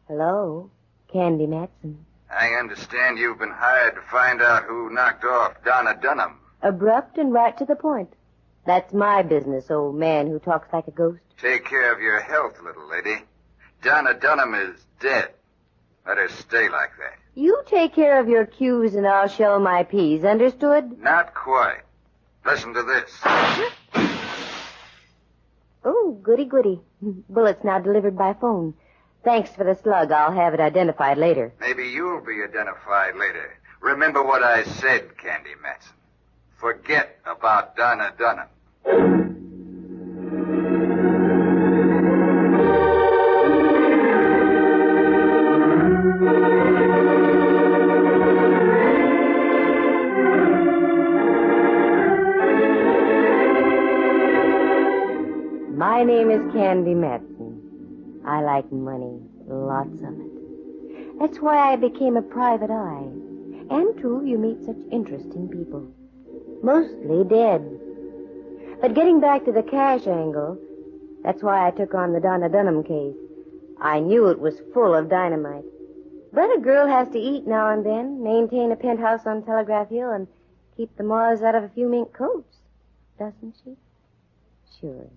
Hello, Candy Matson. I understand you've been hired to find out who knocked off Donna Dunham. Abrupt and right to the point. That's my business, old man who talks like a ghost. Take care of your health, little lady. Donna Dunham is dead. Let her stay like that. You take care of your Q's and I'll shell my P's, understood? Not quite. Listen to this. Oh, goody. Bullets now delivered by phone. Thanks for the slug. I'll have it identified later. Maybe you'll be identified later. Remember what I said, Candy Matson. Forget about Donna Dunham. My name is Candy Matson. I like money, lots of it. That's why I became a private eye. And, too, you meet such interesting people. Mostly dead. But getting back to the cash angle, that's why I took on the Donna Dunham case. I knew it was full of dynamite. But a girl has to eat now and then, maintain a penthouse on Telegraph Hill, and keep the moths out of a few mink coats. Doesn't she? Sure.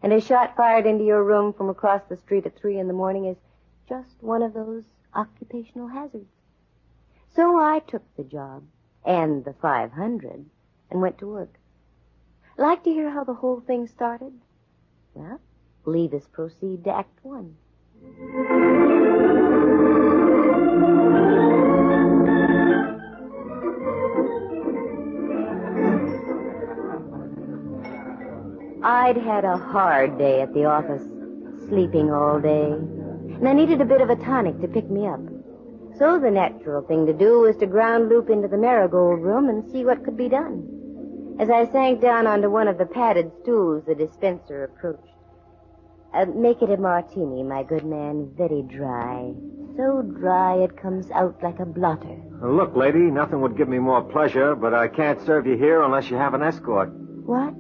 And a shot fired into your room from across the street at 3 a.m. is just one of those occupational hazards. So I took the job, and the 500, and went to work. Like to hear how the whole thing started? Well, leave us proceed to Act 1. I'd had a hard day at the office, sleeping all day, and I needed a bit of a tonic to pick me up. So the natural thing to do was to ground loop into the marigold room and see what could be done. As I sank down onto one of the padded stools, the dispenser approached. Make it a martini, my good man, very dry. So dry it comes out like a blotter. Look, lady, nothing would give me more pleasure, but I can't serve you here unless you have an escort. What?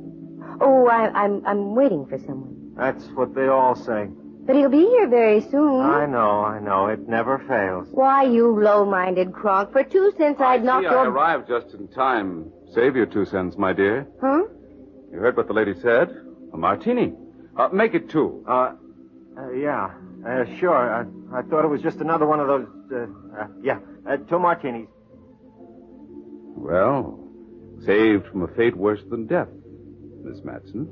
Oh, I'm waiting for someone. That's what they all say. But he'll be here very soon. I know. It never fails. Why, you low-minded cronk. For 2 cents, I'd knock your... I arrived just in time. Save your 2 cents, my dear. Huh? You heard what the lady said? A martini. Make it 2. Yeah. Sure. I thought it was just another one of those, 2 martinis. Well, saved from a fate worse than death, Miss Matson.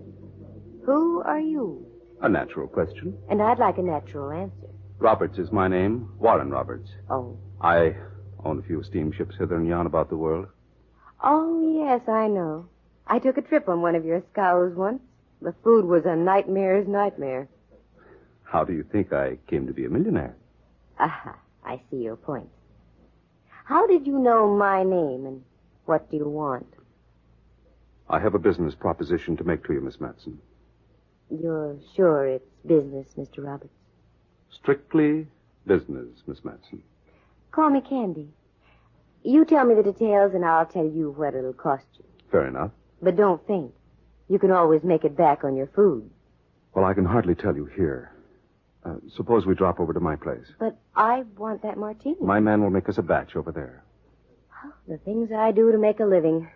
Who are you? A natural question. And I'd like a natural answer. Roberts is my name. Warren Roberts. Oh. I own a few steamships hither and yon about the world. Oh, yes, I know. I took a trip on one of your scows once. The food was a nightmare's nightmare. How do you think I came to be a millionaire? Aha, I see your point. How did you know my name, and what do you want? I have a business proposition to make to you, Miss Matson. You're sure it's business, Mr. Roberts? Strictly business, Miss Matson. Call me Candy. You tell me the details, and I'll tell you what it'll cost you. Fair enough. But don't faint. You can always make it back on your food. Well, I can hardly tell you here. Suppose we drop over to my place. But I want that martini. My man will make us a batch over there. Oh, the things I do to make a living.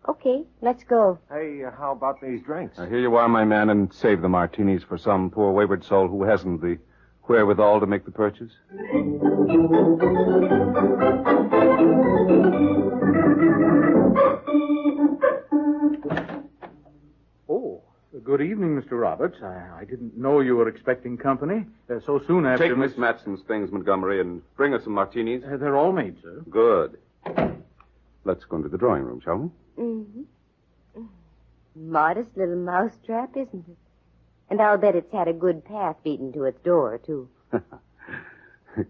Okay, let's go. Hey, how about these drinks? Here you are, my man, and save the martinis for some poor wayward soul who hasn't the wherewithal to make the purchase. Oh, good evening, Mr. Roberts. I didn't know you were expecting company so soon after... Take Miss Matson's things, Montgomery, and bring us some martinis. They're all made, sir. Good. Let's go into the drawing room, shall we? Mm-hmm. Modest little mousetrap, isn't it? And I'll bet it's had a good path beaten to its door, too.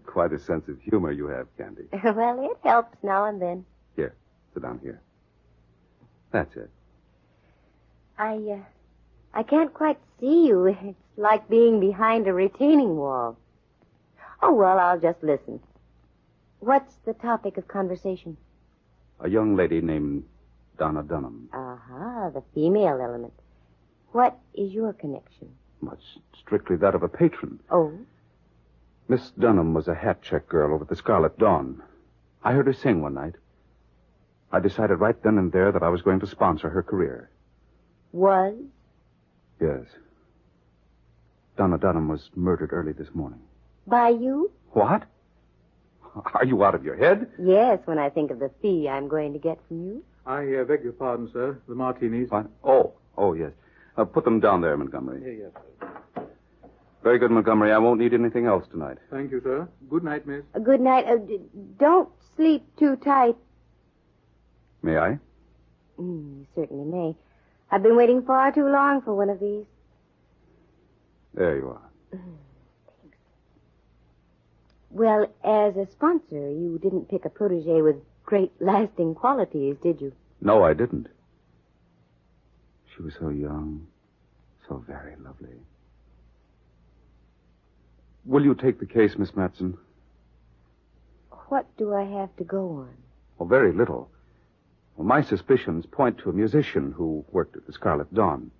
Quite a sense of humor you have, Candy. Well, it helps now and then. Here, sit down here. That's it. I can't quite see you. It's like being behind a retaining wall. Oh, well, I'll just listen. What's the topic of conversation? A young lady named Donna Dunham. Aha, the female element. What is your connection? Much strictly that of a patron. Oh? Miss Dunham was a hat check girl over at the Scarlet Dawn. I heard her sing one night. I decided right then and there that I was going to sponsor her career. Was? Yes. Donna Dunham was murdered early this morning. By you? What? Are you out of your head? Yes, when I think of the fee I'm going to get from you. I beg your pardon, sir. The martinis. What? Oh, yes. Put them down there, Montgomery. Yes, sir. Very good, Montgomery. I won't need anything else tonight. Thank you, sir. Good night, miss. Good night. Don't sleep too tight. May I? You certainly may. I've been waiting far too long for one of these. There you are. Well, as a sponsor, you didn't pick a protege with great lasting qualities, did you? No, I didn't. She was so young, so very lovely. Will you take the case, Miss Matson? What do I have to go on? Oh, very little. Well, my suspicions point to a musician who worked at the Scarlet Dawn.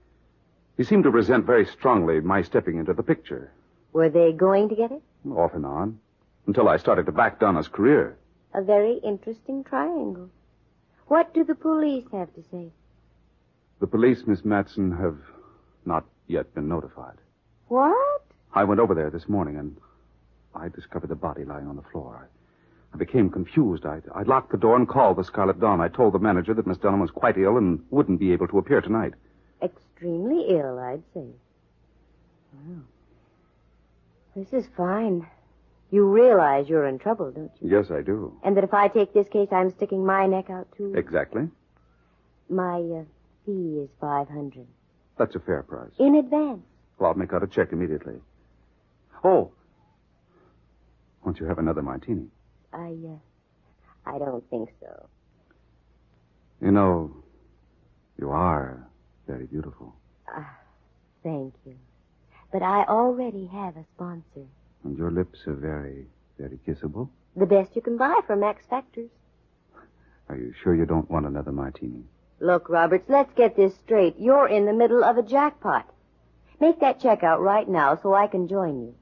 He seemed to resent very strongly my stepping into the picture. Were they going together? Off and on. Until I started to back Donna's career. A very interesting triangle. What do the police have to say? The police, Miss Matson, have not yet been notified. What? I went over there this morning, and I discovered the body lying on the floor. I became confused. I locked the door and called the Scarlet Dawn. I told the manager that Miss Dunham was quite ill and wouldn't be able to appear tonight. Extremely ill, I'd say. Well, this is fine. You realize you're in trouble, don't you? Yes, I do. And that if I take this case, I'm sticking my neck out, too? Exactly. My fee is $500. That's a fair price. In advance. Well, I'll make out a check immediately. Oh. Won't you have another martini? I don't think so. You know, you are very beautiful. Thank you. But I already have a sponsor. And your lips are very, very kissable. The best you can buy from Max Factors. Are you sure you don't want another martini? Look, Roberts, let's get this straight. You're in the middle of a jackpot. Make that check out right now so I can join you.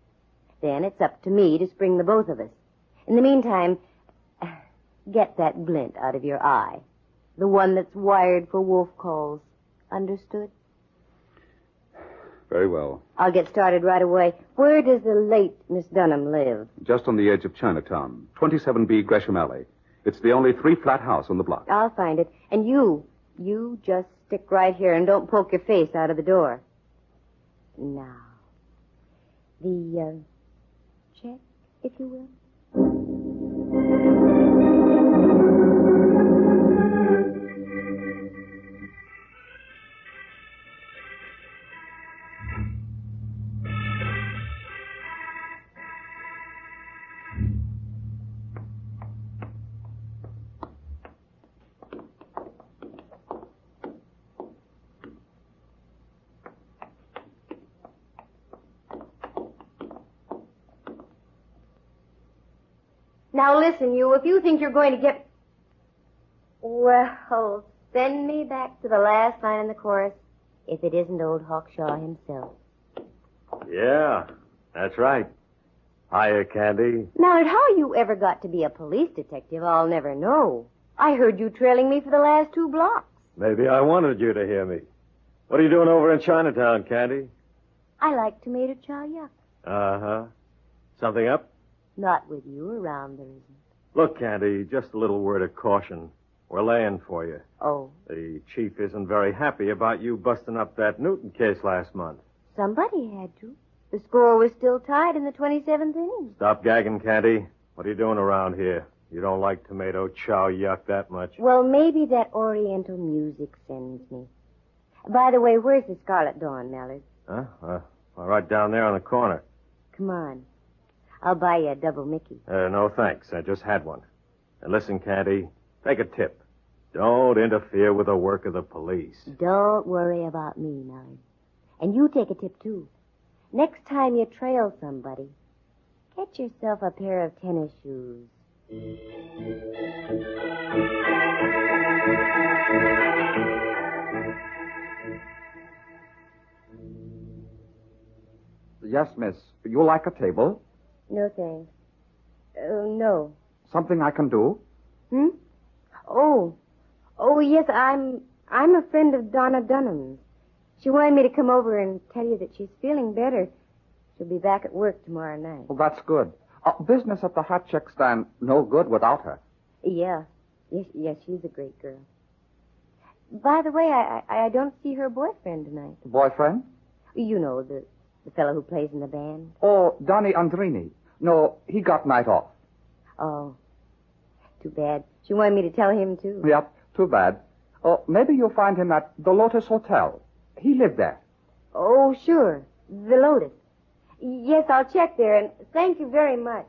Then it's up to me to spring the both of us. In the meantime, get that glint out of your eye. The one that's wired for wolf calls. Understood? Very well. I'll get started right away. Where does the late Miss Dunham live? Just on the edge of Chinatown. 27B Gresham Alley. It's the only 3-flat house on the block. I'll find it. And you just stick right here and don't poke your face out of the door. Now, the check, if you will. Now listen, you, if you think you're going to get... Well, send me back to the last line in the chorus, if it isn't old Hawkshaw himself. Yeah, that's right. Hiya, Candy. Now, how you ever got to be a police detective, I'll never know. I heard you trailing me for the last 2 blocks. Maybe I wanted you to hear me. What are you doing over in Chinatown, Candy? I like tomato chow yuck. Uh-huh. Something up? Not with you around, there isn't. Look, Candy, just a little word of caution. We're laying for you. Oh, The chief isn't very happy about you busting up that Newton case last month. somebody had to. The score was still tied in the 27th inning. Stop gagging, Candy. What are you doing around here? You don't like tomato chow yuck that much. Well, maybe that Oriental music sends me. By the way, where's the Scarlet Dawn, Mallard? Huh? Right down there on the corner. Come on. I'll buy you a double Mickey. No, thanks. I just had one. And listen, Candy, take a tip. Don't interfere with the work of the police. Don't worry about me, Mallard. And you take a tip, too. Next time you trail somebody, get yourself a pair of tennis shoes. Yes, miss. You like a table? No, thanks. No. Something I can do? Hmm? Oh, yes, I'm a friend of Donna Dunham's. She wanted me to come over and tell you that she's feeling better. She'll be back at work tomorrow night. Well, that's good. Business at the hot chick stand no good without her. Yeah. Yes, she's a great girl. By the way, I don't see her boyfriend tonight. Boyfriend? You know, the fellow who plays in the band. Oh, Donny Andrini. No, he got night off. Oh, too bad. She wanted me to tell him, too. Yep, too bad. Oh, maybe you'll find him at the Lotus Hotel. He lived there. Oh, sure. The Lotus. Yes, I'll check there, and thank you very much.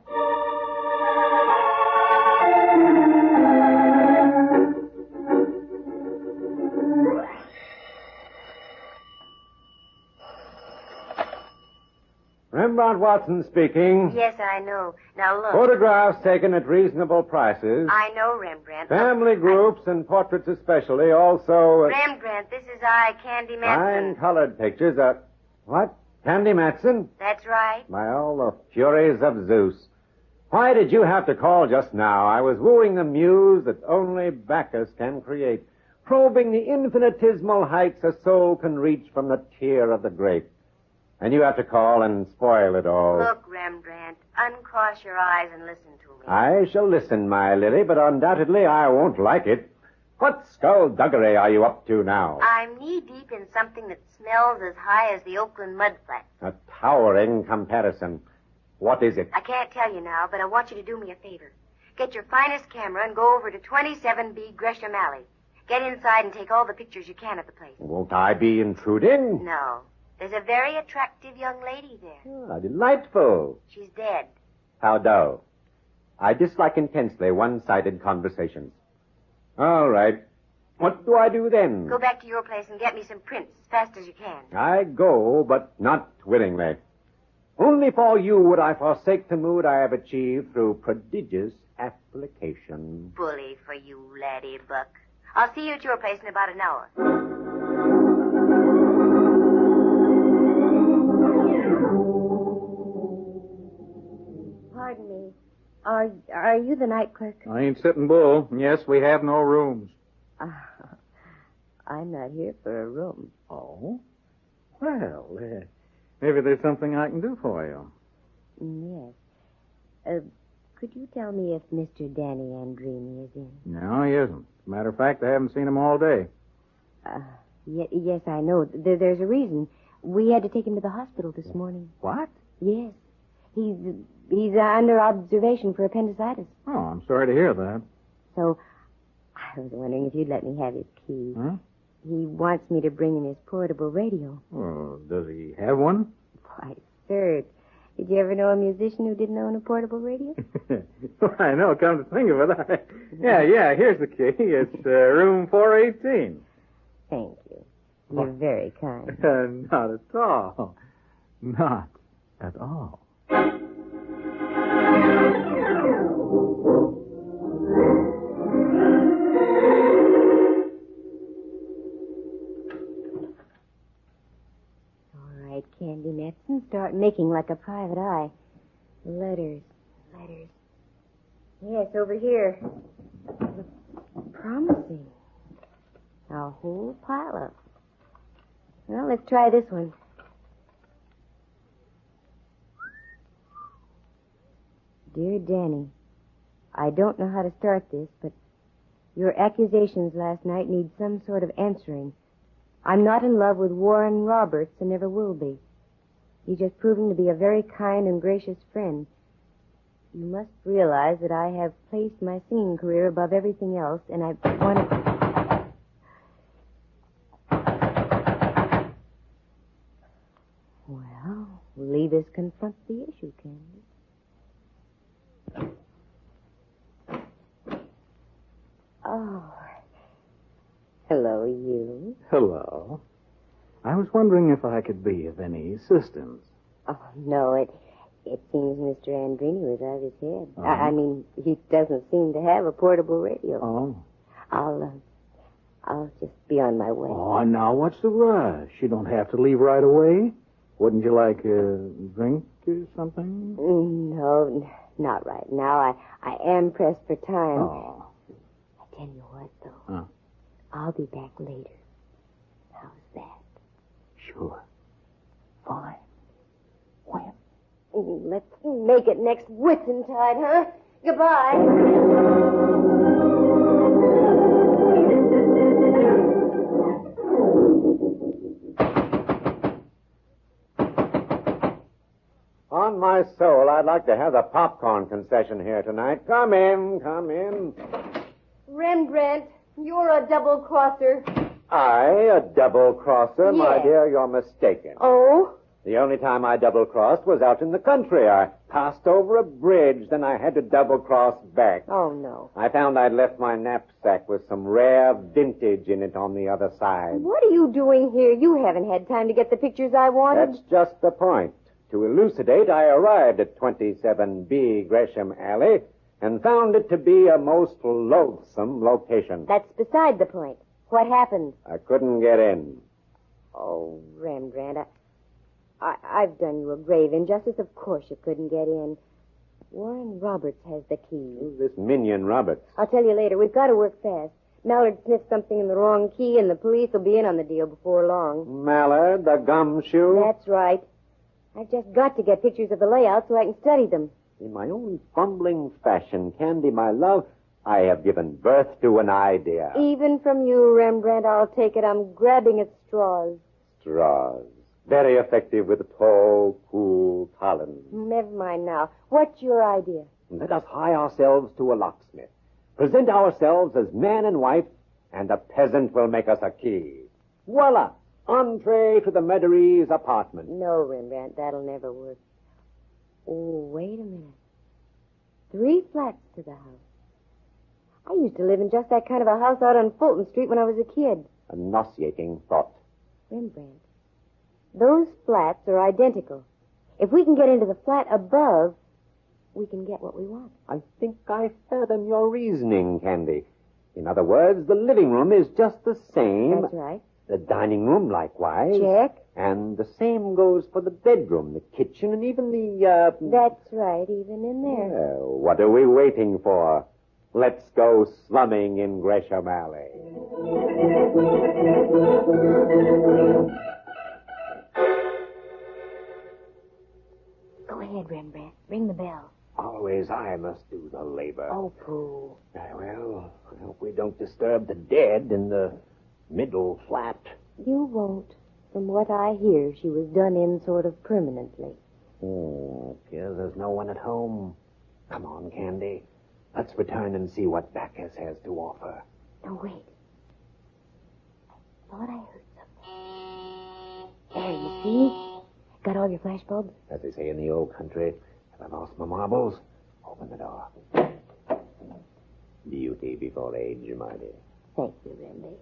Rembrandt Watson speaking. Yes, I know. Now, look. Photographs taken at reasonable prices. I know, Rembrandt. Family groups and portraits especially. Also... Rembrandt, this is I, Candy Matson. fine colored pictures. What? Candy Matson? That's right. By all the furies of Zeus. Why did you have to call just now? I was wooing the muse that only Bacchus can create, probing the infinitesimal heights a soul can reach from the tear of the grape. And you have to call and spoil it all. Look, Rembrandt, uncross your eyes and listen to me. I shall listen, my Lily, but undoubtedly I won't like it. What skullduggery are you up to now? I'm knee-deep in something that smells as high as the Oakland mudflats. A towering comparison. What is it? I can't tell you now, but I want you to do me a favor. Get your finest camera and go over to 27B Gresham Alley. Get inside and take all the pictures you can of the place. Won't I be intruding? No. There's a very attractive young lady there. Ah, delightful. She's dead. How dull. I dislike intensely one-sided conversations. All right. What do I do then? Go back to your place and get me some prints as fast as you can. I go, but not willingly. Only for you would I forsake the mood I have achieved through prodigious application. Bully for you, laddie buck. I'll see you at your place in about an hour. Pardon me. Are you the night clerk? I ain't sitting bull. Yes, we have no rooms. I'm not here for a room. Oh? Well, maybe there's something I can do for you. Yes. Could you tell me if Mr. Danny Andrini is in? No, he isn't. As a matter of fact, I haven't seen him all day. Yes, I know. There's a reason. We had to take him to the hospital this morning. What? Yes. He's under observation for appendicitis. Oh, I'm sorry to hear that. So, I was wondering if you'd let me have his key. Huh? He wants me to bring him his portable radio. Oh, does he have one? Why, sir, did you ever know a musician who didn't own a portable radio? I know, come to think of it. Yeah, here's the key. It's room 418. Thank you. You're very kind. Not at all. Not at all. Candy Matson, start making like a private eye. Letters. Yes, over here. Promising. A whole pile of. Well, let's try this one. Dear Danny, I don't know how to start this, but your accusations last night need some sort of answering. I'm not in love with Warren Roberts and never will be. He's just proving to be a very kind and gracious friend. You must realize that I have placed my singing career above everything else, and I want to... Well, leave us confront the issue, Candy. Oh. Hello, you. Hello. I was wondering if I could be of any assistance. Oh, no, it seems Mr. Andrini was out of his head. Oh. I mean, he doesn't seem to have a portable radio. Oh. I'll just be on my way. Oh, now what's the rush? You don't have to leave right away. Wouldn't you like a drink or something? No, not right now. I am pressed for time. Oh. I tell you what, though. Huh. I'll be back later. How's that? Sure. Fine. When? Let's make it next Whitsuntide, huh? Goodbye. On my soul, I'd like to have the popcorn concession here tonight. Come in, come in. Rembrandt, you're a double-crosser. A double-crosser? My Yes. dear, you're mistaken. Oh? The only time I double-crossed was out in the country. I passed over a bridge, then I had to double-cross back. Oh, no. I found I'd left my knapsack with some rare vintage in it on the other side. What are you doing here? You haven't had time to get the pictures I wanted. That's just the point. To elucidate, I arrived at 27B Gresham Alley and found it to be a most loathsome location. That's beside the point. What happened? I couldn't get in. Oh, Rembrandt, I've done you a grave injustice. Of course you couldn't get in. Warren Roberts has the key. Who's this minion Roberts? I'll tell you later. We've got to work fast. Mallard sniffed something in the wrong key, and the police will be in on the deal before long. Mallard, the gumshoe? That's right. I've just got to get pictures of the layout so I can study them. In my own fumbling fashion, Candy, my love, I have given birth to an idea. Even from you, Rembrandt, I'll take it. I'm grabbing at straws. Straws. Very effective with tall, cool pollen. Never mind now. What's your idea? Let us hie ourselves to a locksmith. Present ourselves as man and wife, and a peasant will make us a key. Voila! Entree to the Meadery's apartment. No, Rembrandt, that'll never work. Oh, wait a minute. 3 flats to the house. I used to live in just that kind of a house out on Fulton Street when I was a kid. A nauseating thought. Rembrandt, those flats are identical. If we can get into the flat above, we can get what we want. I think I fathom your reasoning, Candy. In other words, the living room is just the same. That's right. The dining room, likewise. Check. And the same goes for the bedroom, the kitchen, and even the, That's right, even in there. Well, what are we waiting for? Let's go slumming in Gresham Alley. Go ahead, Rembrandt. Ring the bell. Always I must do the labor. Oh, pooh. Well, I hope we don't disturb the dead in the middle flat. You won't. From what I hear, she was done in sort of permanently. Oh, appears there's no one at home. Come on, Candy. Let's return and see what Bacchus has to offer. No, wait. I thought I heard something. There, you see? Got all your flash bulbs? As they say in the old country, have I lost my marbles? Open the door. Beauty before age, my dear. Thank you, Remby.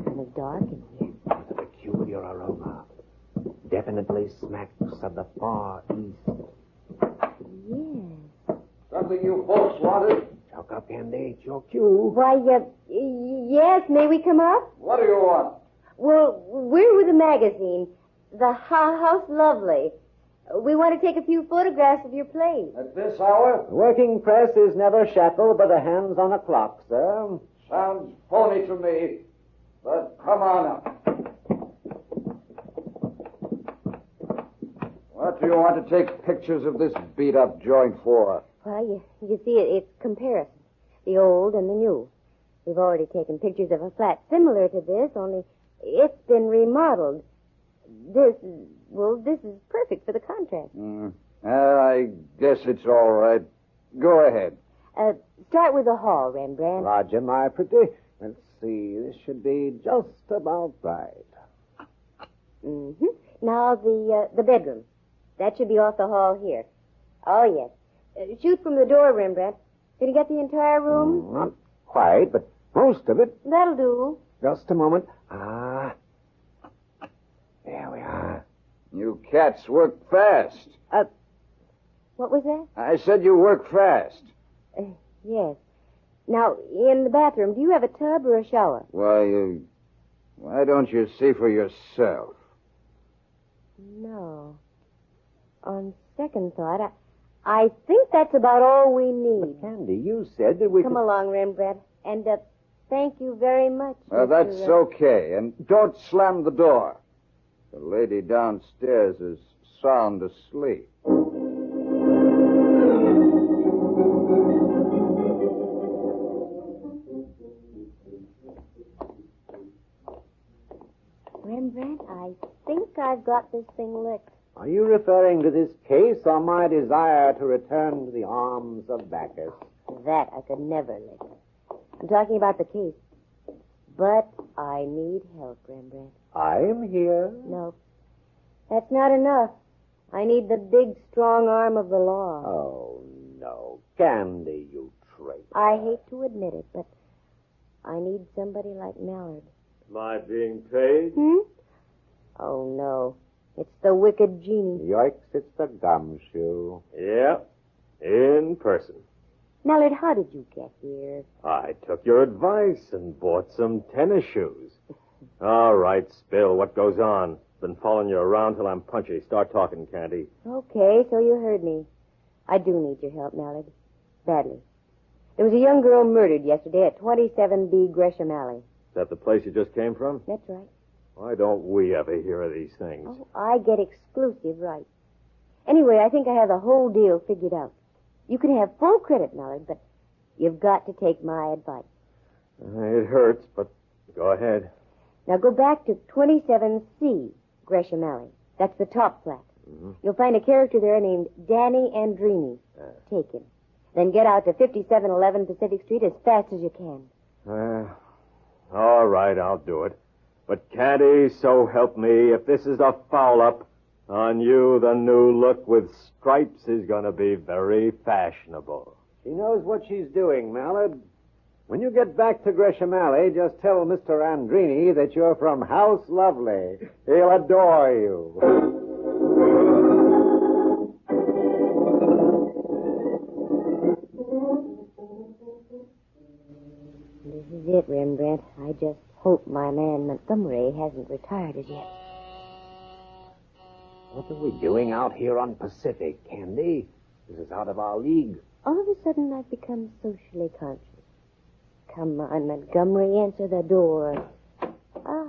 Kind of dark in here. A peculiar aroma. Definitely smacks of the far east. Yes. Something you folks wanted? Choke up, Candy. It's your cue. Why, yes, may we come up? What do you want? Well, we're with a magazine, The House Lovely. We want to take a few photographs of your place. At this hour? The working press is never shackled by the hands on a clock, sir. Sounds phony to me. But come on up. What do you want to take pictures of this beat-up joint for? Well, you see, it's comparison. The old and the new. We've already taken pictures of a flat similar to this, only it's been remodeled. This is perfect for the contrast. I guess it's all right. Go ahead. Start with the hall, Rembrandt. Roger, my pretty. Let's see. This should be just about right. Mm-hmm. Now the bedroom. That should be off the hall here. Oh, yes. Shoot from the door, Rembrandt. Did you get the entire room? Not quite, but most of it. That'll do. Just a moment. There we are. You cats work fast. What was that? I said you work fast. Yes. Now, in the bathroom, do you have a tub or a shower? Why, Why don't you see for yourself? No. On second thought, I think that's about all we need. Candy, you said that we Come along, Rembrandt. And thank you very much. Well, Mr. that's okay. And don't slam the door. The lady downstairs is sound asleep. Rembrandt, I think I've got this thing licked. Are you referring to this case or my desire to return to the arms of Bacchus? That I could never lick. I'm talking about the case. But I need help, Rembrandt. I am here. No. That's not enough. I need the big, strong arm of the law. Oh, no. Candy, you traitor. I hate to admit it, but I need somebody like Mallard. Am I being paid? Oh, no. It's the wicked genie. Yikes, it's the gumshoe. Yep, in person. Mallard, how did you get here? I took your advice and bought some tennis shoes. All right, Spill, what goes on? Been following you around till I'm punchy. Start talking, Candy. Okay, so you heard me. I do need your help, Mallard. Badly. There was a young girl murdered yesterday at 27B Gresham Alley. Is that the place you just came from? That's right. Why don't we ever hear of these things? Oh, I get exclusive rights. Anyway, I think I have the whole deal figured out. You can have full credit, Mallard, but you've got to take my advice. It hurts, but go ahead. Now go back to 27C Gresham Alley. That's the top flat. Mm-hmm. You'll find a character there named Danny Andrini. Take him. Then get out to 5711 Pacific Street as fast as you can. All right, I'll do it. But Candy, so help me, if this is a foul-up, on you the new look with stripes is going to be very fashionable. She knows what she's doing, Mallard. When you get back to Gresham Alley, just tell Mr. Andrini that you're from House Lovely. He'll adore you. This is it, Rembrandt. I just hope my man Montgomery hasn't retired as yet. What are we doing out here on Pacific, Candy? This is out of our league. All of a sudden, I've become socially conscious. Come on, Montgomery, answer the door. Ah,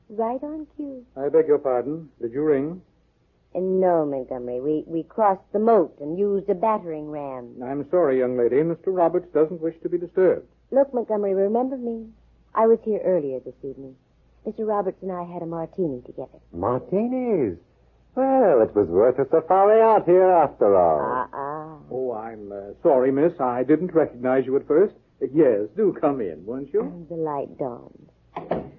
right on cue. I beg your pardon. Did you ring? No, Montgomery. We crossed the moat and used a battering ram. I'm sorry, young lady. Mr. Roberts doesn't wish to be disturbed. Look, Montgomery, remember me? I was here earlier this evening. Mr. Roberts and I had a martini together. Martinis? Well, it was worth a safari out here after all. Oh, I'm sorry, miss. I didn't recognize you at first. Yes, do come in, won't you? The light dawned.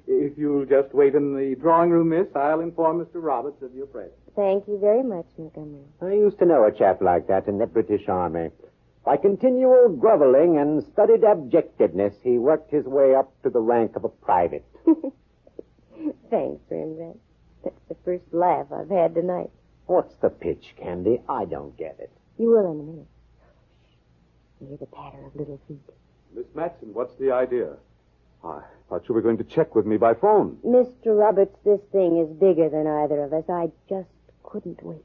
If you'll just wait in the drawing room, miss, I'll inform Mr. Roberts of your presence. Thank you very much, Montgomery. I used to know a chap like that in the British Army. By continual groveling and studied abjectedness, he worked his way up to the rank of a private. Thanks, Rembrandt. That's the first laugh I've had tonight. What's the pitch, Candy? I don't get it. You will in a minute. You hear the patter of little feet. Miss Matson, what's the idea? I thought you were going to check with me by phone. Mr. Roberts, this thing is bigger than either of us. I just couldn't wait.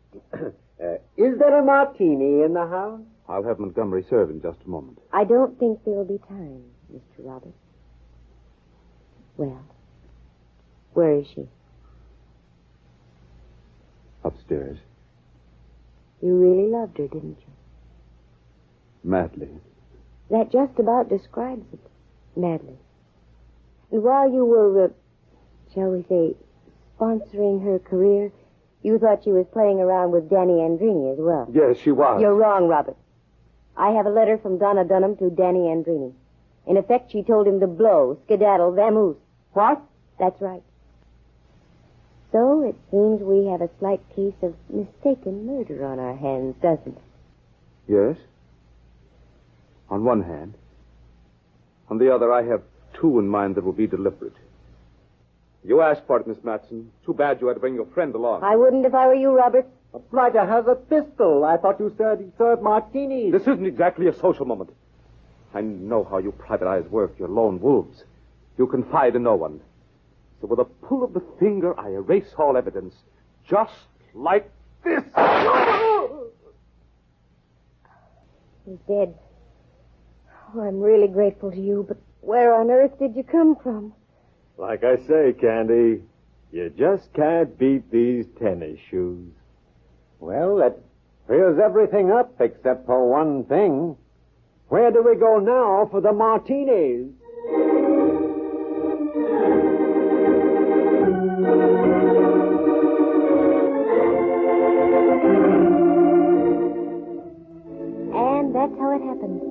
Is there a martini in the house? I'll have Montgomery serve in just a moment. I don't think there'll be time, Mr. Roberts. Well, where is she? Upstairs. You really loved her, didn't you? Madly. That just about describes it. Madly. And while you were, shall we say, sponsoring her career, you thought she was playing around with Danny Andrini as well. Yes, she was. You're wrong, Robert. I have a letter from Donna Dunham to Danny Andrini. In effect, she told him to blow, skedaddle, vamoose. What? That's right. So it seems we have a slight case of mistaken murder on our hands, doesn't it? Yes. On one hand. On the other, I have two in mind that will be deliberate. You asked for it, Miss Matson. Too bad you had to bring your friend along. I wouldn't if I were you, Robert. A blighter has a pistol. I thought you said he served martinis. This isn't exactly a social moment. I know how you private eyes work. You're lone wolves. You confide in no one. So with a pull of the finger, I erase all evidence. Just like this. He's dead. Oh, I'm really grateful to you, but where on earth did you come from? Like I say, Candy, you just can't beat these tennis shoes. Well, that clears everything up except for one thing. Where do we go now for the martinis? And that's how it happened.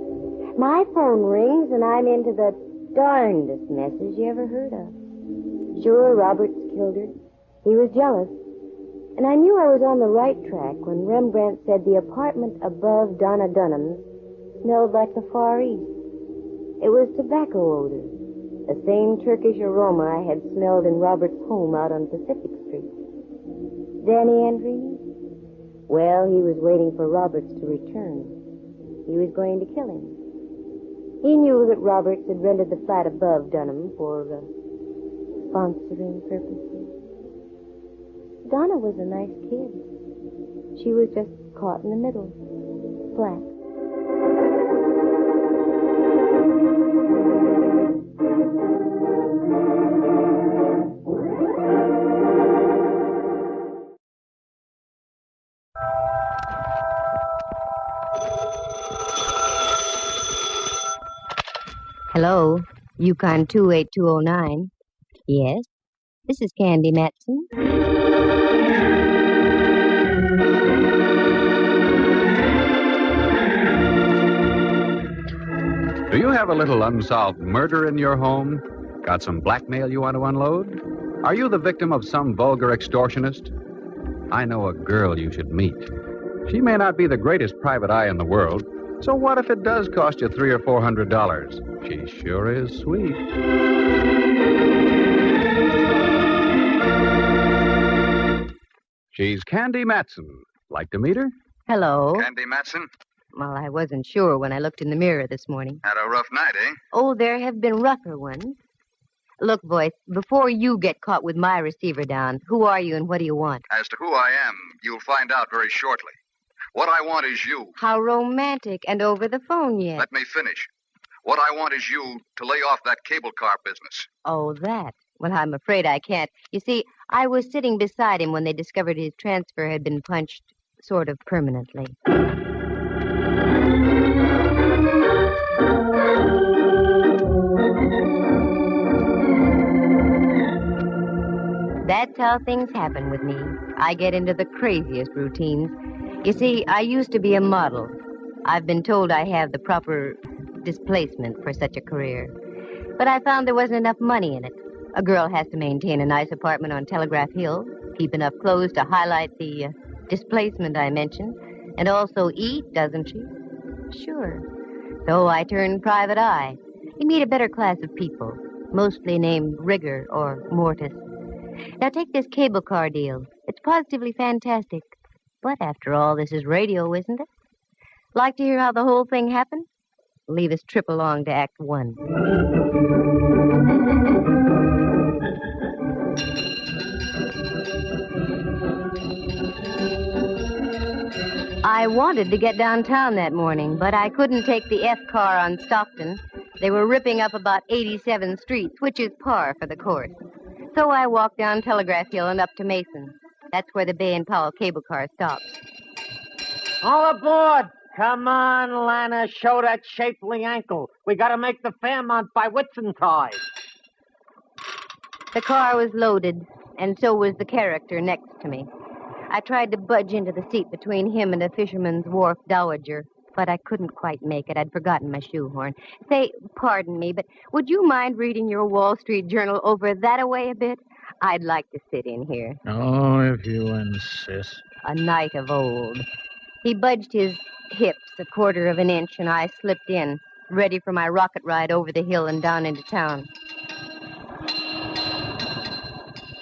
My phone rings and I'm into the darndest messes you ever heard of. Sure, Roberts killed her. He was jealous. And I knew I was on the right track when Rembrandt said the apartment above Donna Dunham's smelled like the Far East. It was tobacco odor, the same Turkish aroma I had smelled in Robert's home out on Pacific Street. Danny Andrews? Well, he was waiting for Roberts to return. He was going to kill him. He knew that Roberts had rented the flat above Dunham for sponsoring purposes. Donna was a nice kid. She was just caught in the middle. Black. Hello, Yukon 28209. Yes, this is Candy Matson. Do you have a little unsolved murder in your home? Got some blackmail you want to unload? Are you the victim of some vulgar extortionist? I know a girl you should meet. She may not be the greatest private eye in the world, so what if it does cost you $300 or $400? She sure is sweet. She's Candy Matson. Like to meet her? Hello. Candy Matson? Well, I wasn't sure when I looked in the mirror this morning. Had a rough night, eh? Oh, there have been rougher ones. Look, voice, before you get caught with my receiver down, who are you and what do you want? As to who I am, you'll find out very shortly. What I want is you. How romantic, and over the phone yet. Let me finish. What I want is you to lay off that cable car business. Oh, that. Well, I'm afraid I can't. You see, I was sitting beside him when they discovered his transfer had been punched sort of permanently. That's how things happen with me. I get into the craziest routines. You see, I used to be a model. I've been told I have the proper displacement for such a career. But I found there wasn't enough money in it. A girl has to maintain a nice apartment on Telegraph Hill, keep enough clothes to highlight the displacement I mentioned, and also eat, doesn't she? Sure. So I turned private eye. You meet a better class of people, mostly named Rigger or Mortis. Now take this cable car deal. It's positively fantastic. But after all, this is radio, isn't it? Like to hear how the whole thing happened? Leave us trip along to Act 1. I wanted to get downtown that morning, but I couldn't take the F car on Stockton. They were ripping up about 87th Street, which is par for the course. So I walked down Telegraph Hill and up to Mason. That's where the Bay and Powell cable car stops. All aboard! Come on, Lana, show that shapely ankle. We gotta make the Fairmont by Whitsuntide. The car was loaded, and so was the character next to me. I tried to budge into the seat between him and a fisherman's wharf dowager, but I couldn't quite make it. I'd forgotten my shoehorn. Say, pardon me, but would you mind reading your Wall Street Journal over that-a-way a bit? I'd like to sit in here. Oh, if you insist. A knight of old. He budged his hips a quarter of an inch, and I slipped in, ready for my rocket ride over the hill and down into town.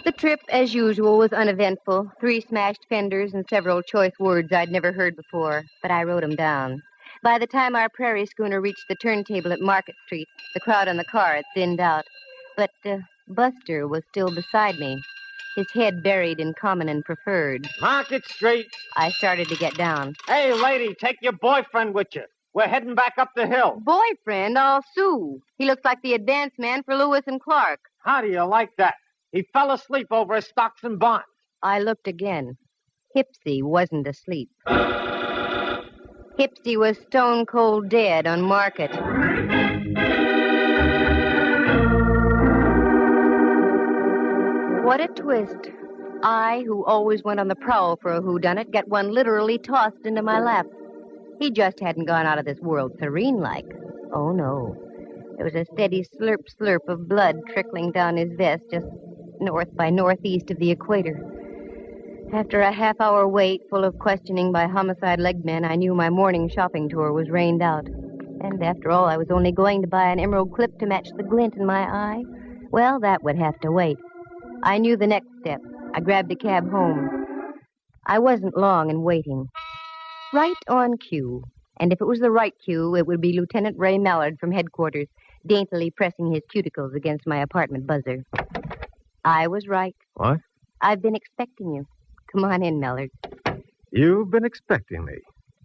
The trip, as usual, was uneventful. 3 smashed fenders and several choice words I'd never heard before, but I wrote them down. By the time our prairie schooner reached the turntable at Market Street, the crowd on the car had thinned out. But Buster was still beside me, his head buried in common and preferred. Market Street. I started to get down. Hey, lady, take your boyfriend with you. We're heading back up the hill. Boyfriend, all Sue. He looks like the advance man for Lewis and Clark. How do you like that? He fell asleep over his stocks and bonds. I looked again. Hipsy wasn't asleep. Hipsy was stone cold dead on market. What a twist. I, who always went on the prowl for a whodunit, get one literally tossed into my lap. He just hadn't gone out of this world serene-like. Oh, no. There was a steady slurp of blood trickling down his vest just north by northeast of the equator. After a half-hour wait full of questioning by homicide legmen, I knew my morning shopping tour was rained out. And after all, I was only going to buy an emerald clip to match the glint in my eye. Well, that would have to wait. I knew the next step. I grabbed a cab home. I wasn't long in waiting. Right on cue. And if it was the right cue, it would be Lieutenant Ray Mallard from headquarters, daintily pressing his cuticles against my apartment buzzer. I was right. What? I've been expecting you. Come on in, Mallard. You've been expecting me.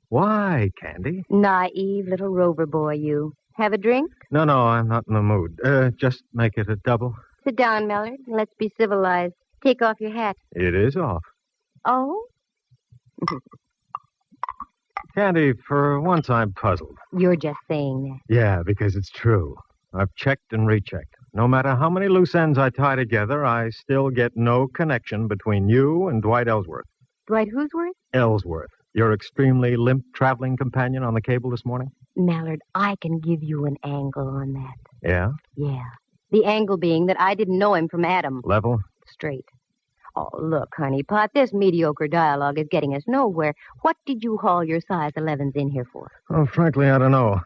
Why, Candy? Naive little rover boy, you. Have a drink? No, I'm not in the mood. Just make it a double. Sit down, Mallard. Let's be civilized. Take off your hat. It is off. Oh? Candy, for once I'm puzzled. You're just saying that. Yeah, because it's true. I've checked and rechecked. No matter how many loose ends I tie together, I still get no connection between you and Dwight Ellsworth. Dwight who'sworth? Ellsworth, your extremely limp traveling companion on the cable this morning? Mallard, I can give you an angle on that. Yeah? Yeah. The angle being that I didn't know him from Adam. Level? Straight. Oh, look, honeypot, this mediocre dialogue is getting us nowhere. What did you haul your size 11s in here for? Oh, frankly, I don't know.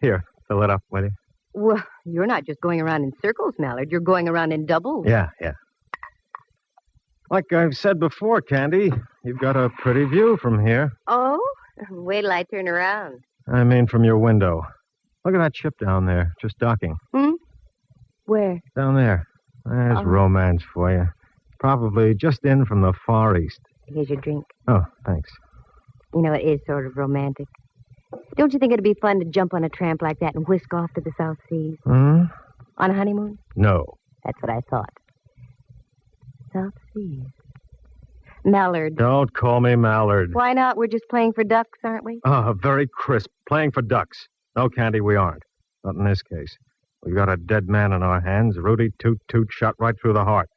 Here, fill it up, will you? Well, you're not just going around in circles, Mallard. You're going around in doubles. Yeah. Like I've said before, Candy, you've got a pretty view from here. Oh? Wait till I turn around. I mean from your window. Look at that ship down there, just docking. Where? Down there. There's romance for you. Probably just in from the Far East. Here's your drink. Oh, thanks. You know, it is sort of romantic. Don't you think it'd be fun to jump on a tramp like that and whisk off to the South Seas? Hmm? On a honeymoon? No. That's what I thought. South Seas. Mallard. Don't call me Mallard. Why not? We're just playing for ducks, aren't we? Oh, very crisp. Playing for ducks. No, Candy, we aren't. Not in this case. We've got a dead man in our hands. Rudy Toot shot right through the heart.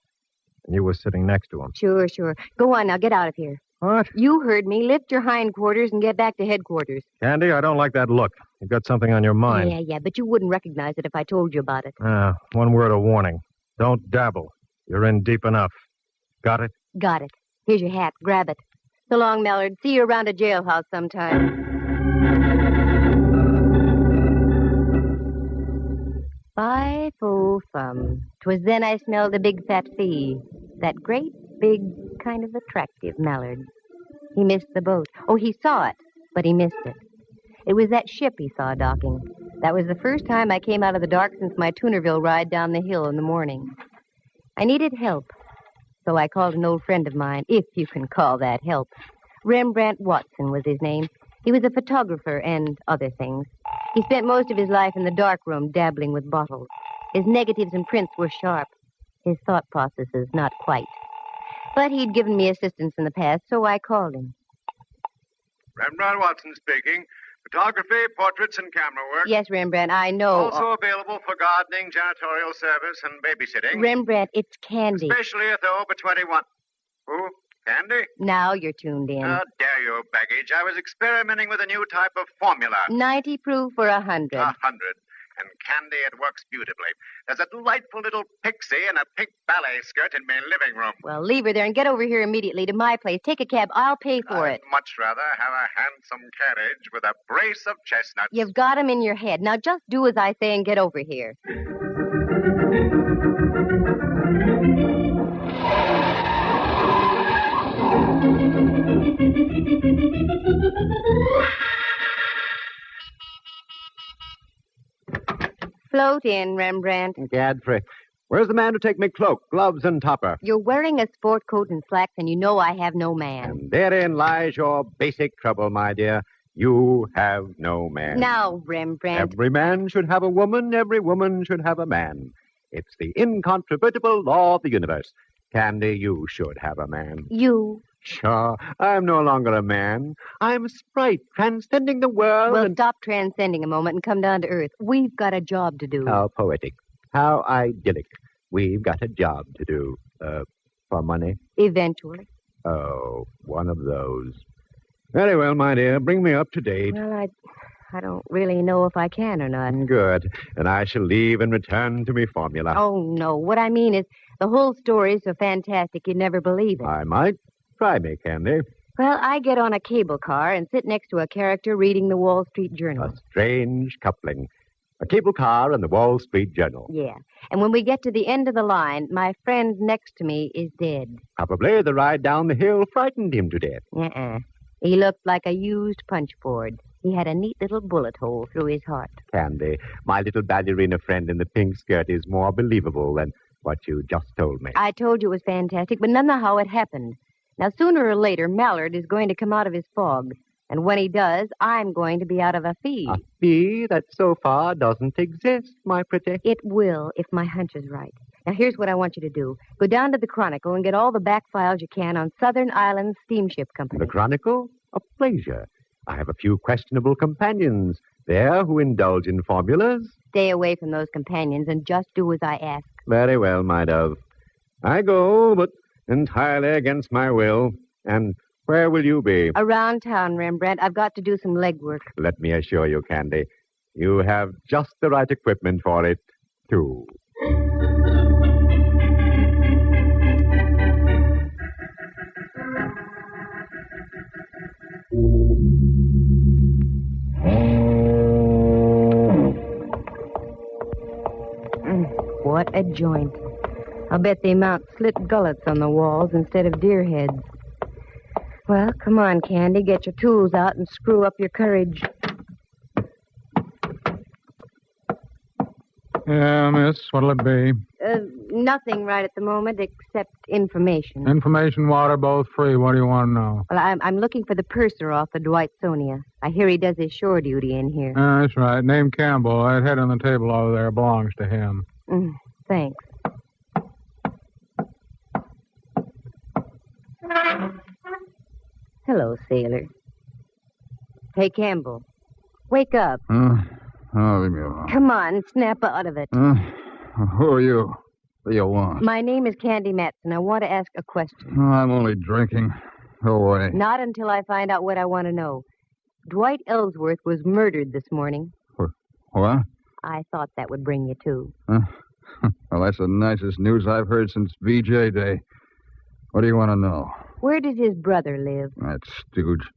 And you were sitting next to him. Sure. Go on now. Get out of here. What? You heard me. Lift your hindquarters and get back to headquarters. Candy, I don't like that look. You've got something on your mind. Yeah, but you wouldn't recognize it if I told you about it. One word of warning. Don't dabble. You're in deep enough. Got it? Got it. Here's your hat. Grab it. So long, Mallard. See you around a jailhouse sometime. Fie-fo-fum. 'Twas then I smelled a big fat fee. That great, big, kind of attractive Mallard. He missed the boat. Oh, he saw it, but he missed it. It was that ship he saw docking. That was the first time I came out of the dark since my Tunerville ride down the hill in the morning. I needed help, so I called an old friend of mine, if you can call that help. Rembrandt Watson was his name. He was a photographer and other things. He spent most of his life in the darkroom dabbling with bottles. His negatives and prints were sharp. His thought processes, not quite. But he'd given me assistance in the past, so I called him. Rembrandt Watson speaking. Photography, portraits, and camera work. Yes, Rembrandt, I know. Also available for gardening, janitorial service, and babysitting. Rembrandt, it's Candy. Especially if they're over 21. Who? Candy? Now you're tuned in. How dare you, baggage. I was experimenting with a new type of formula. 90 proof for 100. 100. And Candy, it works beautifully. There's a delightful little pixie in a pink ballet skirt in my living room. Well, leave her there and get over here immediately to my place. Take a cab. I'll pay for it. I'd much rather have a handsome carriage with a brace of chestnuts. You've got 'em in your head. Now just do as I say and get over here. Float in, Rembrandt. Godfrey. Where's the man to take me cloak, gloves, and topper? You're wearing a sport coat and slacks, and you know I have no man. And therein lies your basic trouble, my dear. You have no man. Now, Rembrandt. Every man should have a woman. Every woman should have a man. It's the incontrovertible law of the universe. Candy, you should have a man. You. Sure, I'm no longer a man. I'm a sprite transcending the world. Well, and... stop transcending a moment and come down to earth. We've got a job to do. How poetic. How idyllic. We've got a job to do. For money? Eventually. Oh, one of those. Very well, my dear. Bring me up to date. Well, I don't really know if I can or not. Good. And I shall leave and return to me formula. Oh, no. What I mean is, the whole story is so fantastic you'd never believe it. I might. Try me, Candy. Well, I get on a cable car and sit next to a character reading the Wall Street Journal. A strange coupling. A cable car and the Wall Street Journal. Yeah. And when we get to the end of the line, my friend next to me is dead. Probably the ride down the hill frightened him to death. He looked like a used punch board. He had a neat little bullet hole through his heart. Candy, my little ballerina friend in the pink skirt is more believable than what you just told me. I told you it was fantastic, but none of how it happened. Now, sooner or later, Mallard is going to come out of his fog. And when he does, I'm going to be out of a fee. A fee that so far doesn't exist, my pretty. It will, if my hunch is right. Now, here's what I want you to do. Go down to the Chronicle and get all the back files you can on Southern Islands Steamship Company. The Chronicle? A pleasure. I have a few questionable companions there who indulge in formulas. Stay away from those companions and just do as I ask. Very well, my dove. I go, but entirely against my will. And where will you be? Around town, Rembrandt. I've got to do some legwork. Let me assure you, Candy, you have just the right equipment for it, too. What a joint. I'll bet they mount slit gullets on the walls instead of deer heads. Well, come on, Candy. Get your tools out and screw up your courage. Yeah, miss, what'll it be? Nothing right at the moment except information. Information, water, both free. What do you want to know? Well, I'm looking for the purser off the Dwight-Sonia. I hear he does his shore duty in here. That's right. Name Campbell. That head on the table over there belongs to him. Thanks. Hello, sailor. Hey, Campbell. Wake up. Leave me alone. Come on, snap out of it. Who are you? What do you want? My name is Candy Matson. I want to ask a question. I'm only drinking. Go away. Not until I find out what I want to know. Dwight Ellsworth was murdered this morning. What? I thought that would bring you to. Well, that's the nicest news I've heard since VJ Day. What do you want to know? Where does his brother live? That stooge.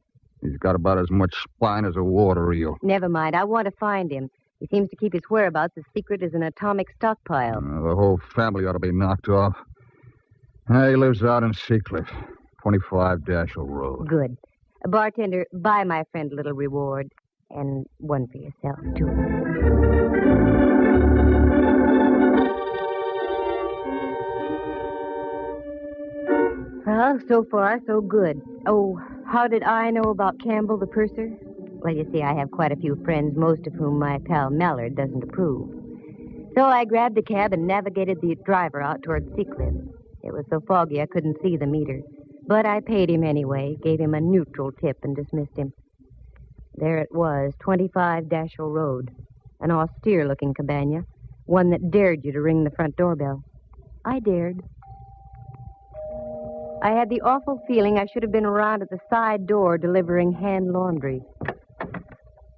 He's got about as much spine as a water eel. Never mind. I want to find him. He seems to keep his whereabouts as secret as an atomic stockpile. The whole family ought to be knocked off. He lives out in Seacliff, 25 Dashel Road. Good. Bartender, buy my friend a little reward. And one for yourself, too. Well, so far, so good. Oh, how did I know about Campbell the purser? Well, you see, I have quite a few friends, most of whom my pal Mallard doesn't approve. So I grabbed the cab and navigated the driver out toward Seacliff. It was so foggy I couldn't see the meter. But I paid him anyway, gave him a neutral tip, and dismissed him. There it was, 25 Dashel Road. An austere-looking cabana, one that dared you to ring the front doorbell. I dared. I had the awful feeling I should have been around at the side door delivering hand laundry.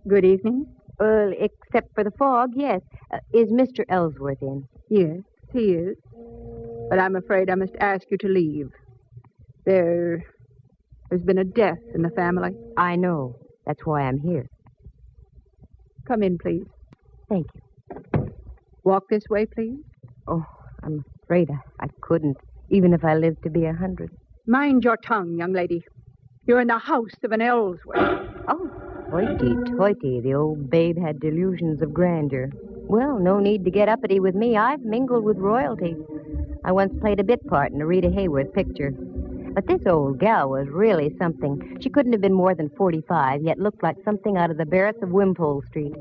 Good evening. Well, except for the fog, yes. Is Mr. Ellsworth in? Yes, he is. But I'm afraid I must ask you to leave. There's been a death in the family. I know. That's why I'm here. Come in, please. Thank you. Walk this way, please. Oh, I'm afraid I couldn't, even if I lived to be 100. Mind your tongue, young lady. You're in the house of an Ellsworth. Oh, hoity-toity. The old babe had delusions of grandeur. Well, no need to get uppity with me. I've mingled with royalty. I once played a bit part in a Rita Hayworth picture. But this old gal was really something. She couldn't have been more than 45, yet looked like something out of the Barretts of Wimpole Street.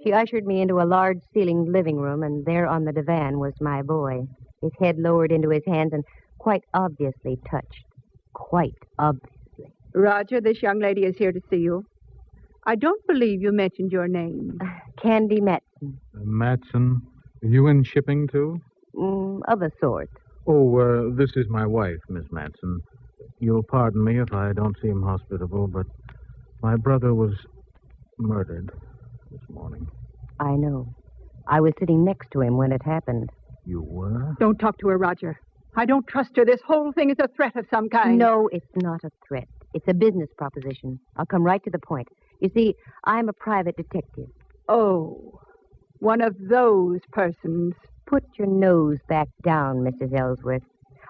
She ushered me into a large-ceilinged living room, and there on the divan was my boy, his head lowered into his hands and quite obviously touched. Quite obviously. Roger, this young lady is here to see you. I don't believe you mentioned your name. Candy Matson. Matson, you in shipping, too? Of a sort. Oh, this is my wife, Miss Matson. You'll pardon me if I don't seem hospitable, but my brother was murdered this morning. I know. I was sitting next to him when it happened. You were? Don't talk to her, Roger. I don't trust her. This whole thing is a threat of some kind. No, it's not a threat. It's a business proposition. I'll come right to the point. You see, I'm a private detective. Oh, one of those persons. Put your nose back down, Mrs. Ellsworth.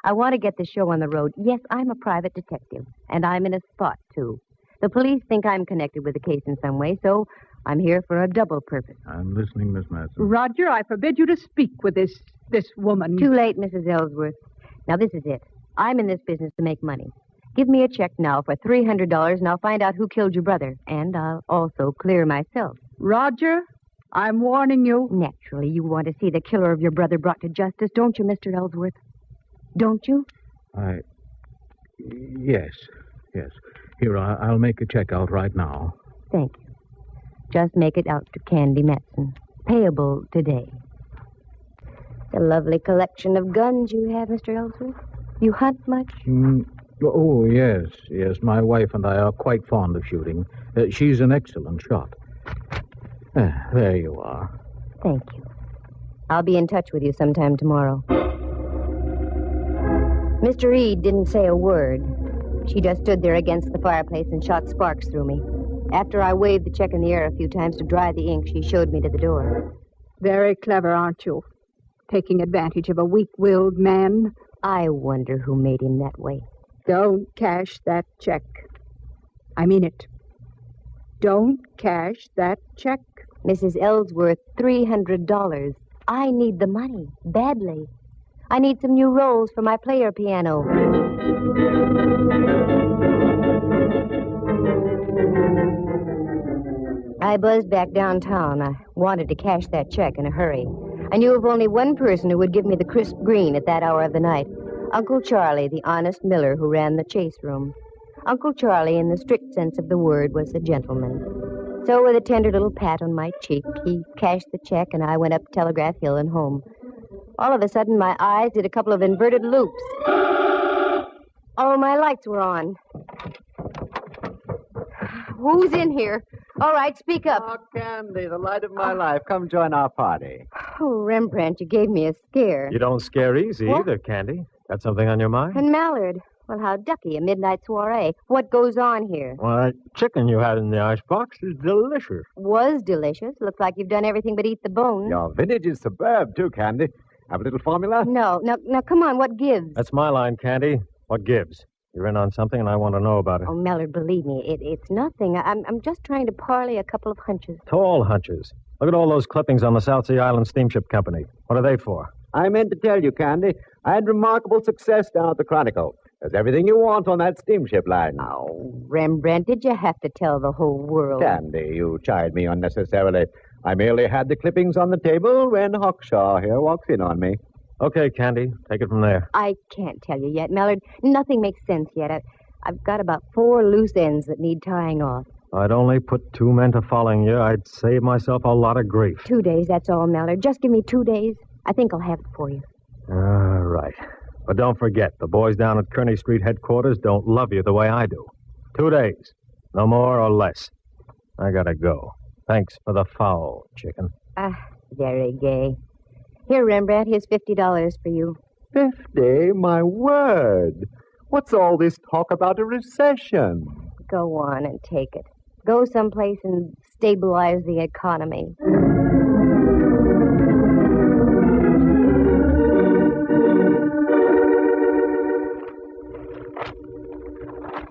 I want to get the show on the road. Yes, I'm a private detective, and I'm in a spot, too. The police think I'm connected with the case in some way, so I'm here for a double purpose. I'm listening, Miss Matson. Roger, I forbid you to speak with this woman. Too late, Mrs. Ellsworth. Now, this is it. I'm in this business to make money. Give me a check now for $300, and I'll find out who killed your brother. And I'll also clear myself. Roger, I'm warning you. Naturally, you want to see the killer of your brother brought to justice, don't you, Mr. Ellsworth? Don't you? Yes. Here, I'll make a check out right now. Thank you. Just make it out to Candy Matson. Payable today. It's a lovely collection of guns you have, Mr. Ellsworth. You hunt much? Oh, yes. My wife and I are quite fond of shooting. She's an excellent shot. There you are. Thank you. I'll be in touch with you sometime tomorrow. Mr. Reed didn't say a word. She just stood there against the fireplace and shot sparks through me. After I waved the check in the air a few times to dry the ink, she showed me to the door. Very clever, aren't you? Taking advantage of a weak-willed man. I wonder who made him that way. Don't cash that check. I mean it. Don't cash that check. Mrs. Ellsworth, $300. I need the money, badly. I need some new rolls for my player piano. I buzzed back downtown. I wanted to cash that check in a hurry. I knew of only one person who would give me the crisp green at that hour of the night. Uncle Charlie, the honest miller who ran the chase room. Uncle Charlie, in the strict sense of the word, was a gentleman. So with a tender little pat on my cheek, he cashed the check, and I went up Telegraph Hill and home. All of a sudden, my eyes did a couple of inverted loops. Oh, my lights were on. Who's in here? All right, speak up. Oh, Candy, the light of my life. Come join our party. Oh, Rembrandt, you gave me a scare. You don't scare easy either, Candy. Got something on your mind? And Mallard. Well, how ducky, a midnight soiree. What goes on here? Well, that chicken you had in the icebox is delicious. Was delicious. Looks like you've done everything but eat the bones. Your vintage is superb, too, Candy. Have a little formula? No. Now, come on, what gives? That's my line, Candy. What gives? You're in on something, and I want to know about it. Oh, Mallard, believe me, it's nothing. I'm just trying to parlay a couple of hunches. Tall hunches. Look at all those clippings on the South Sea Island Steamship Company. What are they for? I meant to tell you, Candy, I had remarkable success down at the Chronicle. There's everything you want on that steamship line. Oh, Rembrandt, did you have to tell the whole world? Candy, you chide me unnecessarily. I merely had the clippings on the table when Hawkshaw here walks in on me. Okay, Candy, take it from there. I can't tell you yet, Mallard. Nothing makes sense yet. I've got about 4 loose ends that need tying off. I'd only put 2 men to following you. I'd save myself a lot of grief. 2 days, that's all, Mallard. Just give me 2 days. I think I'll have it for you. All right. But don't forget, the boys down at Kearney Street headquarters don't love you the way I do. 2 days. No more or less. I gotta go. Thanks for the fowl, chicken. Very gay. Here, Rembrandt, here's $50 for you. 50? My word. What's all this talk about a recession? Go on and take it. Go someplace and stabilize the economy.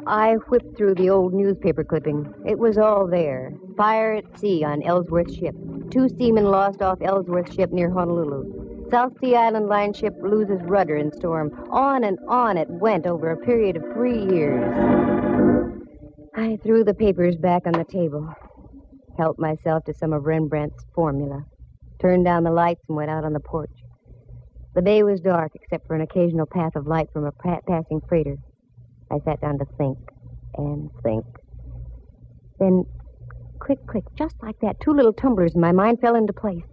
I whipped through the old newspaper clipping. It was all there. Fire at sea on Ellsworth's ship. 2 seamen lost off Ellsworth ship near Honolulu. South Sea Island Line ship loses rudder in storm. On it went over a period of 3 years. I threw the papers back on the table, helped myself to some of Rembrandt's formula, turned down the lights and went out on the porch. The bay was dark except for an occasional path of light from a passing freighter. I sat down to think and think. Then, quick, just like that, 2 little tumblers in my mind fell into place.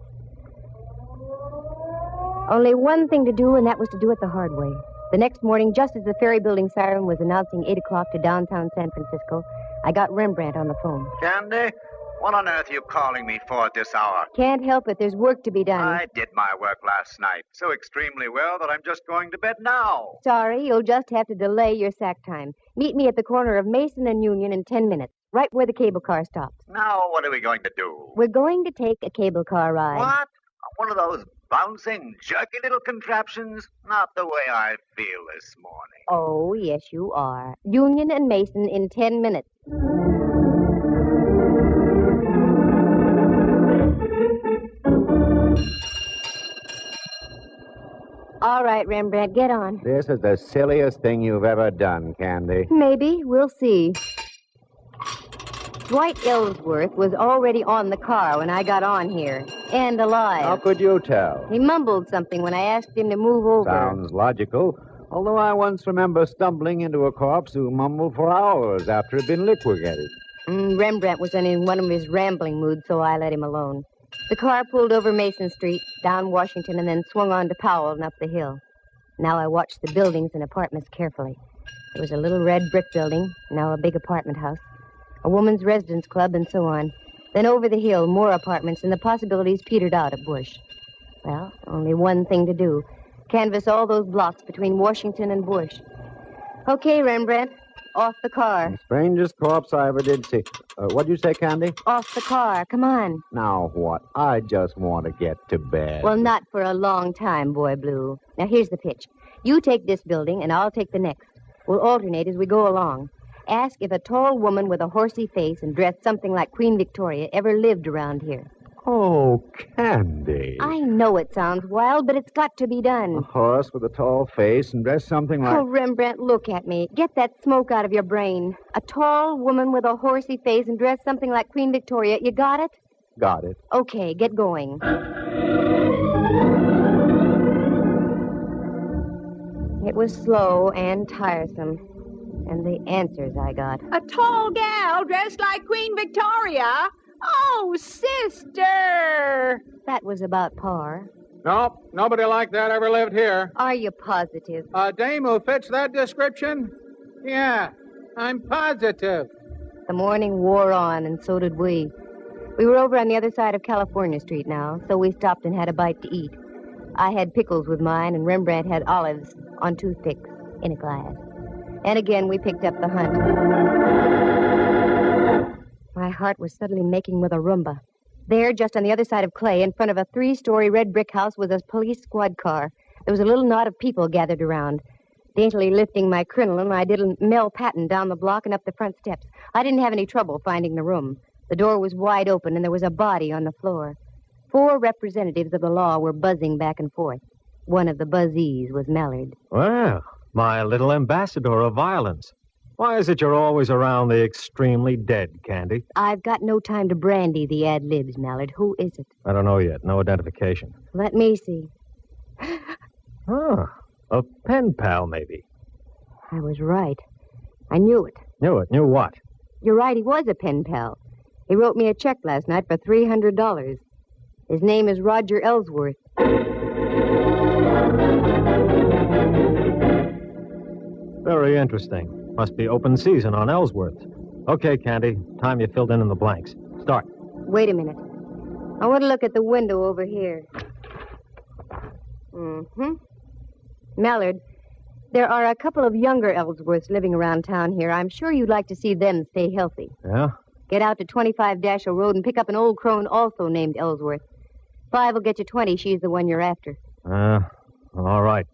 Only one thing to do, and that was to do it the hard way. The next morning, just as the ferry building siren was announcing 8 o'clock to downtown San Francisco, I got Rembrandt on the phone. Candy, what on earth are you calling me for at this hour? Can't help it. There's work to be done. I did my work last night so extremely well that I'm just going to bed now. Sorry, you'll just have to delay your sack time. Meet me at the corner of Mason and Union in 10 minutes, right where the cable car stops. Now, what are we going to do? We're going to take a cable car ride. What? One of those bouncing, jerky little contraptions? Not the way I feel this morning. Oh, yes, you are. Union and Mason in 10 minutes. All right, Rembrandt, get on. This is the silliest thing you've ever done, Candy. Maybe. We'll see. Dwight Ellsworth was already on the car when I got on here, and alive. How could you tell? He mumbled something when I asked him to move over. Sounds logical. Although I once remember stumbling into a corpse who mumbled for hours after it had been liquidated. Rembrandt was in one of his rambling moods, so I let him alone. The car pulled over Mason Street, down Washington, and then swung on to Powell and up the hill. Now I watched the buildings and apartments carefully. There was a little red brick building, now a big apartment house, a woman's residence club, and so on. Then over the hill, more apartments, and the possibilities petered out at Bush. Well, only one thing to do. Canvass all those blocks between Washington and Bush. Okay, Rembrandt. Off the car. The strangest corpse I ever did see. What'd you say, Candy? Off the car. Come on. Now what? I just want to get to bed. Well, not for a long time, Boy Blue. Now, here's the pitch. You take this building, and I'll take the next. We'll alternate as we go along. Ask if a tall woman with a horsey face and dressed something like Queen Victoria ever lived around here. Oh, Candy. I know it sounds wild, but it's got to be done. A horse with a tall face and dressed something like... Oh, Rembrandt, look at me. Get that smoke out of your brain. A tall woman with a horsey face and dressed something like Queen Victoria. You got it? Got it. Okay, get going. It was slow and tiresome. And the answers I got. A tall gal dressed like Queen Victoria? Oh, sister! That was about par. Nope, nobody like that ever lived here. Are you positive? A dame who fits that description? Yeah, I'm positive. The morning wore on, and so did we. We were over on the other side of California Street now, so we stopped and had a bite to eat. I had pickles with mine, and Rembrandt had olives on toothpicks in a glass. And again, we picked up the hunt. My heart was suddenly making with a rumba. There, just on the other side of Clay, in front of a 3-story red brick house, was a police squad car. There was a little knot of people gathered around. Daintily lifting my crinoline, I did a Mel Patton down the block and up the front steps. I didn't have any trouble finding the room. The door was wide open, and there was a body on the floor. 4 representatives of the law were buzzing back and forth. One of the buzzees was Mallard. Well, my little ambassador of violence. Why is it you're always around the extremely dead, Candy? I've got no time to brandy the ad-libs, Mallard. Who is it? I don't know yet. No identification. Let me see. Huh. A pen pal, maybe. I was right. I knew it. Knew it? Knew what? You're right, he was a pen pal. He wrote me a check last night for $300. His name is Roger Ellsworth. Very interesting. Must be open season on Ellsworth. Okay, Candy. Time you filled in the blanks. Start. Wait a minute. I want to look at the window over here. Mallard, there are a couple of younger Ellsworths living around town here. I'm sure you'd like to see them stay healthy. Yeah? Get out to 25 Dashiell Road and pick up an old crone also named Ellsworth. 5 will get you 20. She's the one you're after. All right.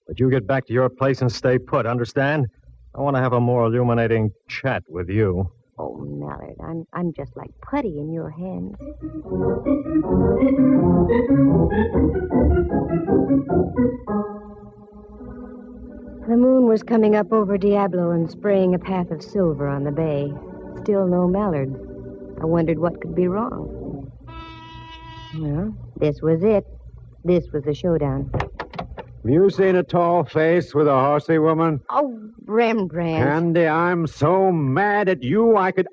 But you get back to your place and stay put, understand? I want to have a more illuminating chat with you. Oh, Mallard, I'm just like putty in your hands. The moon was coming up over Diablo and spraying a path of silver on the bay. Still no Mallard. I wondered what could be wrong. Well, this was it. This was the showdown. Have you seen a tall face with a horsey woman? Oh, Rembrandt. Candy, I'm so mad at you I could...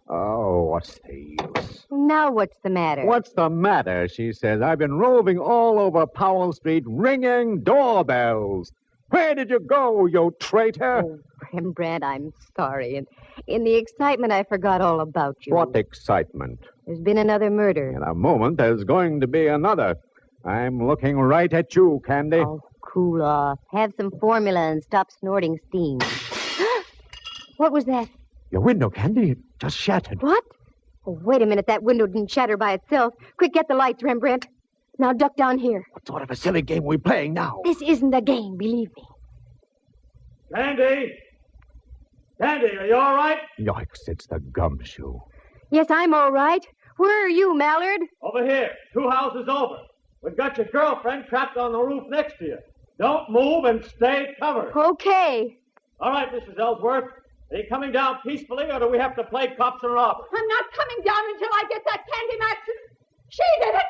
Oh, what's the use? Now what's the matter? What's the matter, she says. I've been roving all over Powell Street ringing doorbells. Where did you go, you traitor? Oh, Rembrandt, I'm sorry. And in the excitement, I forgot all about you. What excitement? There's been another murder. In a moment, there's going to be another. I'm looking right at you, Candy. Oh, cool off. Have some formula and stop snorting steam. What was that? Your window, Candy. It just shattered. What? Oh, wait a minute. That window didn't shatter by itself. Quick, get the lights, Rembrandt. Now duck down here. What sort of a silly game are we playing now? This isn't a game, believe me. Candy! Candy, are you all right? Yikes, it's the gumshoe. Yes, I'm all right. Where are you, Mallard? Over here, 2 houses over. We've got your girlfriend trapped on the roof next to you. Don't move and stay covered. Okay. All right, Mrs. Ellsworth. Are you coming down peacefully, or do we have to play cops and robbers? I'm not coming down until I get that Candy Matson. She did it.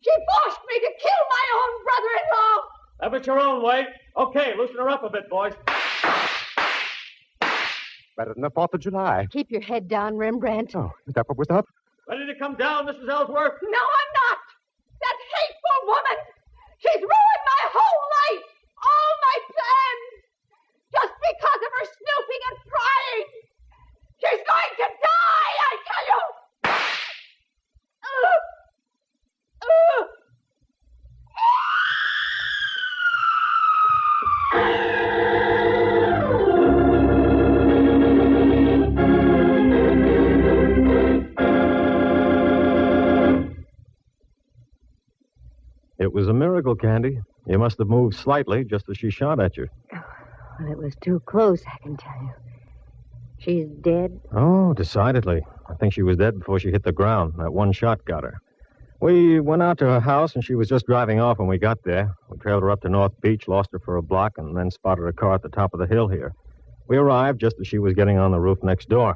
She forced me to kill my own brother-in-law. Have it your own way. Okay, loosen her up a bit, boys. Better than the 4th of July. Keep your head down, Rembrandt. Oh, is that what was up? Ready to come down, Mrs. Ellsworth? No, I'm not. That hateful woman. She's ruined my whole life. All my plans. Just because of her snooping and prying. She's going to die, I tell you. It was a miracle, Candy. You must have moved slightly just as she shot at you. Well, it was too close, I can tell you. She's dead? Oh, decidedly. I think she was dead before she hit the ground. That one shot got her. We went out to her house, and she was just driving off when we got there. We trailed her up to North Beach, lost her for a block, and then spotted her car at the top of the hill here. We arrived just as she was getting on the roof next door.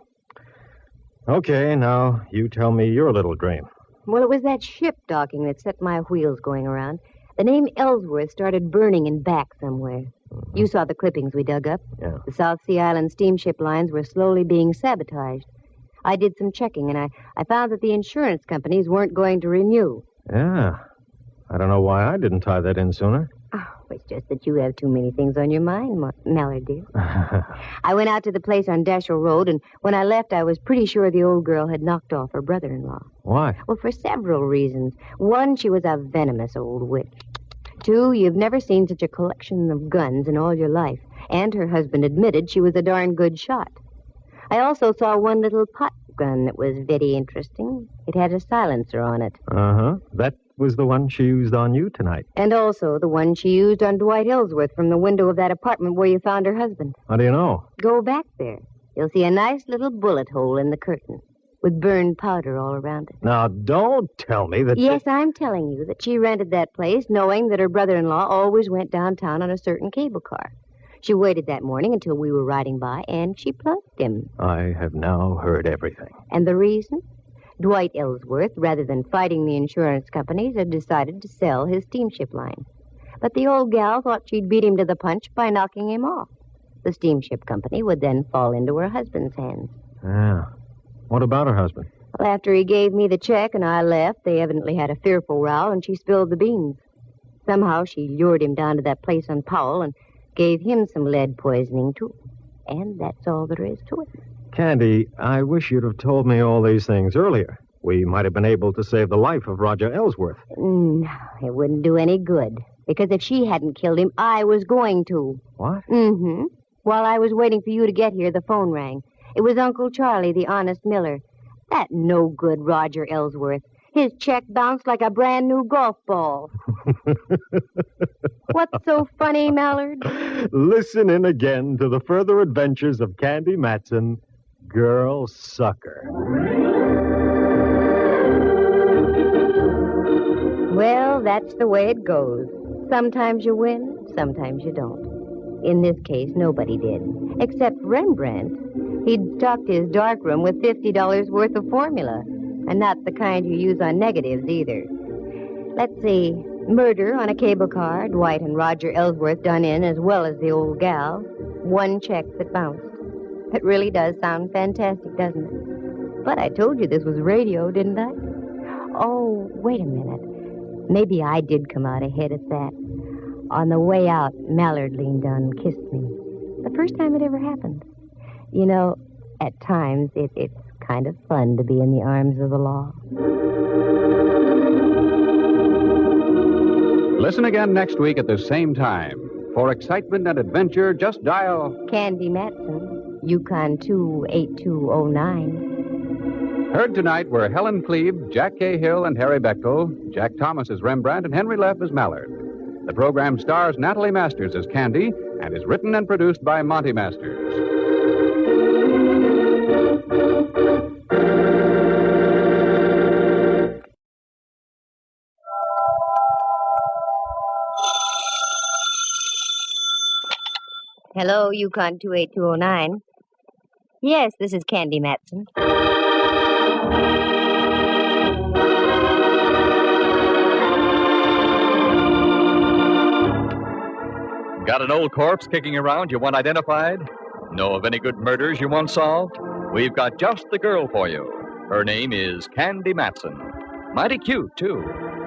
Okay, now you tell me your little dream. Well, it was that ship docking that set my wheels going around. The name Ellsworth started burning in back somewhere. Mm-hmm. You saw the clippings we dug up. Yeah. The South Sea Island steamship lines were slowly being sabotaged. I did some checking, and I found that the insurance companies weren't going to renew. Yeah. I don't know why I didn't tie that in sooner. Oh, it's just that you have too many things on your mind, Mallard, dear. I went out to the place on Dashiell Road, and when I left, I was pretty sure the old girl had knocked off her brother-in-law. Why? Well, for several reasons. One, she was a venomous old witch. Two, you've never seen such a collection of guns in all your life. And her husband admitted she was a darn good shot. I also saw one little pot gun that was very interesting. It had a silencer on it. Uh-huh. That was the one she used on you tonight. And also the one she used on Dwight Ellsworth from the window of that apartment where you found her husband. How do you know? Go back there. You'll see a nice little bullet hole in the curtain with burned powder all around it. Now, don't tell me that... Yes, I'm telling you that she rented that place knowing that her brother-in-law always went downtown on a certain cable car. She waited that morning until we were riding by, and she plugged him. I have now heard everything. And the reason? Dwight Ellsworth, rather than fighting the insurance companies, had decided to sell his steamship line. But the old gal thought she'd beat him to the punch by knocking him off. The steamship company would then fall into her husband's hands. Yeah. What about her husband? Well, after he gave me the check and I left, they evidently had a fearful row, and she spilled the beans. Somehow she lured him down to that place on Powell and gave him some lead poisoning, too. And that's all there is to it. Candy, I wish you'd have told me all these things earlier. We might have been able to save the life of Roger Ellsworth. No, it wouldn't do any good. Because if she hadn't killed him, I was going to. What? Mm-hmm. While I was waiting for you to get here, the phone rang. It was Uncle Charlie, the honest miller. That no-good Roger Ellsworth. His check bounced like a brand-new golf ball. What's so funny, Mallard? Listen in again to the further adventures of Candy Matson girl sucker. Well, that's the way it goes. Sometimes you win, sometimes you don't. In this case, nobody did, except Rembrandt. He'd stocked his darkroom with $50 worth of formula, and not the kind you use on negatives either. Let's see. Murder on a cable car, Dwight and Roger Ellsworth done in as well as the old gal. One check that bounced. It really does sound fantastic, doesn't it? But I told you this was radio, didn't I? Oh, wait a minute. Maybe I did come out ahead at that. On the way out, Mallard leaned down and kissed me. The first time it ever happened. You know, at times it's kind of fun to be in the arms of the law. Listen again next week at the same time. For excitement and adventure, just dial Candy Matson, Yukon 28209. Heard tonight were Helen Cleve, Jack Cahill, and Harry Bechtel, Jack Thomas as Rembrandt, and Henry Leff as Mallard. The program stars Natalie Masters as Candy and is written and produced by Monty Masters. Hello, Yukon 28209. Yes, this is Candy Matson. Got an old corpse kicking around you want identified? Know of any good murders you want solved? We've got just the girl for you. Her name is Candy Matson. Mighty cute, too.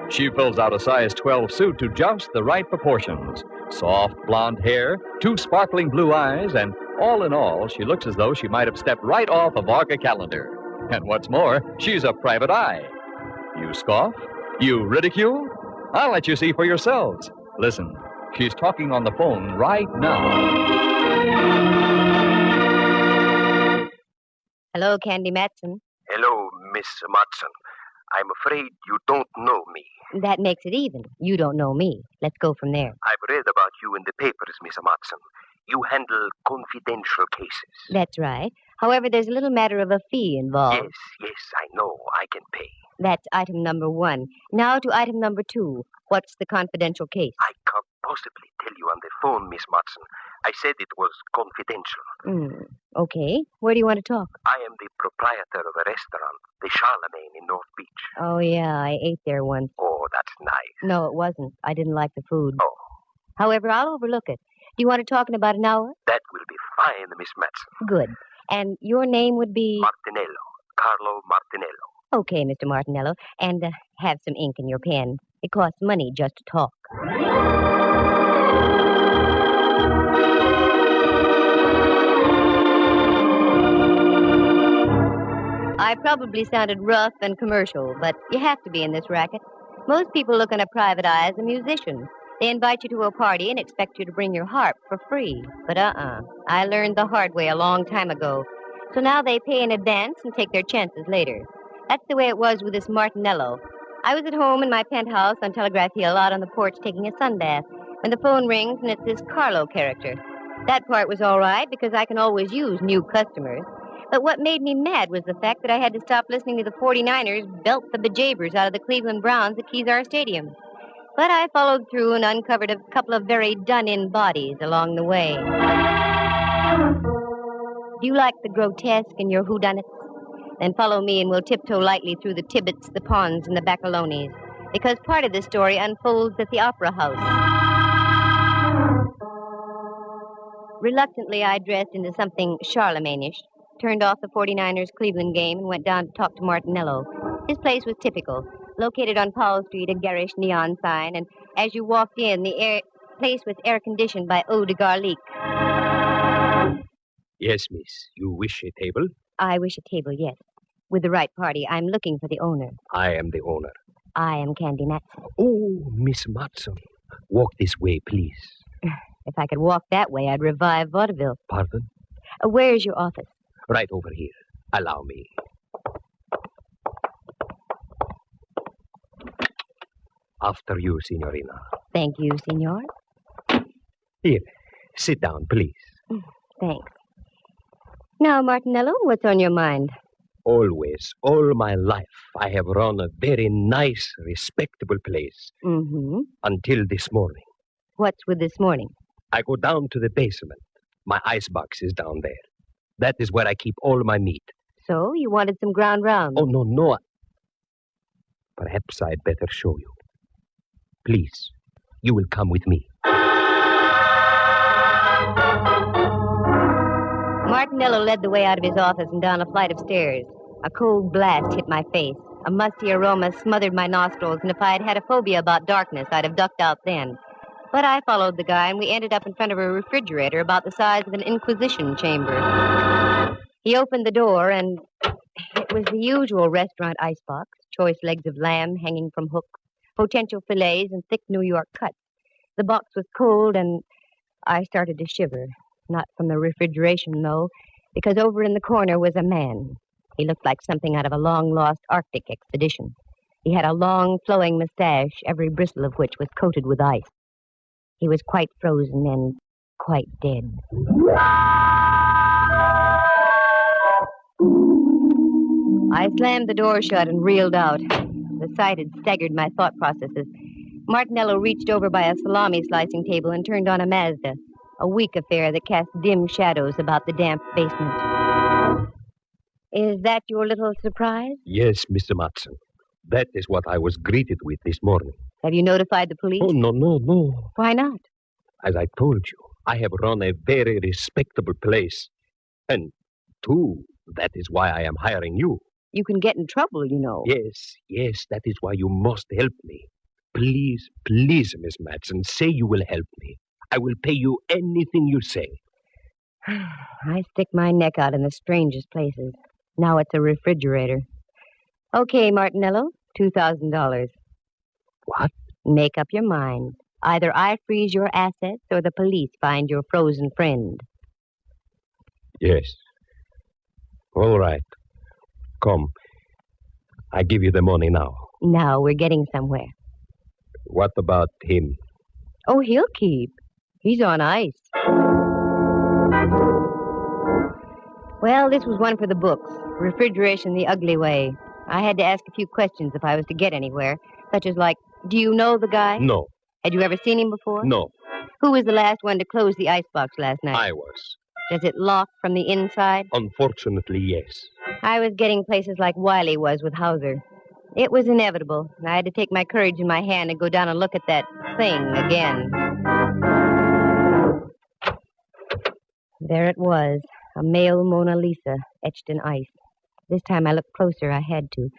She fills out a size 12 suit to just the right proportions. Soft blonde hair, 2 sparkling blue eyes, and all in all, she looks as though she might have stepped right off a Varga calendar. And what's more, she's a private eye. You scoff? You ridicule? I'll let you see for yourselves. Listen, she's talking on the phone right now. Hello, Candy Matson. Hello, Miss Matson. I'm afraid you don't know me. That makes it even. You don't know me. Let's go from there. I've read about you in the papers, Miss Matson. You handle confidential cases. That's right. However, there's a little matter of a fee involved. Yes, I know. I can pay. That's item number 1. Now to item number 2. What's the confidential case? I can't possibly tell you on the phone, Miss Matson. I said it was confidential. Okay. Where do you want to talk? I am the proprietor of a restaurant, the Charlemagne in North Beach. Oh, yeah, I ate there once. Oh, that's nice. No, it wasn't. I didn't like the food. Oh. However, I'll overlook it. Do you want to talk in about an hour? That will be fine, Miss Matson. Good. And your name would be? Martinello. Carlo Martinello. Okay, Mr. Martinello. And have some ink in your pen. It costs money just to talk. I probably sounded rough and commercial, but you have to be in this racket. Most people look on a private eye as a musician. They invite you to a party and expect you to bring your harp for free. But I learned the hard way a long time ago. So now they pay in advance and take their chances later. That's the way it was with this Martinello. I was at home in my penthouse on Telegraph Hill out on the porch taking a sunbath when the phone rings and it's this Carlo character. That part was all right because I can always use new customers. But what made me mad was the fact that I had to stop listening to the 49ers belt the bejabbers out of the Cleveland Browns at Kezar Stadium. But I followed through and uncovered a couple of very done-in bodies along the way. Do you like the grotesque in your whodunits? Then follow me and we'll tiptoe lightly through the Tibbets, the Ponds, and the Baccalones. Because part of the story unfolds at the Opera House. Reluctantly, I dressed into something Charlemagne-ish, turned off the 49ers Cleveland game, and went down to talk to Martinello. His place was typical. Located on Powell Street, a garish neon sign, and as you walked in, the place was air-conditioned by eau de garlic. Yes, miss. You wish a table? I wish a table, yes. With the right party. I'm looking for the owner. I am the owner. I am Candy Matson. Oh, Miss Matson. Walk this way, please. If I could walk that way, I'd revive vaudeville. Pardon? Where's your office? Right over here. Allow me. After you, Signorina. Thank you, Signor. Here, sit down, please. Thanks. Now, Martinello, what's on your mind? Always, all my life, I have run a very nice, respectable place. Mm-hmm. Until this morning. What's with this morning? I go down to the basement. My icebox is down there. That is where I keep all my meat. So, you wanted some ground round? Oh, no. Perhaps I'd better show you. Please, you will come with me. Martinello led the way out of his office and down a flight of stairs. A cold blast hit my face. A musty aroma smothered my nostrils, and if I had had a phobia about darkness, I'd have ducked out then. But I followed the guy, and we ended up in front of a refrigerator about the size of an inquisition chamber. He opened the door, and it was the usual restaurant icebox, choice legs of lamb hanging from hooks, potential fillets, and thick New York cuts. The box was cold, and I started to shiver. Not from the refrigeration, though, because over in the corner was a man. He looked like something out of a long-lost Arctic expedition. He had a long, flowing mustache, every bristle of which was coated with ice. He was quite frozen and quite dead. I slammed the door shut and reeled out. The sight had staggered my thought processes. Martinello reached over by a salami-slicing table and turned on a Mazda, a weak affair that cast dim shadows about the damp basement. Is that your little surprise? Yes, Mr. Matson. That is what I was greeted with this morning. Have you notified the police? Oh, no. Why not? As I told you, I have run a very respectable place. And, too, that is why I am hiring you. You can get in trouble, you know. Yes, that is why you must help me. Please, Miss Matson, say you will help me. I will pay you anything you say. I stick my neck out in the strangest places. Now it's a refrigerator. Okay, Martinello, $2,000. What? Make up your mind. Either I freeze your assets or the police find your frozen friend. Yes. All right. Come. I give you the money now. Now we're getting somewhere. What about him? Oh, he'll keep. He's on ice. Well, this was one for the books. Refrigeration the ugly way. I had to ask a few questions if I was to get anywhere, such as like, do you know the guy? No. Had you ever seen him before? No. Who was the last one to close the icebox last night? I was. Does it lock from the inside? Unfortunately, yes. I was getting places like Wiley was with Hauser. It was inevitable. I had to take my courage in my hand and go down and look at that thing again. There it was, a male Mona Lisa etched in ice. This time I looked closer, I had to.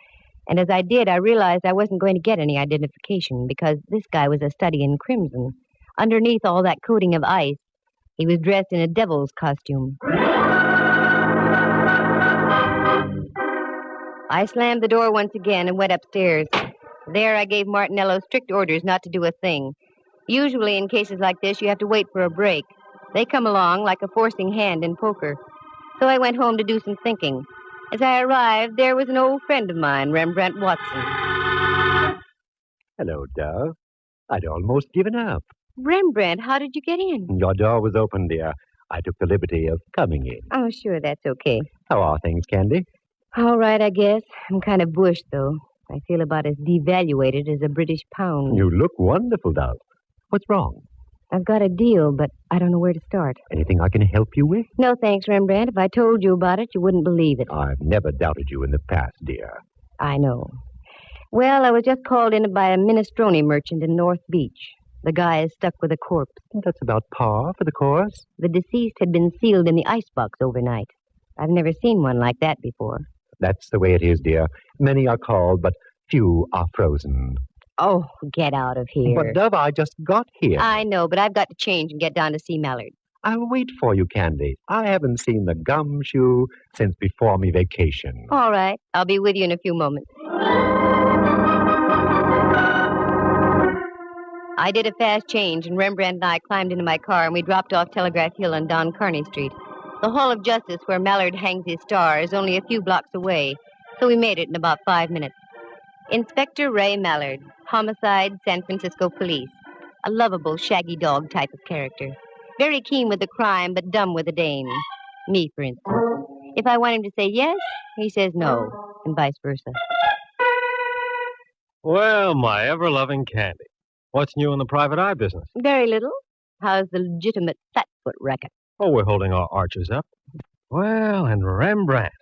And as I did, I realized I wasn't going to get any identification because this guy was a study in crimson. Underneath all that coating of ice, he was dressed in a devil's costume. I slammed the door once again and went upstairs. There I gave Martinello strict orders not to do a thing. Usually in cases like this, you have to wait for a break. They come along like a forcing hand in poker. So I went home to do some thinking. As I arrived, there was an old friend of mine, Rembrandt Watson. Hello, Dove. I'd almost given up. Rembrandt, how did you get in? Your door was open, dear. I took the liberty of coming in. Oh, sure, that's okay. How are things, Candy? All right, I guess. I'm kind of bushed, though. I feel about as devaluated as a British pound. You look wonderful, Dove. What's wrong? I've got a deal, but I don't know where to start. Anything I can help you with? No, thanks, Rembrandt. If I told you about it, you wouldn't believe it. I've never doubted you in the past, dear. I know. Well, I was just called in by a minestrone merchant in North Beach. The guy is stuck with a corpse. That's about par for the course. The deceased had been sealed in the icebox overnight. I've never seen one like that before. That's the way it is, dear. Many are called, but few are frozen. Oh, get out of here. But, Dove, I just got here. I know, but I've got to change and get down to see Mallard. I'll wait for you, Candy. I haven't seen the gumshoe since before me vacation. All right. I'll be with you in a few moments. I did a fast change, and Rembrandt and I climbed into my car, and we dropped off Telegraph Hill and down Kearney Street. The Hall of Justice, where Mallard hangs his star, is only a few blocks away, so we made it in about 5 minutes. Inspector Ray Mallard, Homicide, San Francisco Police. A lovable, shaggy dog type of character. Very keen with the crime, but dumb with the Dane. Me, for instance. If I want him to say yes, he says no, and vice versa. Well, my ever-loving Candy. What's new in the private eye business? Very little. How's the legitimate flatfoot racket? Oh, we're holding our arches up. Well, and Rembrandt,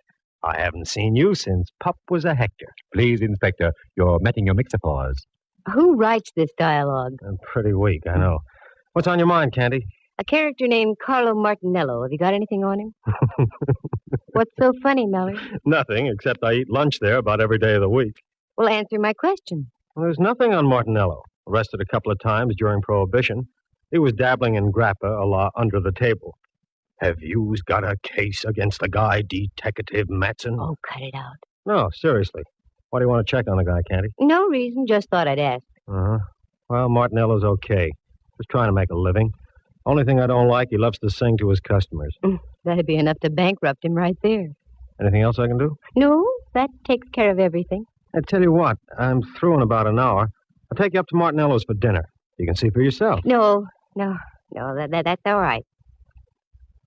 I haven't seen you since Pup was a Hector. Please, Inspector, you're metting your mixer-paws. Who writes this dialogue? I'm pretty weak, I know. What's on your mind, Candy? A character named Carlo Martinello. Have you got anything on him? What's so funny, Mellor? Nothing, except I eat lunch there about every day of the week. Well, answer my question. Well, there's nothing on Martinello. Arrested a couple of times during Prohibition. He was dabbling in grappa a la under the table. Have you got a case against the guy, Detective Matson? Oh, cut it out. No, seriously. Why do you want to check on the guy, Candy? No reason, just thought I'd ask. Uh-huh. Well, Martinello's okay. Just trying to make a living. Only thing I don't like, he loves to sing to his customers. That'd be enough to bankrupt him right there. Anything else I can do? No, that takes care of everything. I tell you what, I'm through in about an hour. I'll take you up to Martinello's for dinner. You can see for yourself. No, that's all right.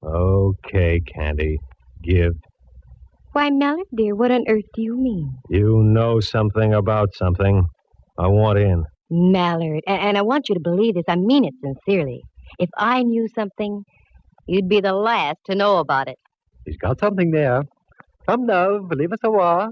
Okay, Candy. Give. Why, Mallard, dear, what on earth do you mean? You know something about something. I want in. Mallard, and I want you to believe this. I mean it sincerely. If I knew something, you'd be the last to know about it. He's got something there. Come now, leave us a while.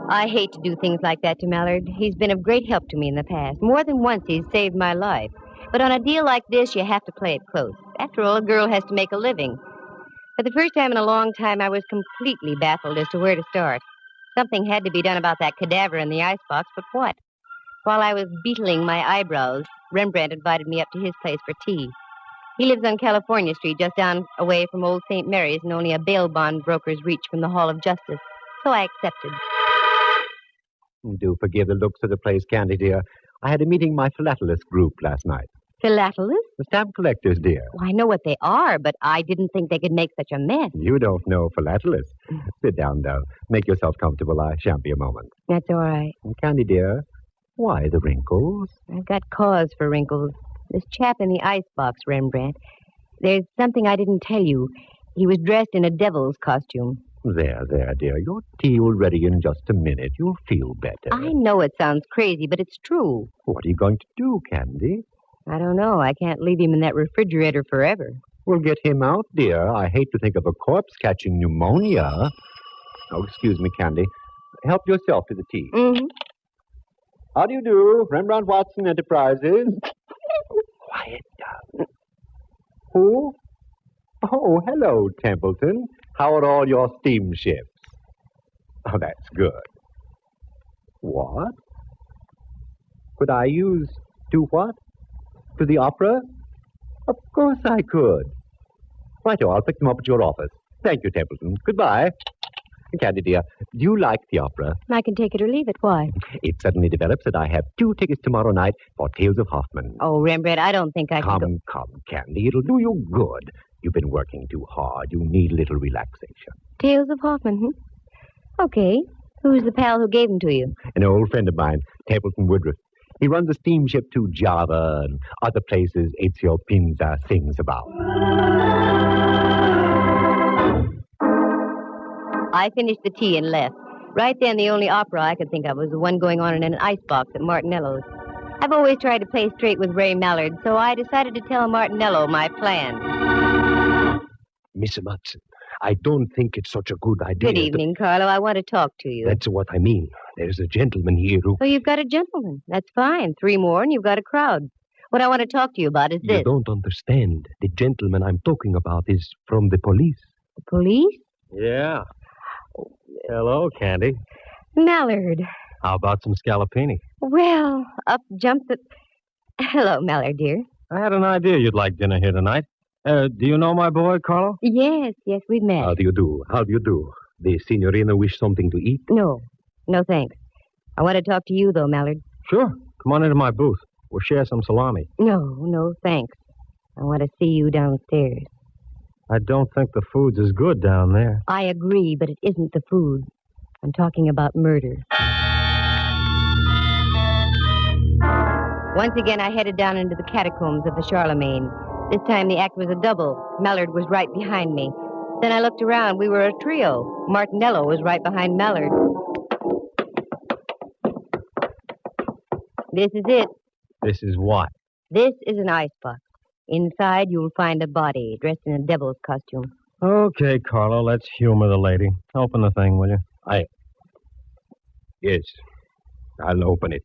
I hate to do things like that to Mallard. He's been of great help to me in the past. More than once he's saved my life. But on a deal like this, you have to play it close. After all, a girl has to make a living. For the first time in a long time, I was completely baffled as to where to start. Something had to be done about that cadaver in the icebox, but what? While I was beetling my eyebrows, Rembrandt invited me up to his place for tea. He lives on California Street, just down away from Old St. Mary's, and only a bail bond broker's reach from the Hall of Justice. So I accepted. Do forgive the looks of the place, Candy, dear. I had a meeting with my philatelist group last night. Philatelist? The stamp collectors, dear. Well, I know what they are, but I didn't think they could make such a mess. You don't know philatelists. Sit down, though. Make yourself comfortable. I shan't be a moment. That's all right. Candy, dear, why the wrinkles? I've got cause for wrinkles. This chap in the icebox, Rembrandt. There's something I didn't tell you. He was dressed in a devil's costume. There, dear. Your tea will ready in just a minute. You'll feel better. I know it sounds crazy, but it's true. What are you going to do, Candy? I don't know. I can't leave him in that refrigerator forever. We'll get him out, dear. I hate to think of a corpse catching pneumonia. Oh, excuse me, Candy. Help yourself to the tea. Mm-hmm. How do you do, Rembrandt Watson Enterprises? Quiet down. Who? Oh, hello, Templeton. How are all your steamships? Oh, that's good. What? Could I do what? To the opera? Of course I could. Righto, I'll pick them up at your office. Thank you, Templeton. Goodbye. Candy, dear, do you like the opera? I can take it or leave it. Why? It suddenly develops that I have 2 tickets tomorrow night for Tales of Hoffman. Oh, Rembrandt, I don't think I can go. Come, Candy. It'll do you good. You've been working too hard. You need a little relaxation. Tales of Hoffman, Okay. Who's the pal who gave them to you? An old friend of mine, Templeton Woodruff. He runs a steamship to Java and other places Ezio Pinza sings about. I finished the tea and left. Right then, the only opera I could think of was the one going on in an icebox at Martinello's. I've always tried to play straight with Ray Mallard, so I decided to tell Martinello my plan. Miss Matson, I don't think it's such a good idea. Good evening, Carlo. I want to talk to you. That's what I mean. There's a gentleman here who... So you've got a gentleman. That's fine. 3 more and you've got a crowd. What I want to talk to you about is this. You don't understand. The gentleman I'm talking about is from the police. The police? Yeah. Hello, Candy. Mallard. How about some scallopini? Well, up jumped the... Hello, Mallard, dear. I had an idea you'd like dinner here tonight. Do you know my boy, Carlo? Yes, we've met. How do you do? The signorina wish something to eat? No, thanks. I want to talk to you, though, Mallard. Sure. Come on into my booth. We'll share some salami. No, thanks. I want to see you downstairs. I don't think the food's as good down there. I agree, but it isn't the food. I'm talking about murder. Once again, I headed down into the catacombs of the Charlemagne. This time the act was a double. Mallard was right behind me. Then I looked around. We were a trio. Martinello was right behind Mallard. This is it. This is what? This is an icebox. Inside, you'll find a body dressed in a devil's costume. Okay, Carlo, let's humor the lady. Open the thing, will you? Yes, I'll open it.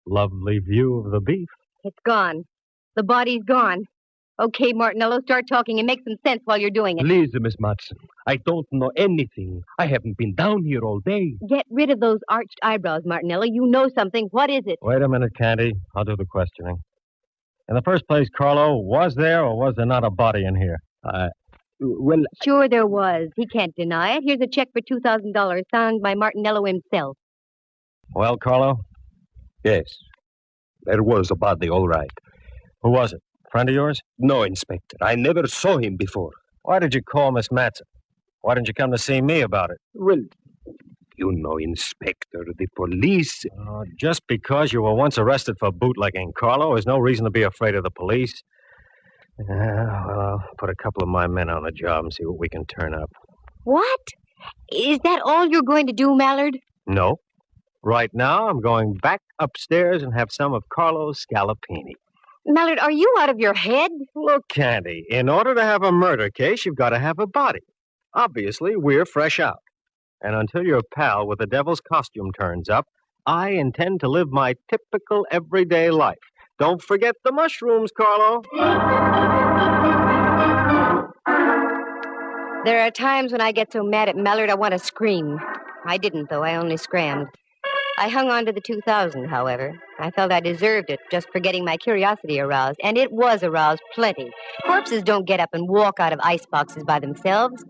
Lovely view of the beef. It's gone. The body's gone. Okay, Martinello, start talking and make some sense while you're doing it. Please, Miss Matson, I don't know anything. I haven't been down here all day. Get rid of those arched eyebrows, Martinello. You know something. What is it? Wait a minute, Candy. I'll do the questioning. In the first place, Carlo, was there or was there not a body in here? Well... Sure there was. He can't deny it. Here's a check for $2,000 signed by Martinello himself. Well, Carlo? Yes, there was a body, all right. Who was it? Friend of yours? No, Inspector. I never saw him before. Why did you call Miss Matson? Why didn't you come to see me about it? Well, you know, Inspector, the police... Just because you were once arrested for bootlegging, Carlo, is no reason to be afraid of the police. Well, I'll put a couple of my men on the job and see what we can turn up. What? Is that all you're going to do, Mallard? No. Right now, I'm going back upstairs and have some of Carlo's scallopini. Mallard, are you out of your head? Look, Candy, in order to have a murder case, you've got to have a body. Obviously, we're fresh out. And until your pal with the devil's costume turns up, I intend to live my typical everyday life. Don't forget the mushrooms, Carlo. There are times when I get so mad at Mallard I want to scream. I didn't, though. I only scrammed. I hung on to the $2,000, however. I felt I deserved it just for getting my curiosity aroused, and it was aroused plenty. Corpses don't get up and walk out of iceboxes by themselves.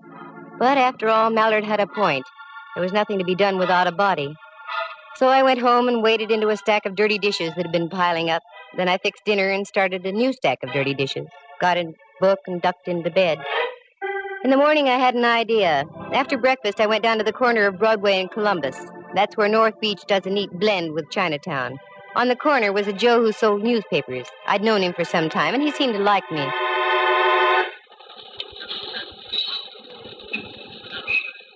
But after all, Mallard had a point. There was nothing to be done without a body. So I went home and waded into a stack of dirty dishes that had been piling up. Then I fixed dinner and started a new stack of dirty dishes. Got a book and ducked into bed. In the morning, I had an idea. After breakfast, I went down to the corner of Broadway and Columbus. That's where North Beach does a neat blend with Chinatown. On the corner was a Joe who sold newspapers. I'd known him for some time, and he seemed to like me.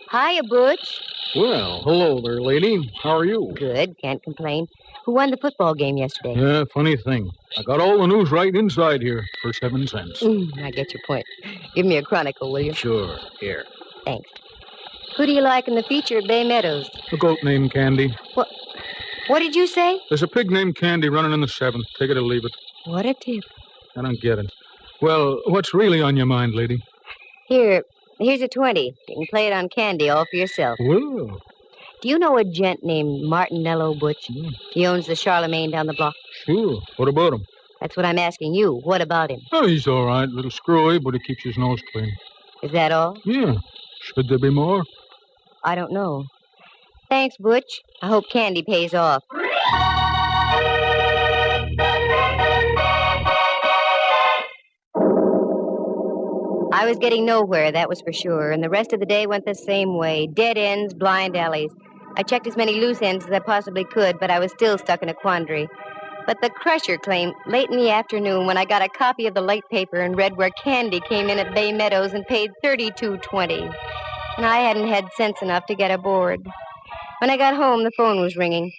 Hiya, Butch. Well, hello there, lady. How are you? Good, can't complain. Who won the football game yesterday? Yeah, funny thing. I got all the news right inside here for 7 cents. I get your point. Give me a chronicle, will you? Sure, here. Thanks. Who do you like in the feature at Bay Meadows? A goat named Candy. What did you say? There's a pig named Candy running in the 7th. Take it or leave it. What a tip. I don't get it. Well, what's really on your mind, lady? Here's a 20. You can play it on Candy all for yourself. Well. Do you know a gent named Martinello, Butch? He owns the Charlemagne down the block. Sure. What about him? That's what I'm asking you. What about him? Oh, he's all right. A little screwy, but he keeps his nose clean. Is that all? Yeah. Should there be more? I don't know. Thanks, Butch. I hope Candy pays off. I was getting nowhere, that was for sure, and the rest of the day went the same way. Dead ends, blind alleys. I checked as many loose ends as I possibly could, but I was still stuck in a quandary. But the Crusher claimed late in the afternoon when I got a copy of the late paper and read where Candy came in at Bay Meadows and paid $32.20. And I hadn't had sense enough to get aboard. When I got home, the phone was ringing.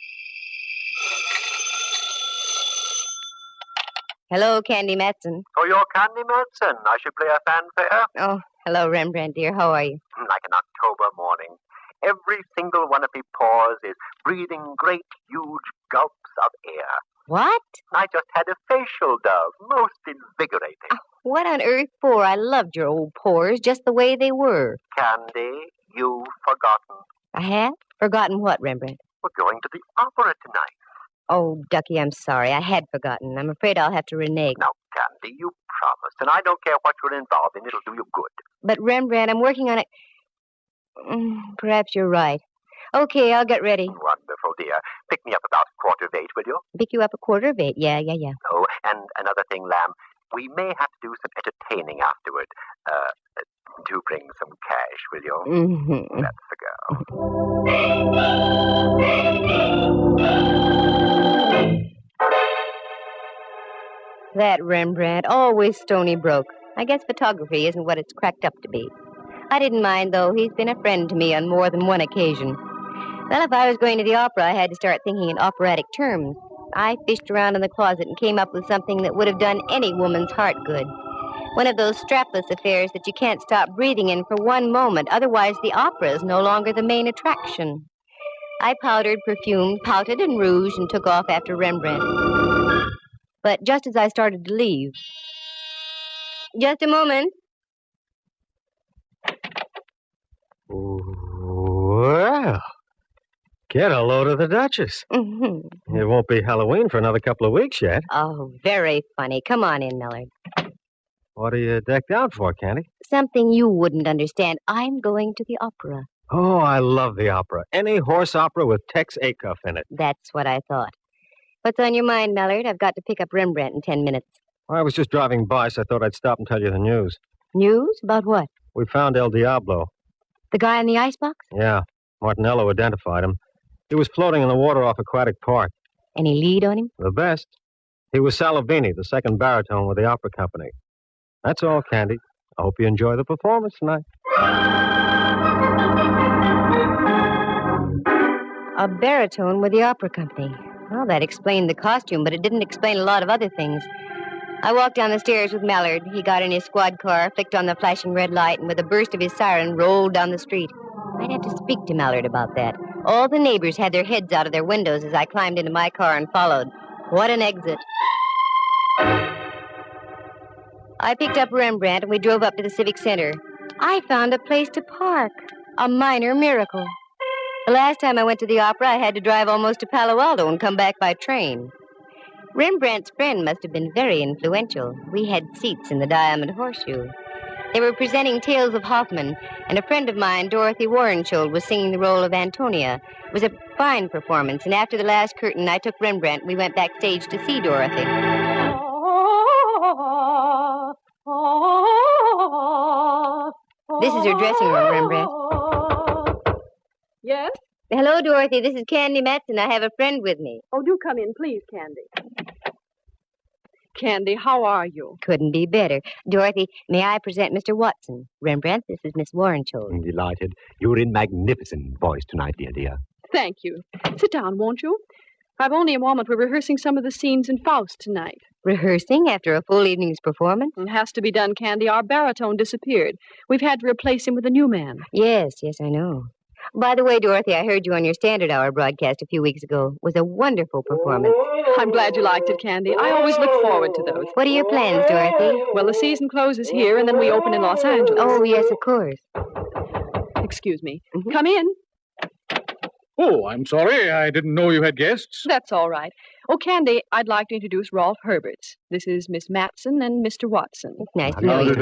Hello, Candy Matson. Oh, you're Candy Matson. I should play a fanfare. Oh, hello, Rembrandt, dear. How are you? Like an October morning. Every single one of me pores is breathing great, huge gulps of air. What? I just had a facial dove. Most invigorating. What on earth for? I loved your old pores just the way they were. Candy, you've forgotten. I have? Forgotten what, Rembrandt? We're going to the opera tonight. Oh, Ducky, I'm sorry. I had forgotten. I'm afraid I'll have to renege. Now, Candy, you promised, and I don't care what you're involved in. It'll do you good. But, Rembrandt, I'm working on it. Perhaps you're right. Okay, I'll get ready. Wonderful, dear. Pick me up about 7:45, will you? Pick you up 7:45? Yeah. Oh, and another thing, Lamb. We may have to do some entertaining afterward. Do bring some cash, will you? Mm-hmm. That's the girl. That Rembrandt, always stony broke. I guess photography isn't what it's cracked up to be. I didn't mind, though. He's been a friend to me on more than one occasion. Well, if I was going to the opera, I had to start thinking in operatic terms. I fished around in the closet and came up with something that would have done any woman's heart good. One of those strapless affairs that you can't stop breathing in for one moment. Otherwise, the opera is no longer the main attraction. I powdered, perfumed, pouted, and rouged and took off after Rembrandt. But just as I started to leave... Just a moment. Well, get a load of the Duchess. Mm-hmm. It won't be Halloween for another couple of weeks yet. Oh, very funny. Come on in, Millard. What are you decked out for, Candy? Something you wouldn't understand. I'm going to the opera. Oh, I love the opera. Any horse opera with Tex Acuff in it. That's what I thought. What's on your mind, Millard? I've got to pick up Rembrandt in 10 minutes. I was just driving by, so I thought I'd stop and tell you the news. News? About what? We found El Diablo. The guy in the icebox? Yeah. Martinello identified him. He was floating in the water off Aquatic Park. Any lead on him? The best. He was Salavini, the second baritone with the opera company. That's all, Candy. I hope you enjoy the performance tonight. A baritone with the opera company. Well, that explained the costume, but it didn't explain a lot of other things. I walked down the stairs with Mallard. He got in his squad car, flicked on the flashing red light, and with a burst of his siren, rolled down the street. I'd have to speak to Mallard about that. All the neighbors had their heads out of their windows as I climbed into my car and followed. What an exit. I picked up Rembrandt, and we drove up to the Civic Center. I found a place to park. A minor miracle. The last time I went to the opera, I had to drive almost to Palo Alto and come back by train. Rembrandt's friend must have been very influential. We had seats in the Diamond Horseshoe. They were presenting Tales of Hoffmann, and a friend of mine, Dorothy Warrenshould, was singing the role of Antonia. It was a fine performance, and after the last curtain, I took Rembrandt and we went backstage to see Dorothy. This is her dressing room, Rembrandt. Yes? Hello, Dorothy. This is Candy Matson. I have a friend with me. Oh, do come in, please, Candy. Candy, how are you? Couldn't be better. Dorothy, may I present Mr. Watson? Rembrandt, this is Miss Warrenshould. I'm delighted. You're in magnificent voice tonight, dear. Thank you. Sit down, won't you? I've only a moment. We're rehearsing some of the scenes in Faust tonight. Rehearsing after a full evening's performance? It has to be done, Candy. Our baritone disappeared. We've had to replace him with a new man. Yes, I know. By the way, Dorothy, I heard you on your Standard Hour broadcast a few weeks ago. It was a wonderful performance. I'm glad you liked it, Candy. I always look forward to those. What are your plans, Dorothy? Well, the season closes here, and then we open in Los Angeles. Oh, yes, of course. Excuse me. Mm-hmm. Come in. Oh, I'm sorry. I didn't know you had guests. That's all right. Oh, Candy, I'd like to introduce Rolf Herberts. This is Miss Matson and Mr. Watson. It's nice to know you.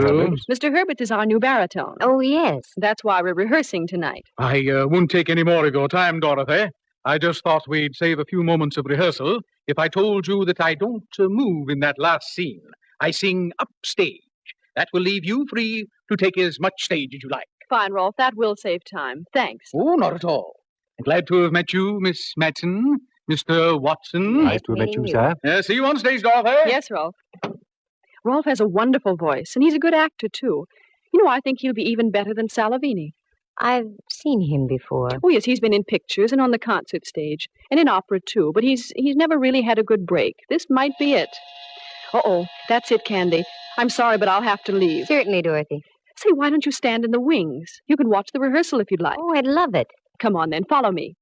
Mr. Herberts is our new baritone. Oh, yes. That's why we're rehearsing tonight. I won't take any more of your time, Dorothy. I just thought we'd save a few moments of rehearsal if I told you that I don't move in that last scene. I sing upstage. That will leave you free to take as much stage as you like. Fine, Rolf. That will save time. Thanks. Oh, not at all. Glad to have met you, Miss Matson, Mr. Watson. Nice to have met you, sir. See you on stage, Dorothy. Yes, Rolf. Rolf has a wonderful voice, and he's a good actor, too. You know, I think he'll be even better than Salavini. I've seen him before. Oh, yes, he's been in pictures and on the concert stage, and in opera, too, but he's never really had a good break. This might be it. Uh-oh, that's it, Candy. I'm sorry, but I'll have to leave. Certainly, Dorothy. Say, why don't you stand in the wings? You can watch the rehearsal if you'd like. Oh, I'd love it. Come on, then. Follow me.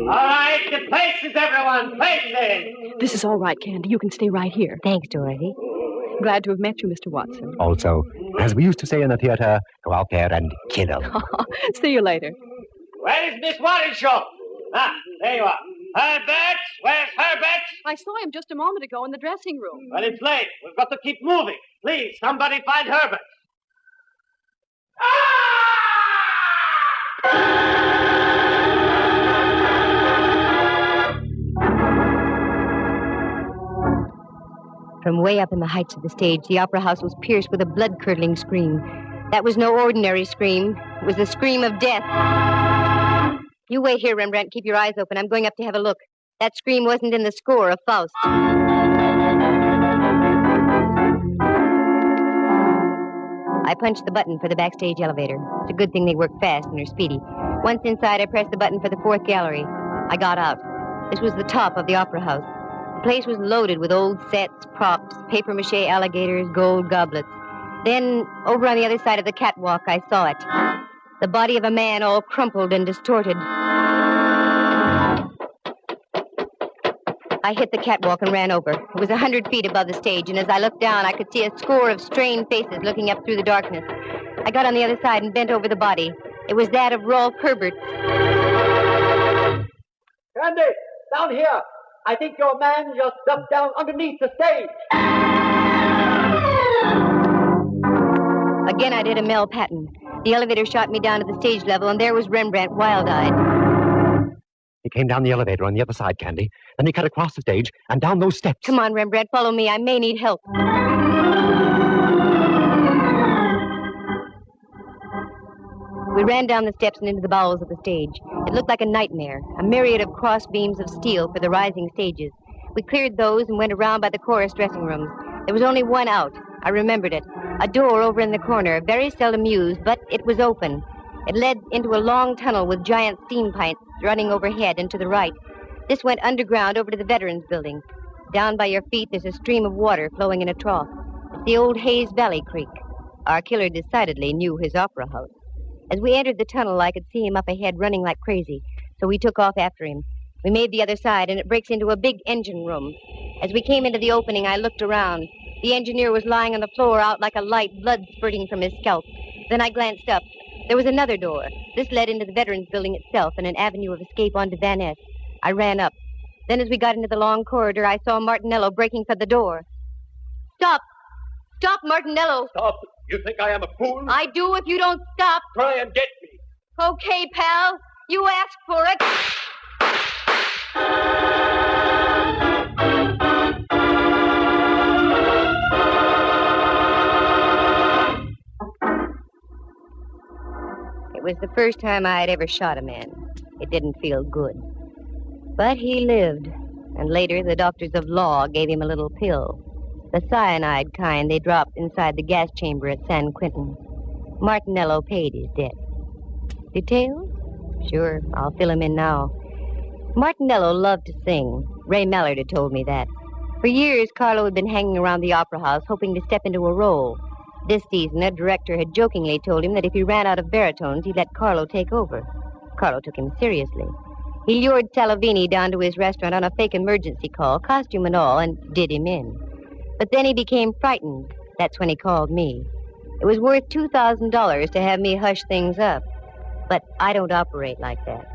All right, to places, everyone. Places. This is all right, Candy. You can stay right here. Thanks, Dorothy. Glad to have met you, Mr. Watson. Also, as we used to say in the theater, go out there and kill them. See you later. Where is Miss Warrenshould? Ah, there you are. Herbert! Where's Herbert? I saw him just a moment ago in the dressing room. Well, it's late. We've got to keep moving. Please, somebody find Herbert. From way up in the heights of the stage, the opera house was pierced with a blood-curdling scream. That was no ordinary scream. It was the scream of death. You wait here, Rembrandt. Keep your eyes open. I'm going up to have a look. That scream wasn't in the score of Faust. I punched the button for the backstage elevator. It's a good thing they work fast and are speedy. Once inside, I pressed the button for the fourth gallery. I got out. This was the top of the opera house. The place was loaded with old sets, props, papier-mâché alligators, gold goblets. Then, over on the other side of the catwalk, I saw it. The body of a man all crumpled and distorted. I hit the catwalk and ran over. It was 100 feet above the stage, and as I looked down, I could see a score of strained faces looking up through the darkness. I got on the other side and bent over the body. It was that of Rolf Herbert. Candy, down here. I think your man just dumped down underneath the stage. Again, I did a Mel Patton. The elevator shot me down to the stage level, and there was Rembrandt, wild-eyed. He came down the elevator on the other side, Candy. Then he cut across the stage and down those steps. Come on, Rembrandt, follow me. I may need help. We ran down the steps and into the bowels of the stage. It looked like a nightmare, a myriad of cross beams of steel for the rising stages. We cleared those and went around by the chorus dressing rooms. There was only one out. I remembered it. A door over in the corner, very seldom used, but it was open. It led into a long tunnel with giant steam pipes running overhead and to the right. This went underground over to the Veterans Building. Down by your feet, there's a stream of water flowing in a trough. It's the old Hayes Valley Creek. Our killer decidedly knew his opera house. As we entered the tunnel, I could see him up ahead running like crazy, so we took off after him. We made the other side, and it breaks into a big engine room. As we came into the opening, I looked around. The engineer was lying on the floor out like a light, blood spurting from his scalp. Then I glanced up. There was another door. This led into the Veterans Building itself and an avenue of escape onto Van Ness. I ran up. Then as we got into the long corridor, I saw Martinello breaking for the door. Stop! Stop, Martinello! Stop! You think I am a fool? I do if you don't stop. Try and get me. Okay, pal. You asked for it. It was the first time I had ever shot a man. It didn't feel good. But he lived, and later the doctors of law gave him a little pill. The cyanide kind they dropped inside the gas chamber at San Quentin. Martinello paid his debt. Details? Sure, I'll fill him in now. Martinello loved to sing. Ray Mallard had told me that. For years, Carlo had been hanging around the opera house hoping to step into a role. This season, a director had jokingly told him that if he ran out of baritones, he'd let Carlo take over. Carlo took him seriously. He lured Salavini down to his restaurant on a fake emergency call, costume and all, and did him in. But then he became frightened. That's when he called me. It was worth $2,000 to have me hush things up. But I don't operate like that.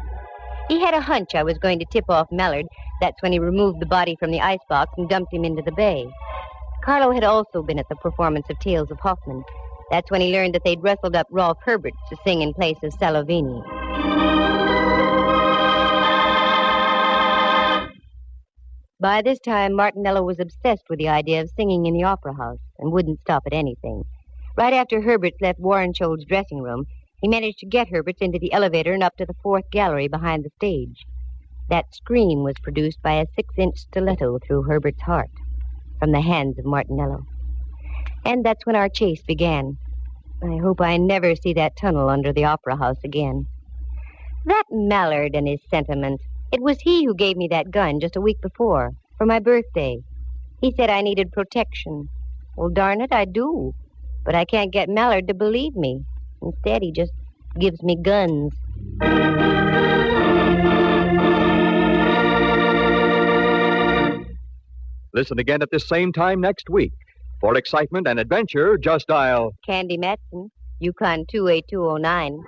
He had a hunch I was going to tip off Mallard. That's when he removed the body from the icebox and dumped him into the bay. Carlo had also been at the performance of Tales of Hoffman. That's when he learned that they'd rustled up Rolf Herbert to sing in place of Salavini. By this time, Martinello was obsessed with the idea of singing in the opera house and wouldn't stop at anything. Right after Herberts left Warrenshold's dressing room, he managed to get Herberts into the elevator and up to the fourth gallery behind the stage. That scream was produced by a 6-inch stiletto through Herbert's heart from the hands of Martinello. And that's when our chase began. I hope I never see that tunnel under the opera house again. That Mallard and his sentiment. It was he who gave me that gun just a week before, for my birthday. He said I needed protection. Well, darn it, I do. But I can't get Mallard to believe me. Instead, he just gives me guns. Listen again at this same time next week. For excitement and adventure, just dial Candy Matson, Yukon 28209.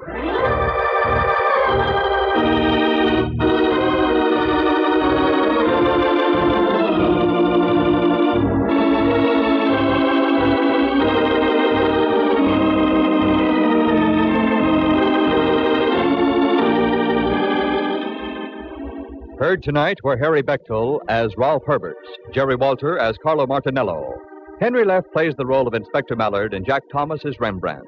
Heard tonight were Harry Bechtel as Ralph Herbert, Jerry Walter as Carlo Martinello. Henry Leff plays the role of Inspector Mallard, and Jack Thomas is Rembrandt.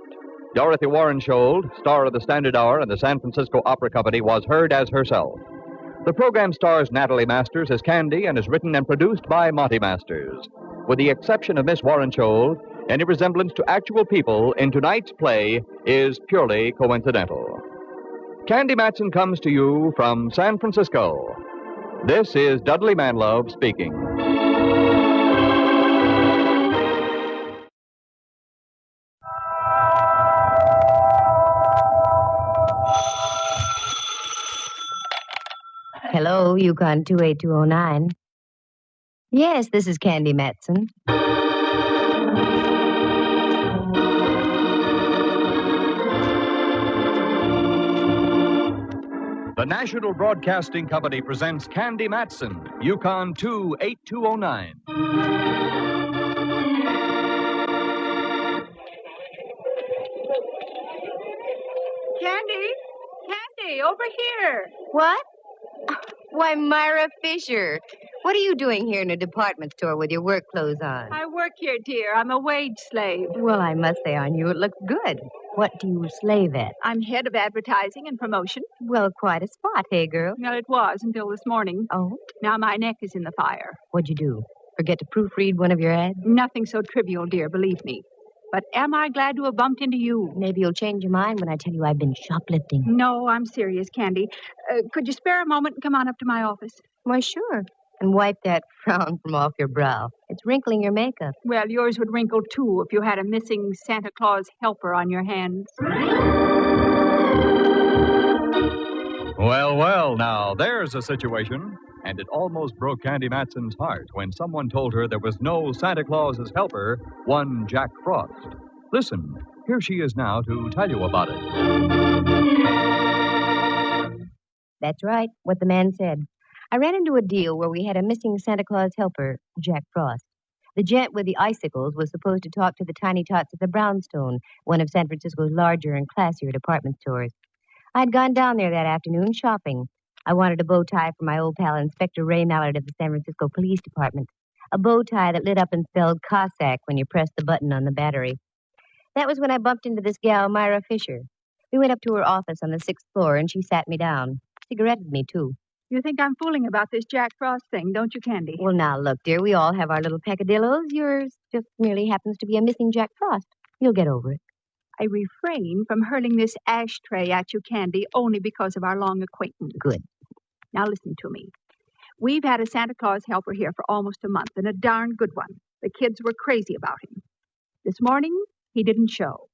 Dorothy Warrenshold, star of the Standard Hour and the San Francisco Opera Company, was heard as herself. The program stars Natalie Masters as Candy and is written and produced by Monty Masters. With the exception of Miss Warrenshold, any resemblance to actual people in tonight's play is purely coincidental. Candy Matson comes to you from San Francisco. This is Dudley Manlove speaking. Hello, Yukon 28209. Yes, this is Candy Matson. The National Broadcasting Company presents Candy Matson, Yukon 28209. Candy, over here. What? Why, Myra Fisher. What are you doing here in a department store with your work clothes on? I work here, dear. I'm a wage slave. Well, I must say on you it looks good. What do you slave at? I'm head of advertising and promotion. Well, quite a spot, hey, girl? Well, it was until this morning. Oh? Now my neck is in the fire. What'd you do? Forget to proofread one of your ads? Nothing so trivial, dear, believe me. But am I glad to have bumped into you? Maybe you'll change your mind when I tell you I've been shoplifting. No, I'm serious, Candy. Could you spare a moment and come on up to my office? Why, sure. And wipe that frown from off your brow. It's wrinkling your makeup. Well, yours would wrinkle, too, if you had a missing Santa Claus helper on your hands. Well, now, there's a situation. And it almost broke Candy Matson's heart when someone told her there was no Santa Claus's helper, one Jack Frost. Listen, here she is now to tell you about it. That's right, what the man said. I ran into a deal where we had a missing Santa Claus helper, Jack Frost. The gent with the icicles was supposed to talk to the tiny tots at the Brownstone, one of San Francisco's larger and classier department stores. I'd gone down there that afternoon shopping. I wanted a bow tie for my old pal Inspector Ray Mallard of the San Francisco Police Department. A bow tie that lit up and spelled Cossack when you pressed the button on the battery. That was when I bumped into this gal, Myra Fisher. We went up to her office on the 6th floor, and she sat me down. Cigaretted me, too. You think I'm fooling about this Jack Frost thing, don't you, Candy? Well, now, look, dear, we all have our little peccadillos. Yours just merely happens to be a missing Jack Frost. You'll get over it. I refrain from hurling this ashtray at you, Candy, only because of our long acquaintance. Good. Now listen to me. We've had a Santa Claus helper here for almost a month, and a darn good one. The kids were crazy about him. This morning, he didn't show.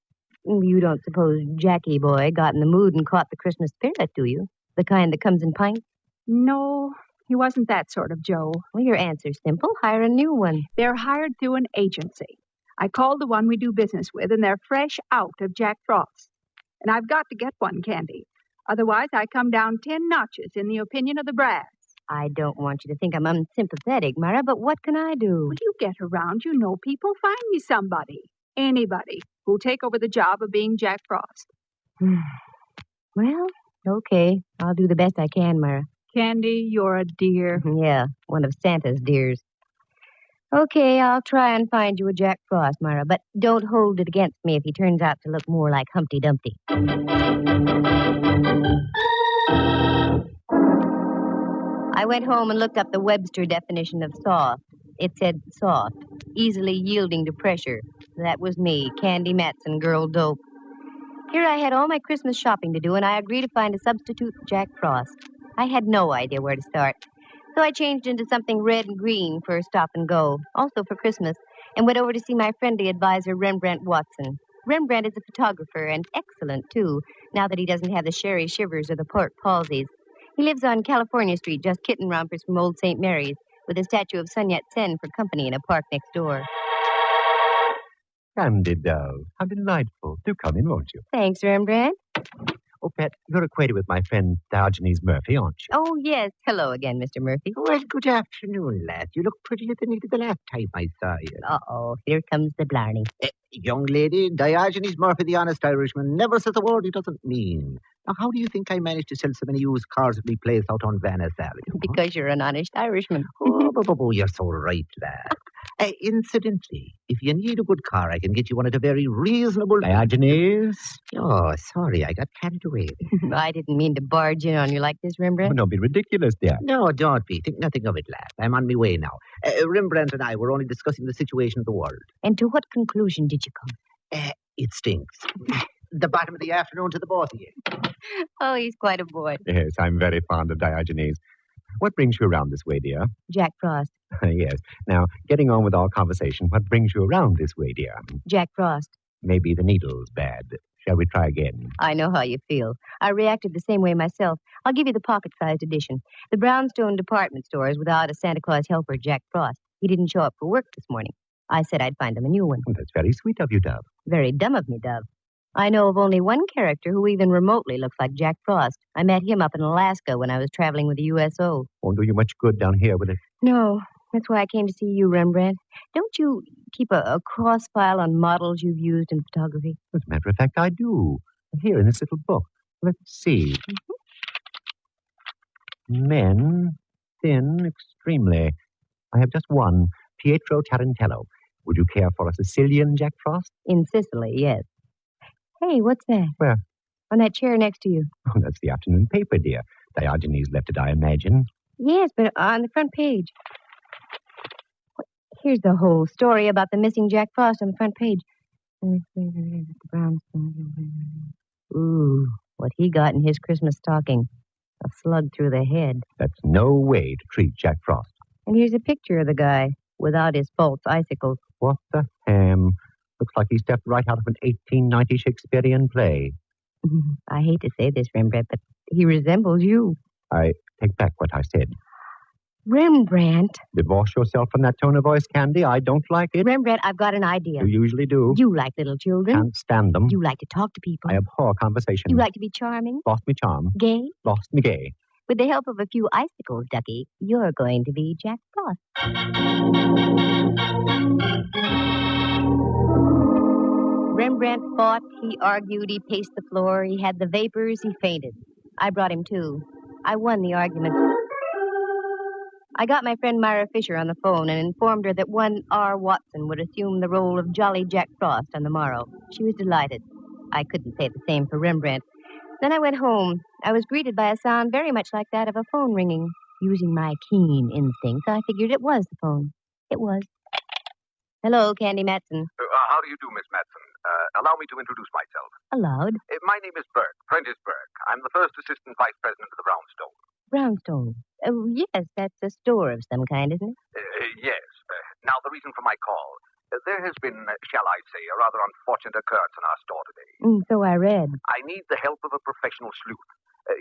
You don't suppose Jackie boy got in the mood and caught the Christmas spirit, do you? The kind that comes in pints? No, he wasn't that sort of Joe. Well, your answer's simple. Hire a new one. They're hired through an agency. I called the one we do business with, and they're fresh out of Jack Frost. And I've got to get one, Candy. Otherwise, I come down 10 notches in the opinion of the brass. I don't want you to think I'm unsympathetic, Myra, but what can I do? Well, you get around. You know people. Find me somebody. Anybody who'll take over the job of being Jack Frost. Well, okay. I'll do the best I can, Myra. Candy, you're a dear. Yeah, one of Santa's dears. Okay, I'll try and find you a Jack Frost, Myra, but don't hold it against me if he turns out to look more like Humpty Dumpty. I went home and looked up the Webster definition of soft. It said soft, easily yielding to pressure. That was me, Candy Matson, girl dope. Here I had all my Christmas shopping to do, and I agreed to find a substitute for Jack Frost. I had no idea where to start. So I changed into something red and green for a stop and go, also for Christmas, and went over to see my friendly advisor, Rembrandt Watson. Rembrandt is a photographer, and excellent, too, now that he doesn't have the sherry shivers or the pork palsies. He lives on California Street, just kitten rompers from Old St. Mary's, with a statue of Sun Yat-sen for company in a park next door. Candy doll, how delightful. Do come in, won't you? Thanks, Rembrandt. Oh, Pet, you're acquainted with my friend Diogenes Murphy, aren't you? Oh, yes. Hello again, Mr. Murphy. Well, good afternoon, lad. You look prettier than you did the last time I saw you. Uh-oh, here comes the blarney. Young lady, Diogenes Murphy, the honest Irishman, never says a word he doesn't mean. Now, how do you think I managed to sell so many used cars at my place out on Van Ness Avenue? Because you're an honest Irishman. Oh, you're so right, lad. Incidentally, if you need a good car, I can get you one at a very reasonable... Diogenes? Oh, sorry, I got carried away. I didn't mean to barge in on you like this, Rembrandt. Don't be ridiculous, dear. No, don't be. Think nothing of it, lad. I'm on my way now. Rembrandt and I were only discussing the situation of the world. And to what conclusion did you come? It stinks. The bottom of the afternoon to the both of you. Oh, he's quite a boy. Yes, I'm very fond of Diogenes. What brings you around this way, dear? Jack Frost. Yes. Now, getting on with our conversation, what brings you around this way, dear? Jack Frost. Maybe the needle's bad. Shall we try again? I know how you feel. I reacted the same way myself. I'll give you the pocket-sized edition. The brownstone department store is without a Santa Claus helper, Jack Frost. He didn't show up for work this morning. I said I'd find him a new one. Well, that's very sweet of you, Dove. Very dumb of me, Dove. I know of only one character who even remotely looks like Jack Frost. I met him up in Alaska when I was traveling with the USO. Won't do you much good down here, will it? No, that's why I came to see you, Rembrandt. Don't you keep a cross file on models you've used in photography? As a matter of fact, I do. Here in this little book. Let's see. Men, thin, extremely. I have just one, Pietro Tarantello. Would you care for a Sicilian Jack Frost? In Sicily, yes. Hey, what's that? Where? On that chair next to you. Oh, that's the afternoon paper, dear. Diogenes left it, I imagine. Yes, but on the front page. Here's the whole story about the missing Jack Frost on the front page. Ooh, what he got in his Christmas stocking. A slug through the head. That's no way to treat Jack Frost. And here's a picture of the guy without his false icicles. What the ham? Looks like he stepped right out of an 1890 Shakespearean play. I hate to say this, Rembrandt, but he resembles you. I take back what I said. Rembrandt. Divorce yourself from that tone of voice, Candy. I don't like it. Rembrandt, I've got an idea. You usually do. You like little children. Can't stand them. You like to talk to people. I abhor conversation. You like to be charming. Lost me charm. Gay. Lost me gay. With the help of a few icicles, Ducky, you're going to be Jack Frost. Rembrandt fought, he argued, he paced the floor, he had the vapors, he fainted. I brought him to. I won the argument. I got my friend Myra Fisher on the phone and informed her that one R. Watson would assume the role of Jolly Jack Frost on the morrow. She was delighted. I couldn't say the same for Rembrandt. Then I went home. I was greeted by a sound very much like that of a phone ringing. Using my keen instincts, I figured it was the phone. It was. Hello, Candy Matson. How do you do, Miss Matson? Allow me to introduce myself. Allowed. My name is Burke, Prentice Burke. I'm the first assistant vice president of the Brownstone. Brownstone. Oh, yes, that's a store of some kind, isn't it? Yes. Now, the reason for my call. There has been, shall I say, a rather unfortunate occurrence in our store today. So I read. I need the help of a professional sleuth.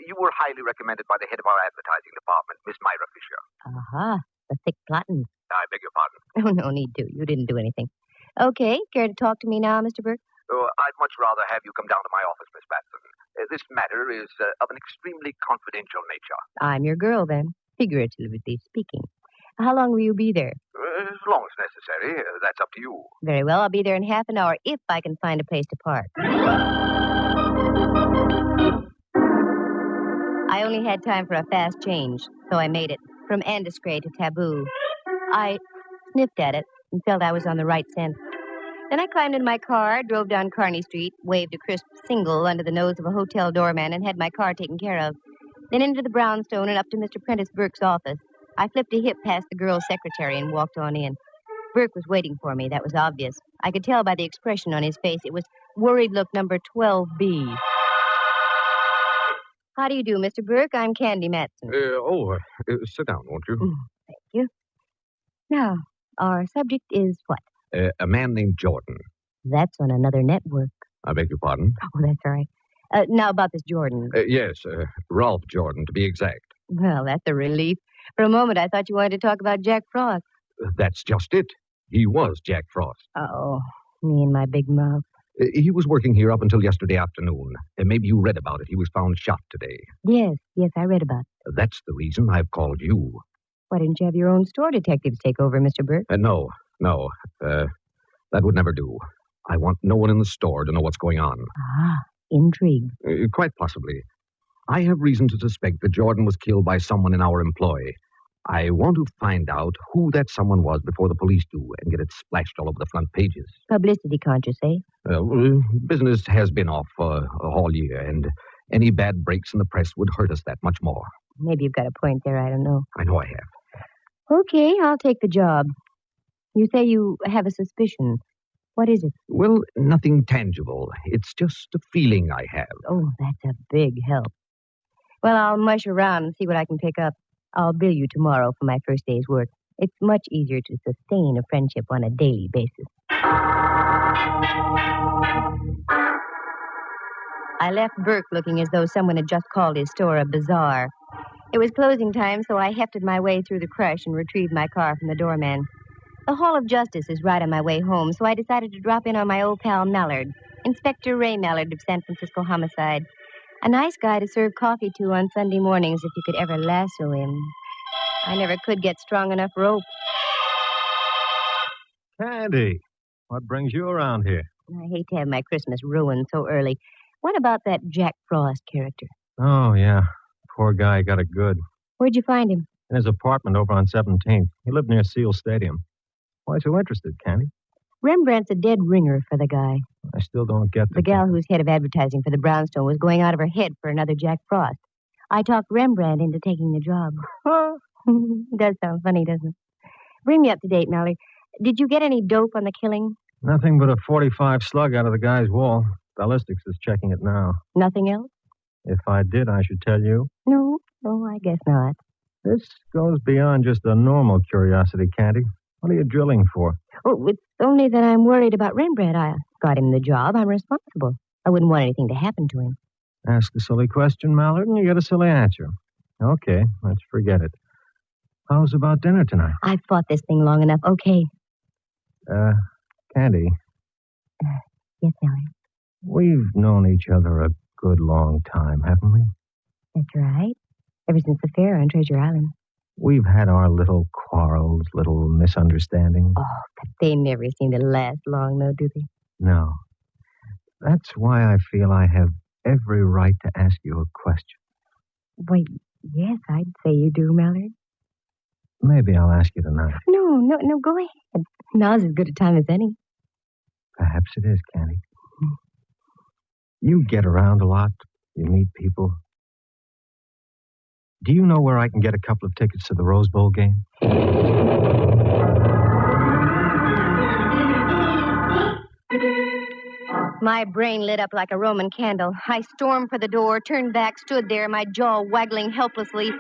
You were highly recommended by the head of our advertising department, Miss Myra Fisher. Aha, the thick plotting. I beg your pardon. Oh, no need to. You didn't do anything. Okay, care to talk to me now, Mr. Burke? I'd much rather have you come down to my office, Miss Matson. This matter is of an extremely confidential nature. I'm your girl, then, figuratively speaking. How long will you be there? As long as necessary. That's up to you. Very well, I'll be there in half an hour if I can find a place to park. I only had time for a fast change, so I made it from Andescray to Taboo. I sniffed at it and felt I was on the right scent. Then I climbed in my car, drove down Kearney Street, waved a crisp single under the nose of a hotel doorman, and had my car taken care of. Then into the brownstone and up to Mr. Prentice Burke's office. I flipped a hip past the girl's secretary and walked on in. Burke was waiting for me. That was obvious. I could tell by the expression on his face. It was worried look number 12B. How do you do, Mr. Burke? I'm Candy Matson. Sit down, won't you? Thank you. Now, our subject is what? A man named Jordan. That's on another network. I beg your pardon? Oh, that's all right. Now about this Jordan. Yes, Ralph Jordan, to be exact. Well, that's a relief. For a moment, I thought you wanted to talk about Jack Frost. That's just it. He was Jack Frost. Oh, me and my big mouth. He was working here up until yesterday afternoon. Maybe you read about it. He was found shot today. Yes, I read about it. That's the reason I've called you. Why didn't you have your own store detectives take over, Mr. Burke? No. That would never do. I want no one in the store to know what's going on. Intrigue. Quite possibly. I have reason to suspect that Jordan was killed by someone in our employ. I want to find out who that someone was before the police do and get it splashed all over the front pages. Publicity conscious, eh? Business has been off all year, and any bad breaks in the press would hurt us that much more. Maybe you've got a point there, I don't know. I know I have. Okay, I'll take the job. You say you have a suspicion. What is it? Well, nothing tangible. It's just a feeling I have. Oh, that's a big help. Well, I'll mush around and see what I can pick up. I'll bill you tomorrow for my first day's work. It's much easier to sustain a friendship on a daily basis. I left Burke looking as though someone had just called his store a bazaar. It was closing time, so I hefted my way through the crush and retrieved my car from the doorman. The Hall of Justice is right on my way home, so I decided to drop in on my old pal Mallard, Inspector Ray Mallard of San Francisco Homicide. A nice guy to serve coffee to on Sunday mornings if you could ever lasso him. I never could get strong enough rope. Candy, what brings you around here? I hate to have my Christmas ruined so early. What about that Jack Frost character? Oh, yeah. Poor guy got it good. Where'd you find him? In his apartment over on 17th. He lived near Seal Stadium. Why so interested, Candy? Rembrandt's a dead ringer for the guy. I still don't get the gal who's head of advertising for the Brownstone was going out of her head for another Jack Frost. I talked Rembrandt into taking the job. Does sound funny, doesn't it? Bring me up to date, Mallard. Did you get any dope on the killing? Nothing but a .45 slug out of the guy's wall. Ballistics is checking it now. Nothing else? If I did, I should tell you. No, I guess not. This goes beyond just a normal curiosity, Candy. What are you drilling for? Oh, it's only that I'm worried about Rembrandt. I got him the job. I'm responsible. I wouldn't want anything to happen to him. Ask a silly question, Mallard, and you get a silly answer. Okay, let's forget it. How's about dinner tonight? I've fought this thing long enough. Okay. Candy. Yes, Mallard. We've known each other a good long time, haven't we? That's right. Ever since the fair on Treasure Island. We've had our little quarrels, little misunderstandings. Oh, but they never seem to last long, though, do they? No. That's why I feel I have every right to ask you a question. Why, yes, I'd say you do, Mallard. Maybe I'll ask you tonight. No, go ahead. Now's as good a time as any. Perhaps it is, Candy. You get around a lot. You meet people. Do you know where I can get a couple of tickets to the Rose Bowl game? My brain lit up like a Roman candle. I stormed for the door, turned back, stood there, my jaw waggling helplessly.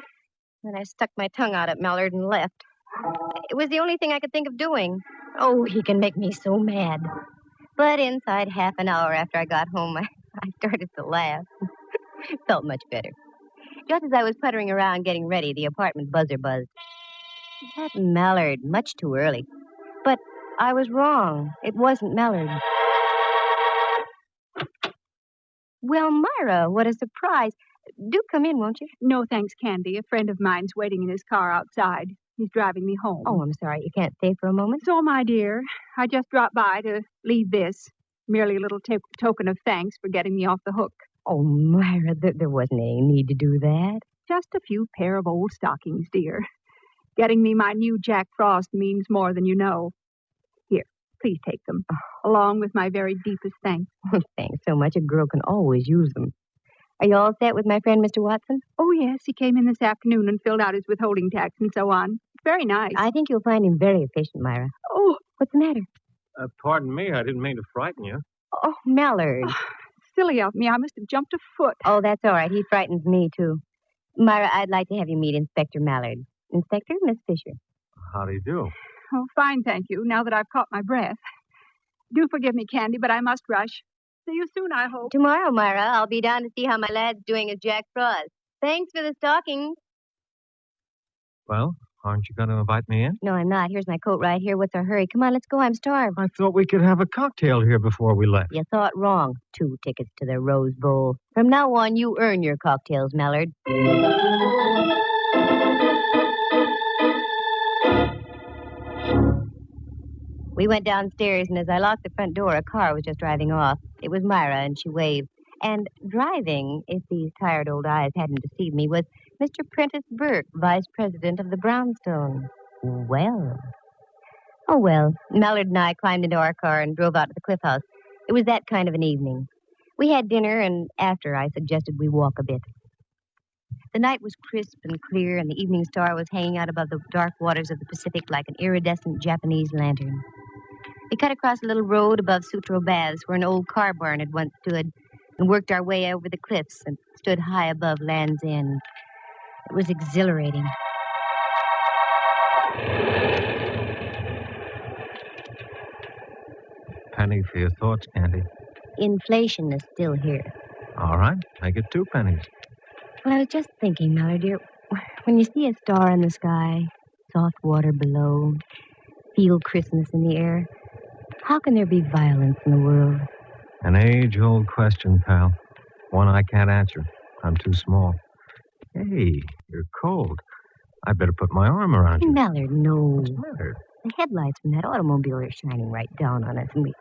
Then I stuck my tongue out at Mallard and left. It was the only thing I could think of doing. Oh, he can make me so mad. But inside half an hour after I got home, I started to laugh. Felt much better. Just as I was puttering around getting ready, the apartment buzzer buzzed. That Mallard, much too early. But I was wrong. It wasn't Mallard. Well, Myra, what a surprise. Do come in, won't you? No, thanks, Candy. A friend of mine's waiting in his car outside. He's driving me home. Oh, I'm sorry. You can't stay for a moment? So, my dear, I just dropped by to leave this. Merely a little token of thanks for getting me off the hook. Oh, Myra, there wasn't any need to do that. Just a few pair of old stockings, dear. Getting me my new Jack Frost means more than you know. Here, please take them, along with my very deepest thanks. Thanks so much. A girl can always use them. Are you all set with my friend, Mr. Watson? Oh, yes. He came in this afternoon and filled out his withholding tax and so on. Very nice. I think you'll find him very efficient, Myra. Oh, what's the matter? Pardon me. I didn't mean to frighten you. Oh, Mallard. Silly of me. I must have jumped a foot. Oh, that's all right. He frightens me, too. Myra, I'd like to have you meet Inspector Mallard. Inspector, Miss Fisher. How do you do? Oh, fine, thank you, now that I've caught my breath. Do forgive me, Candy, but I must rush. See you soon, I hope. Tomorrow, Myra. I'll be down to see how my lad's doing as Jack Frost. Thanks for the stockings. Well, aren't you going to invite me in? No, I'm not. Here's my coat right here. What's our hurry? Come on, let's go. I'm starved. I thought we could have a cocktail here before we left. You thought wrong. 2 tickets to the Rose Bowl. From now on, you earn your cocktails, Mallard. We went downstairs, and as I locked the front door, a car was just driving off. It was Myra, and she waved. And driving, if these tired old eyes hadn't deceived me, was Mr. Prentice Burke, vice president of the Brownstone. Well. Oh, well. Mallard and I climbed into our car and drove out to the Cliff House. It was that kind of an evening. We had dinner, and after I suggested we walk a bit. The night was crisp and clear, and the evening star was hanging out above the dark waters of the Pacific like an iridescent Japanese lantern. We cut across a little road above Sutro Baths, where an old car barn had once stood, and worked our way over the cliffs and stood high above Land's End. It was exhilarating. Penny for your thoughts, Candy. Inflation is still here. All right, make it 2 pennies. Well, I was just thinking, Mallard, dear, when you see a star in the sky, soft water below, feel Christmas in the air, how can there be violence in the world? An age-old question, pal. One I can't answer. I'm too small. Hey, you're cold. I better put my arm around you. Mallard, no. What's the matter? The headlights from that automobile are shining right down on us, and we...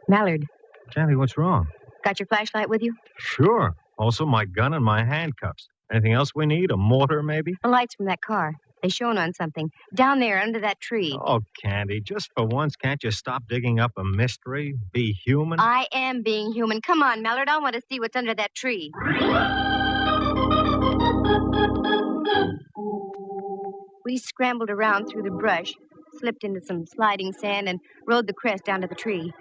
Mallard. Candy, what's wrong? Got your flashlight with you? Sure. Also my gun and my handcuffs. Anything else we need? A mortar, maybe? The lights from that car. They shone on something. Down there, under that tree. Oh, Candy, just for once, can't you stop digging up a mystery? Be human? I am being human. Come on, Mallard. I want to see what's under that tree. We scrambled around through the brush, slipped into some sliding sand, and rode the crest down to the tree.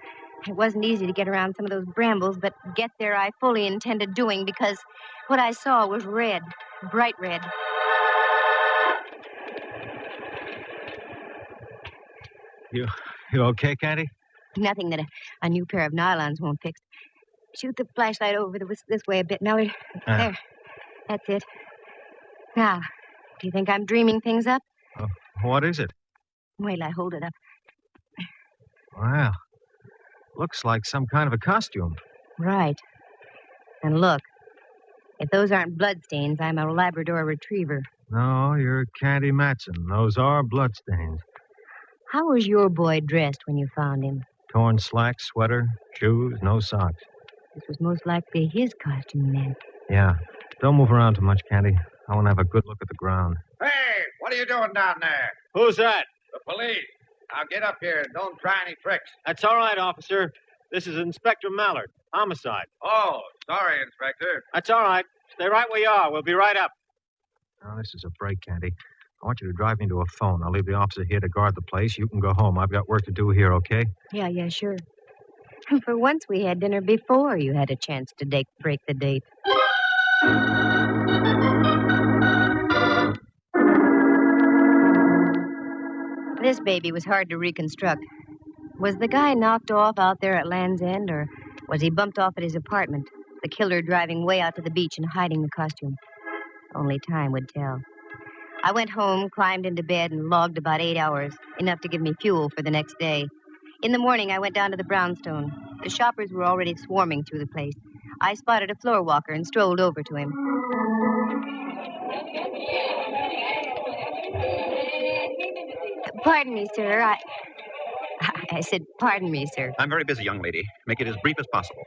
It wasn't easy to get around some of those brambles, but get there I fully intended doing because what I saw was red, bright red. You okay, Candy? Nothing that a new pair of nylons won't fix. Shoot the flashlight over this way a bit, Mallard. There. That's it. Now, do you think I'm dreaming things up? What is it? Wait till I hold it up. Wow. Looks like some kind of a costume. Right. And look, if those aren't bloodstains, I'm a Labrador retriever. No, you're Candy Matson. Those are bloodstains. How was your boy dressed when you found him? Torn slacks, sweater, shoes, no socks. This was most likely his costume, then. Yeah. Don't move around too much, Candy. I want to have a good look at the ground. Hey, what are you doing down there? Who's that? The police. Now get up here and don't try any tricks. That's all right, officer. This is Inspector Mallard. Homicide. Oh, sorry, Inspector. That's all right. Stay right where you are. We'll be right up. Now, this is a break, Candy. I want you to drive me to a phone. I'll leave the officer here to guard the place. You can go home. I've got work to do here, okay? Yeah, sure. For once, we had dinner before you had a chance to break the date. This baby was hard to reconstruct. Was the guy knocked off out there at Land's End, or was he bumped off at his apartment, the killer driving way out to the beach and hiding the costume? Only time would tell. I went home, climbed into bed, and logged about 8 hours, enough to give me fuel for the next day. In the morning, I went down to the Brownstone. The shoppers were already swarming through the place. I spotted a floor walker and strolled over to him. Pardon me, sir. I said, pardon me, sir. I'm very busy, young lady. Make it as brief as possible.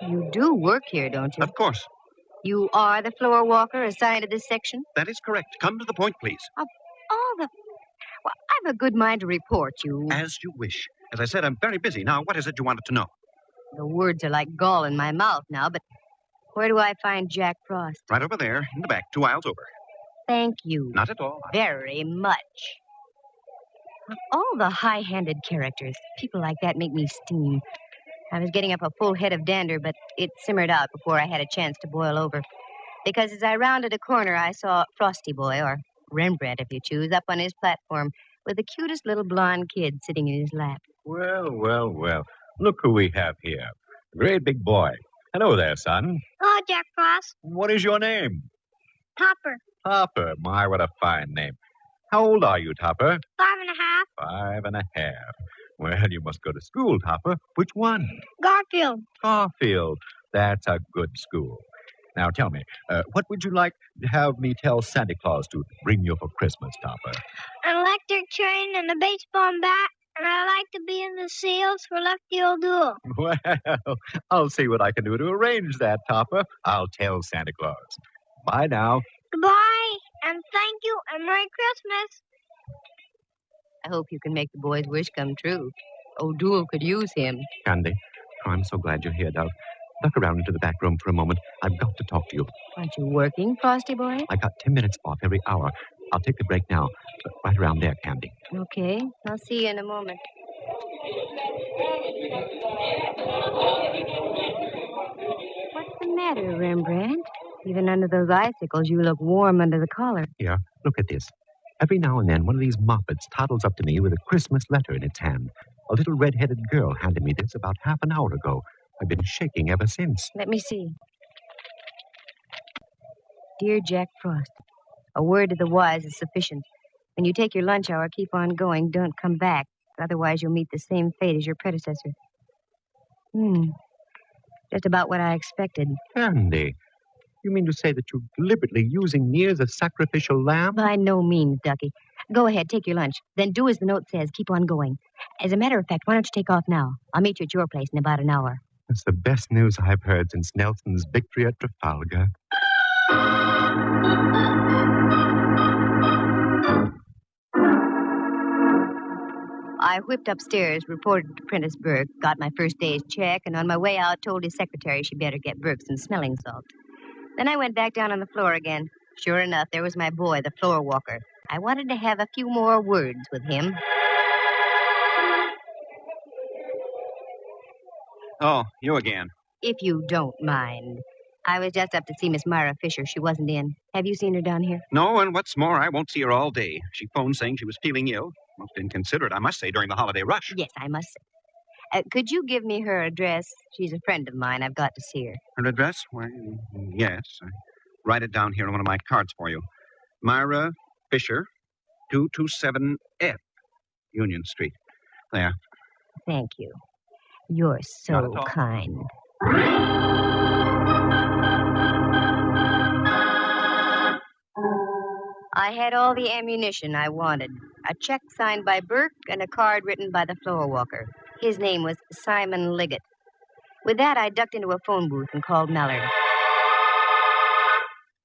You do work here, don't you? Of course. You are the floor walker assigned to this section? That is correct. Come to the point, please. Of all the... Well, I've a good mind to report you. As you wish. As I said, I'm very busy. Now, what is it you wanted to know? The words are like gall in my mouth now, but where do I find Jack Frost? Right over there, in the back, 2 aisles over. Thank you. Not at all. Very much. Of all the high-handed characters, people like that make me steam. I was getting up a full head of dander, but it simmered out before I had a chance to boil over. Because as I rounded a corner, I saw Frosty Boy, or Rembrandt, if you choose, up on his platform with the cutest little blonde kid sitting in his lap. Well. Look who we have here. A great big boy. Hello there, son. Hello, Jack Frost. What is your name? Topper. Topper. My, what a fine name. How old are you, Topper? 5.5. 5.5. Well, you must go to school, Topper. Which one? Garfield. Garfield. That's a good school. Now, tell me, what would you like to have me tell Santa Claus to bring you for Christmas, Topper? An electric train and a baseball bat And I like to be in the sales for Lefty O'Doul. Well, I'll see what I can do to arrange that, Topper. I'll tell Santa Claus. Bye now. Goodbye, and thank you, and Merry Christmas. I hope you can make the boy's wish come true. O'Doul could use him. Candy, I'm so glad you're here, Dove. Duck around into the back room for a moment. I've got to talk to you. Aren't you working, Frosty boy? I got 10 minutes off every hour. I'll take the break now. Right around there, Candy. Okay, I'll see you in a moment. What's the matter, Rembrandt? Even under those icicles, you look warm under the collar. Here, look at this. Every now and then, one of these moppets toddles up to me with a Christmas letter in its hand. A little red-headed girl handed me this about half an hour ago. I've been shaking ever since. Let me see. Dear Jack Frost, a word to the wise is sufficient. When you take your lunch hour, keep on going. Don't come back. Otherwise, you'll meet the same fate as your predecessor. Just about what I expected. Candy, you mean to say that you're deliberately using me as a sacrificial lamb? By no means, Ducky. Go ahead, take your lunch. Then do as the note says. Keep on going. As a matter of fact, why don't you take off now? I'll meet you at your place in about an hour. It's the best news I've heard since Nelson's victory at Trafalgar. I whipped upstairs, reported to Prentice Burke, got my first day's check, and on my way out told his secretary she better get Burke some smelling salt. Then I went back down on the floor again. Sure enough, there was my boy, the floor walker. I wanted to have a few more words with him. Oh, you again. If you don't mind. I was just up to see Miss Myra Fisher. She wasn't in. Have you seen her down here? No, and what's more, I won't see her all day. She phoned saying she was feeling ill. Most inconsiderate, I must say, during the holiday rush. Yes, I must say. Could you give me her address? She's a friend of mine. I've got to see her. Her address? Why, yes. I write it down here on one of my cards for you. Myra Fisher, 227F, Union Street. There. Thank you. You're so kind. I had all the ammunition I wanted. A check signed by Burke and a card written by the floor walker. His name was Simon Liggett. With that, I ducked into a phone booth and called Mallard.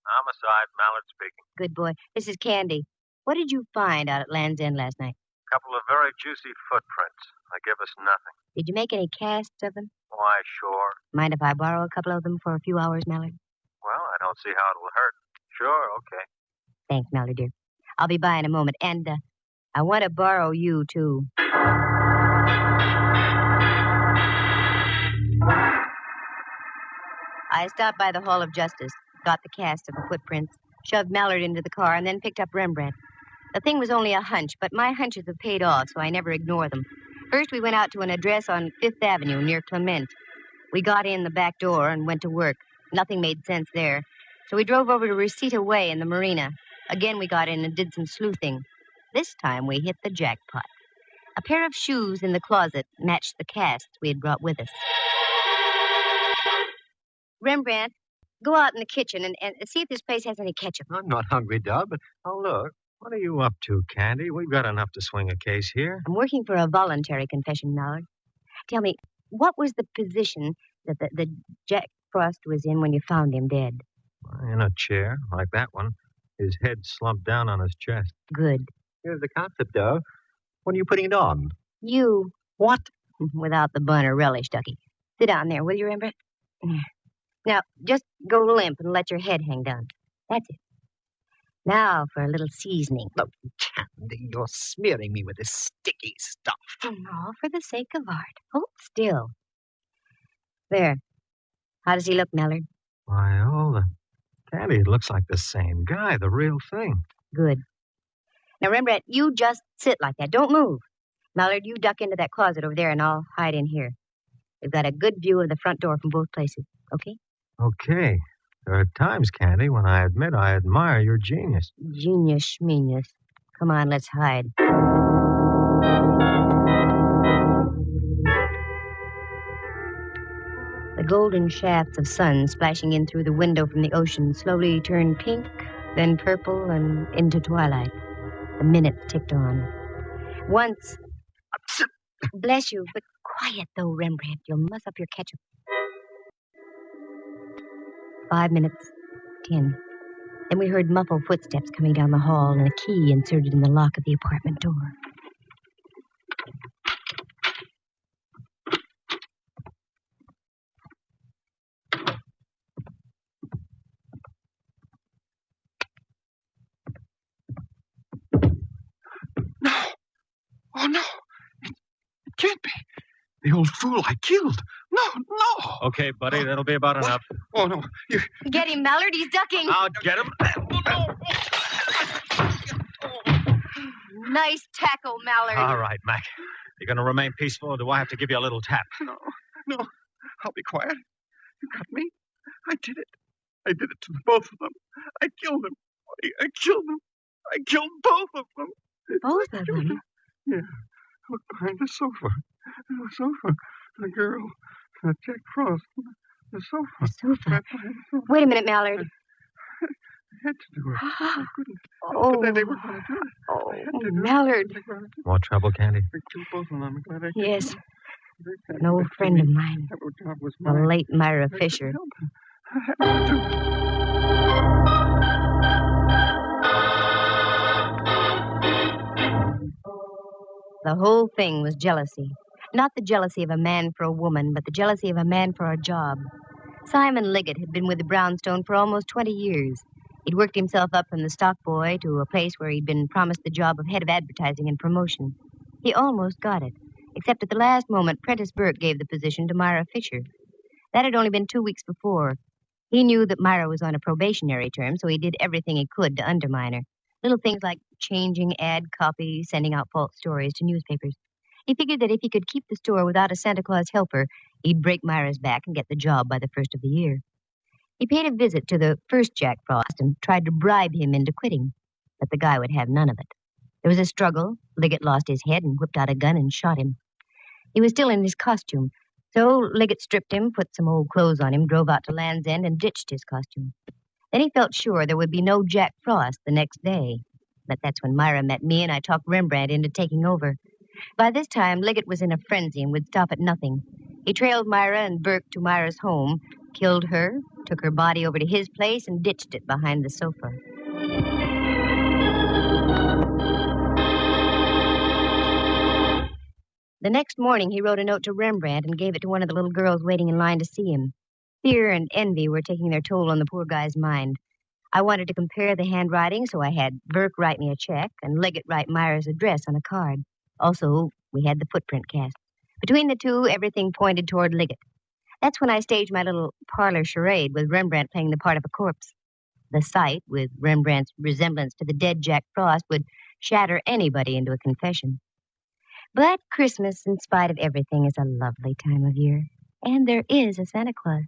Homicide, Mallard speaking. Good boy. This is Candy. What did you find out at Land's End last night? A couple of very juicy footprints. They give us nothing. Did you make any casts of them? Why, sure. Mind if I borrow a couple of them for a few hours, Mallard? Well, I don't see how it will hurt. Sure, okay. Thanks, Mallard, dear. I'll be by in a moment. And I want to borrow you, too. I stopped by the Hall of Justice, got the cast of the footprints, shoved Mallard into the car, and then picked up Rembrandt. The thing was only a hunch, but my hunches have paid off, so I never ignore them. First, we went out to an address on 5th Avenue near Clement. We got in the back door and went to work. Nothing made sense there. So we drove over to Reseda Way in the marina. Again, we got in and did some sleuthing. This time, we hit the jackpot. A pair of shoes in the closet matched the casts we had brought with us. Rembrandt, go out in the kitchen and see if this place has any ketchup. I'm not hungry, Dub, but look. What are you up to, Candy? We've got enough to swing a case here. I'm working for a voluntary confession, Mallard. Tell me, what was the position that the Jack Frost was in when you found him dead? In a chair, like that one. His head slumped down on his chest. Good. Here's the concept, Dove. When are you putting it on? You. What? Without the bun or relish, Ducky. Sit down there, will you, Rembrandt? Now, just go limp and let your head hang down. That's it. Now for a little seasoning. Look, Candy, you're smearing me with this sticky stuff. All for the sake of art. Hold still. There. How does he look, Mallard? Why, Candy, it looks like the same guy, the real thing. Good. Now, Rembrandt, you just sit like that. Don't move. Mallard, you duck into that closet over there, and I'll hide in here. We've got a good view of the front door from both places. Okay? Okay. There are times, Candy, when I admit I admire your genius. Genius, schmenius. Come on, let's hide. The golden shafts of sun splashing in through the window from the ocean slowly turned pink, then purple, and into twilight. The minutes ticked on. Once... Bless you, but quiet, though, Rembrandt. You'll muss up your ketchup. 5 minutes, 10. Then we heard muffled footsteps coming down the hall and a key inserted in the lock of the apartment door. Oh, no. It can't be. The old fool I killed. No. Okay, buddy, that'll be about enough. Oh, no. Get him, Mallard. He's ducking. I'll get him. Nice tackle, Mallard. All right, Mac. You going to remain peaceful, or do I have to give you a little tap? No. I'll be quiet. You got me. I did it. I did it to both of them. I killed them. I killed them. I killed both of them. Both of them? Yeah. Look behind the sofa. The sofa. The girl. Jack Frost. The sofa. The sofa? Right behind the sofa. Wait a minute, Mallard. I had to do it. I couldn't. Oh. But they were going to do it. Oh, Mallard. More trouble, Candy? I killed both of them. I'm glad I Yes. An old friend of mine. The late Myra Fisher. The whole thing was jealousy. Not the jealousy of a man for a woman, but the jealousy of a man for a job. Simon Liggett had been with the Brownstone for almost 20 years. He'd worked himself up from the stock boy to a place where he'd been promised the job of head of advertising and promotion. He almost got it, except at the last moment, Prentice Burke gave the position to Myra Fisher. That had only been 2 weeks before. He knew that Myra was on a probationary term, so he did everything he could to undermine her. Little things like changing ad copy, sending out false stories to newspapers. He figured that if he could keep the store without a Santa Claus helper, he'd break Myra's back and get the job by the first of the year. He paid a visit to the first Jack Frost and tried to bribe him into quitting, but the guy would have none of it. There was a struggle. Liggett lost his head and whipped out a gun and shot him. He was still in his costume, so Liggett stripped him, put some old clothes on him, drove out to Land's End, and ditched his costume. Then he felt sure there would be no Jack Frost the next day. But that's when Myra met me, and I talked Rembrandt into taking over. By this time, Liggett was in a frenzy and would stop at nothing. He trailed Myra and Burke to Myra's home, killed her, took her body over to his place, and ditched it behind the sofa. The next morning, he wrote a note to Rembrandt and gave it to one of the little girls waiting in line to see him. Fear and envy were taking their toll on the poor guy's mind. I wanted to compare the handwriting, so I had Burke write me a check and Liggett write Myra's address on a card. Also, we had the footprint cast. Between the two, everything pointed toward Liggett. That's when I staged my little parlor charade with Rembrandt playing the part of a corpse. The sight, with Rembrandt's resemblance to the dead Jack Frost, would shatter anybody into a confession. But Christmas, in spite of everything, is a lovely time of year. And there is a Santa Claus.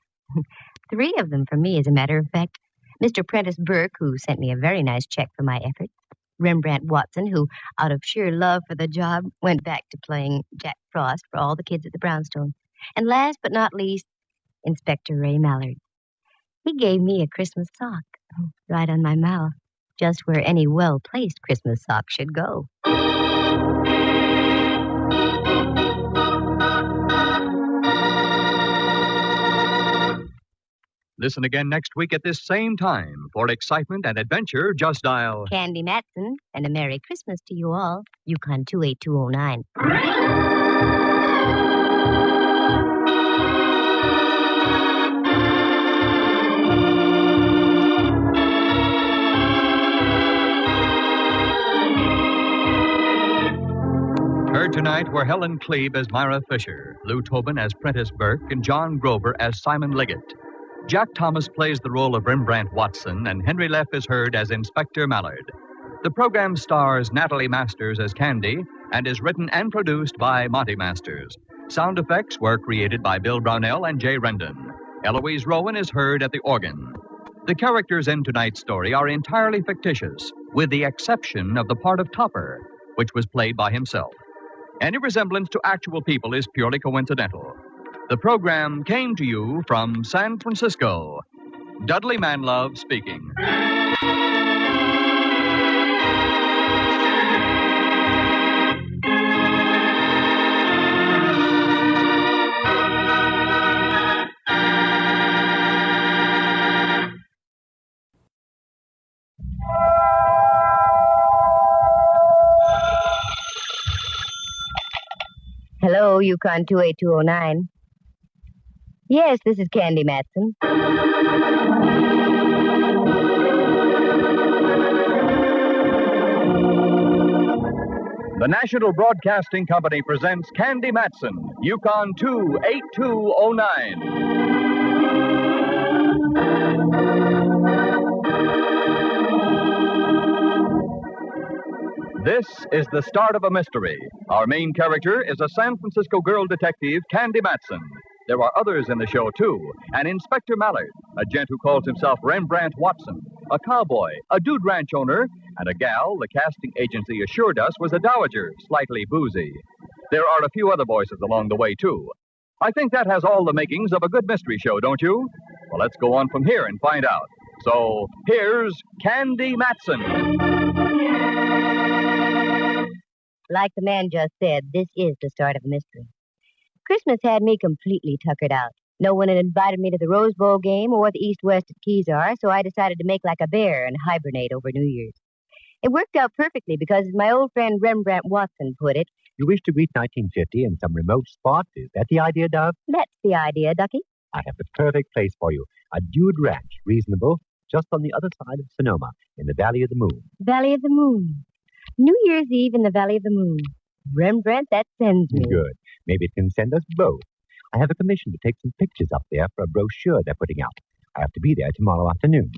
3 of them for me, as a matter of fact. Mr. Prentice Burke, who sent me a very nice check for my efforts. Rembrandt Watson, who, out of sheer love for the job, went back to playing Jack Frost for all the kids at the Brownstone. And last but not least, Inspector Ray Mallard. He gave me a Christmas sock, right on my mouth, just where any well-placed Christmas sock should go. Listen again next week at this same time. For excitement and adventure, just dial Candy Matson, and a Merry Christmas to you all. Yukon 28209. Heard tonight were Helen Klebe as Myra Fisher, Lou Tobin as Prentice Burke, and John Grover as Simon Liggett. Jack Thomas plays the role of Rembrandt Watson, and Henry Leff is heard as Inspector Mallard. The program stars Natalie Masters as Candy and is written and produced by Monty Masters. Sound effects were created by Bill Brownell and Jay Rendon. Eloise Rowan is heard at the organ. The characters in tonight's story are entirely fictitious, with the exception of the part of Topper, which was played by himself. Any resemblance to actual people is purely coincidental. The program came to you from San Francisco. Dudley Manlove speaking. Hello, Yukon 28209. Yes, this is Candy Matson. The National Broadcasting Company presents Candy Matson, Yukon 28209. This is the start of a mystery. Our main character is a San Francisco girl detective, Candy Matson. There are others in the show, too. An Inspector Mallard, a gent who calls himself Rembrandt Watson, a cowboy, a dude ranch owner, and a gal the casting agency assured us was a dowager, slightly boozy. There are a few other voices along the way, too. I think that has all the makings of a good mystery show, don't you? Well, let's go on from here and find out. So, here's Candy Matson. Like the man just said, this is the start of a mystery. Christmas had me completely tuckered out. No one had invited me to the Rose Bowl game or what the East-West keys are, so I decided to make like a bear and hibernate over New Year's. It worked out perfectly because, as my old friend Rembrandt Watson put it, You wish to greet 1950 in some remote spot? Is that the idea, Dove? That's the idea, Ducky. I have the perfect place for you. A dude ranch, reasonable, just on the other side of Sonoma, in the Valley of the Moon. Valley of the Moon. New Year's Eve in the Valley of the Moon. Rembrandt, that sends me. Good. Maybe it can send us both. I have a commission to take some pictures up there for a brochure they're putting out. I have to be there tomorrow afternoon.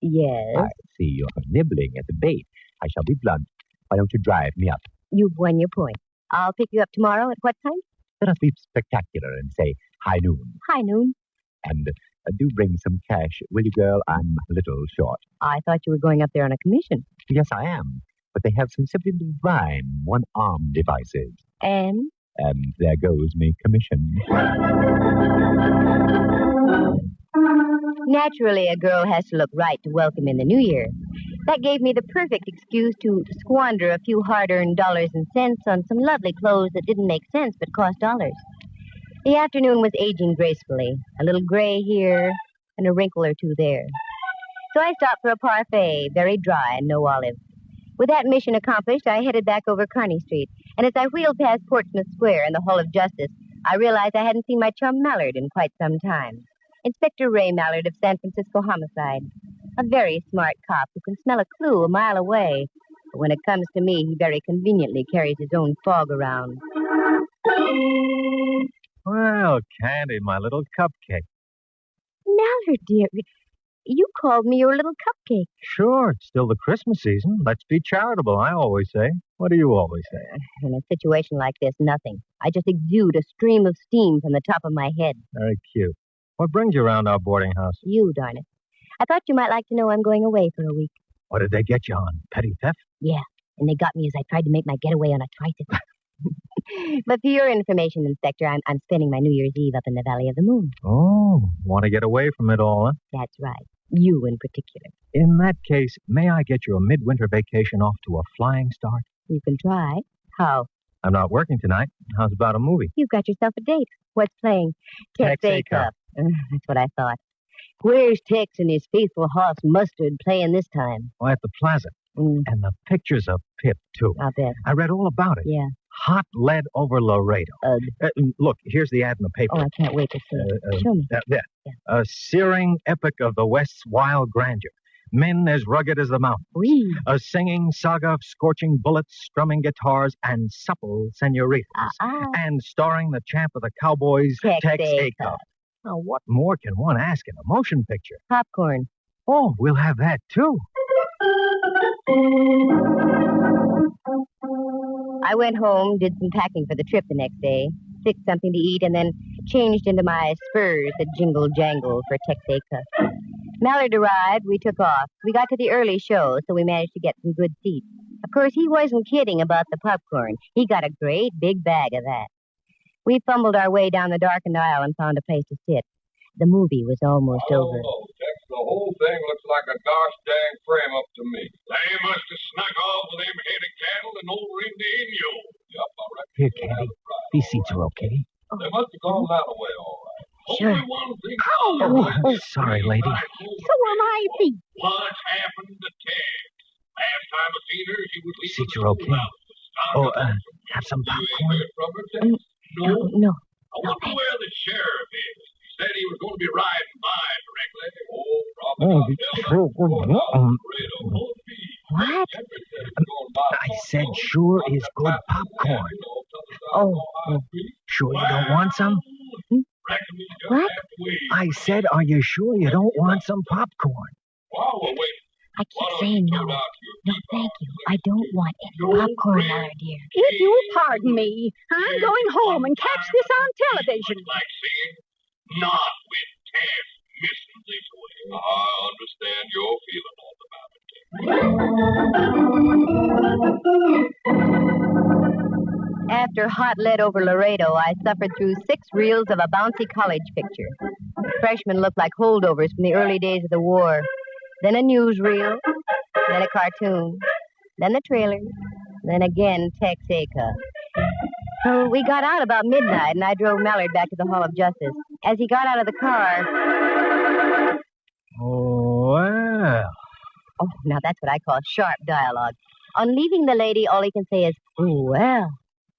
Yes? I see you're nibbling at the bait. I shall be blunt. Why don't you drive me up? You've won your point. I'll pick you up tomorrow at what time? Let us be spectacular and say high noon. High noon. And do bring some cash, will you, girl? I'm a little short. I thought you were going up there on a commission. Yes, I am. But they have some simply divine one-arm devices. And? And there goes me commission. Naturally, a girl has to look right to welcome in the new year. That gave me the perfect excuse to squander a few hard-earned dollars and cents on some lovely clothes that didn't make sense but cost dollars. The afternoon was aging gracefully, a little gray here and a wrinkle or two there. So I stopped for a parfait, very dry and no olive. With that mission accomplished, I headed back over Kearny Street, and as I wheeled past Portsmouth Square and the Hall of Justice, I realized I hadn't seen my chum Mallard in quite some time. Inspector Ray Mallard of San Francisco Homicide. A very smart cop who can smell a clue a mile away. But when it comes to me, he very conveniently carries his own fog around. Well, Candy, my little cupcake. Mallard, dear, you called me your little cupcake. Sure, it's still the Christmas season. Let's be charitable, I always say. What do you always say? In a situation like this, nothing. I just exude a stream of steam from the top of my head. Very cute. What brings you around our boarding house? You, darn it. I thought you might like to know I'm going away for a week. What did they get you on? Petty theft? Yeah, and they got me as I tried to make my getaway on a tricycle. But for your information, Inspector, I'm spending my New Year's Eve up in the Valley of the Moon. Oh, want to get away from it all, huh? That's right. You in particular. In that case, may I get you a midwinter vacation off to a flying start? You can try. How? I'm not working tonight. How's about a movie? You've got yourself a date. What's playing? Tex A-Cup. That's what I thought. Where's Tex and his faithful horse Mustard playing this time? Oh, at the Plaza. And the pictures of Pip, too. I'll bet. I read all about it. Yeah. Hot lead over Laredo. Look, here's the ad in the paper. Oh, I can't wait to see it. Show me. There. Yeah. A searing epic of the West's wild grandeur. Men as rugged as the mountains. Oui. A singing saga of scorching bullets, strumming guitars, and supple senoritas. And starring the champ of the Cowboys, Tex A-Cup. Now, what more can one ask in a motion picture? Popcorn. Oh, we'll have that, too. I went home, did some packing for the trip the next day, fixed something to eat, and then changed into my spurs that jingle-jangle for Tex A-Cup. Mallard arrived, we took off. We got to the early show, so we managed to get some good seats. Of course, he wasn't kidding about the popcorn. He got a great big bag of that. We fumbled our way down the darkened aisle and found a place to sit. The movie was almost over. Tex, the whole thing looks like a gosh dang frame up to me. They must have snuck off with them head of cattle and over into Inyo. Yep, I reckon. Here, Candy. These seats are okay. They must have gone that way, all right. Sure. Only one thing. Oh, sorry, lady. So am I, Pete. What's happened to Tex? see you're okay. Oh, have some popcorn? No. I wonder where the sheriff is. He said he was going to be riding by directly. What? I said sure is good popcorn. Oh, Sure you don't want some? what? I said, are you sure you don't want some popcorn? I keep saying no. No, thank you. I don't want any popcorn, Laura, dear. If you'll pardon me, I'm going home and catch this on television. Like singing, not with Tess missing this way. I understand your feeling all about it. After hot lead over Laredo, I suffered through 6 reels of a bouncy college picture. Freshmen looked like holdovers from the early days of the war. Then a newsreel, then a cartoon, then the trailer, then again Texaco. So we got out about midnight, and I drove Mallard back to the Hall of Justice. As he got out of the car... Well. Oh, now that's what I call sharp dialogue. On leaving the lady, all he can say is, "Oh, well."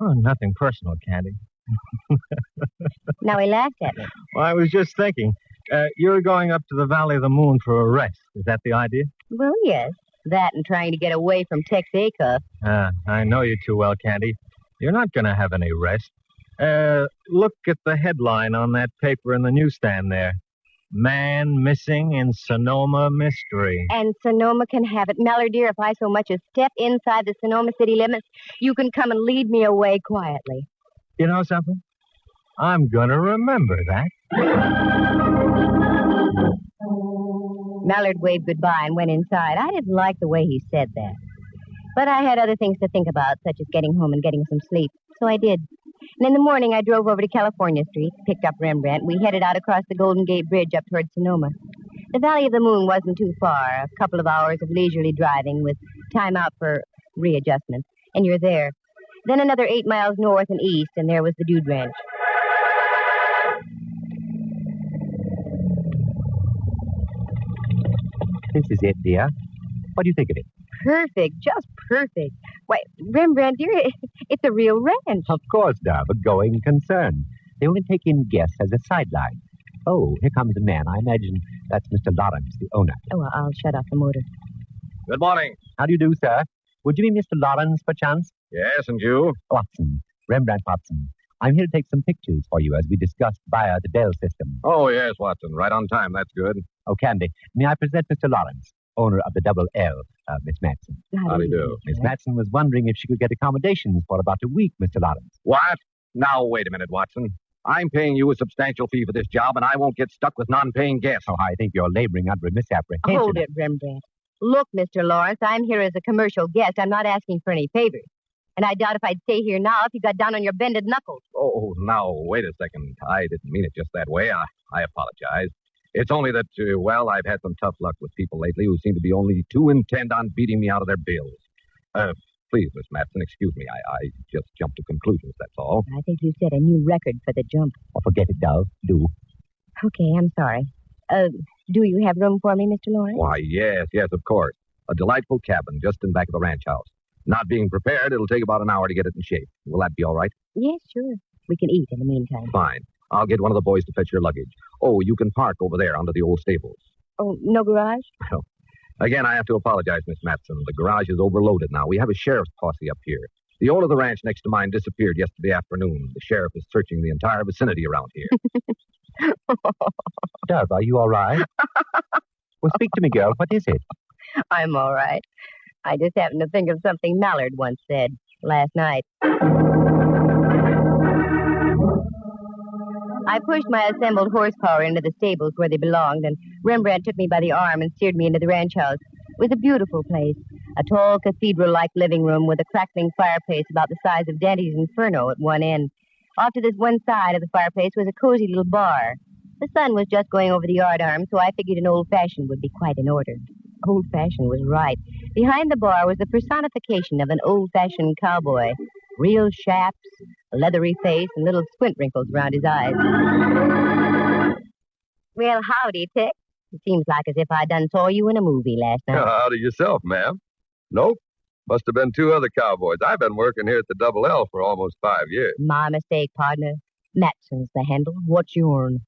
Oh, nothing personal, Candy. Now he laughed at me. Well, I was just thinking. You're going up to the Valley of the Moon for a rest. Is that the idea? Well, yes. That and trying to get away from Texaco. I know you too well, Candy. You're not going to have any rest. Look at the headline on that paper in the newsstand there. Man missing in Sonoma mystery. And Sonoma can have it. Mallard, dear, if I so much as step inside the Sonoma city limits, you can come and lead me away quietly. You know something? I'm going to remember that. Mallard waved goodbye and went inside. I didn't like the way he said that. But I had other things to think about, such as getting home and getting some sleep. So I did. And in the morning, I drove over to California Street, picked up Rembrandt. We headed out across the Golden Gate Bridge up toward Sonoma. The Valley of the Moon wasn't too far, a couple of hours of leisurely driving with time out for readjustment. And you're there. Then another 8 miles north and east, and there was the Dude Ranch. This is it, dear. What do you think of it? Perfect, just perfect. Why, Rembrandt, dear, it's a real ranch. Of course, Dove, a going concern. They only take in guests as a sideline. Oh, here comes a man. I imagine that's Mr. Lawrence, the owner. Oh, well, I'll shut off the motor. Good morning. How do you do, sir? Would you be Mr. Lawrence, perchance? Yes, and you? Watson, Rembrandt Watson. I'm here to take some pictures for you as we discussed via the Bell system. Oh, yes, Watson. Right on time. That's good. Oh, Candy, may I present Mr. Lawrence, owner of the Double L, Miss Matson. How do you do? Miss Matson was wondering if she could get accommodations for about a week, Mr. Lawrence. What? Now, wait a minute, Watson. I'm paying you a substantial fee for this job, and I won't get stuck with non-paying guests. Oh, I think you're laboring under a misapprehension. Hold it, Rembrandt. Look, Mr. Lawrence, I'm here as a commercial guest. I'm not asking for any favors. And I doubt if I'd stay here now if you got down on your bended knuckles. Oh, now, wait a second. I didn't mean it just that way. I apologize. It's only that, well, I've had some tough luck with people lately who seem to be only too intent on beating me out of their bills. Please, Miss Matson, excuse me. I just jumped to conclusions, that's all. I think you set a new record for the jump. Oh, forget it, Dove. Do. Okay, I'm sorry. Do you have room for me, Mr. Lawrence? Why, yes, of course. A delightful cabin just in back of the ranch house. Not being prepared, it'll take about an hour to get it in shape. Will that be all right? Yes, sure. We can eat in the meantime. Fine. I'll get one of the boys to fetch your luggage. Oh, you can park over there under the old stables. Oh, no garage? Well, again, I have to apologize, Miss Matson. The garage is overloaded now. We have a sheriff's posse up here. The owner of the ranch next to mine disappeared yesterday afternoon. The sheriff is searching the entire vicinity around here. Dove, are you all right? Well, speak to me, girl. What is it? I'm all right. I just happened to think of something Mallard once said last night. I pushed my assembled horsepower into the stables where they belonged, and Rembrandt took me by the arm and steered me into the ranch house. It was a beautiful place, a tall cathedral-like living room with a crackling fireplace about the size of Dante's Inferno at one end. Off to this one side of the fireplace was a cozy little bar. The sun was just going over the yardarm, so I figured an old-fashioned would be quite in order. Old-fashioned was right. Behind the bar was the personification of an old-fashioned cowboy. Real chaps, a leathery face, and little squint wrinkles around his eyes. Well, howdy, Tex. It seems like as if I done saw you in a movie last night. Howdy yourself, ma'am. Nope. Must have been two other cowboys. I've been working here at the Double L for almost 5 years. My mistake, partner. Matson's the handle. What's yourn?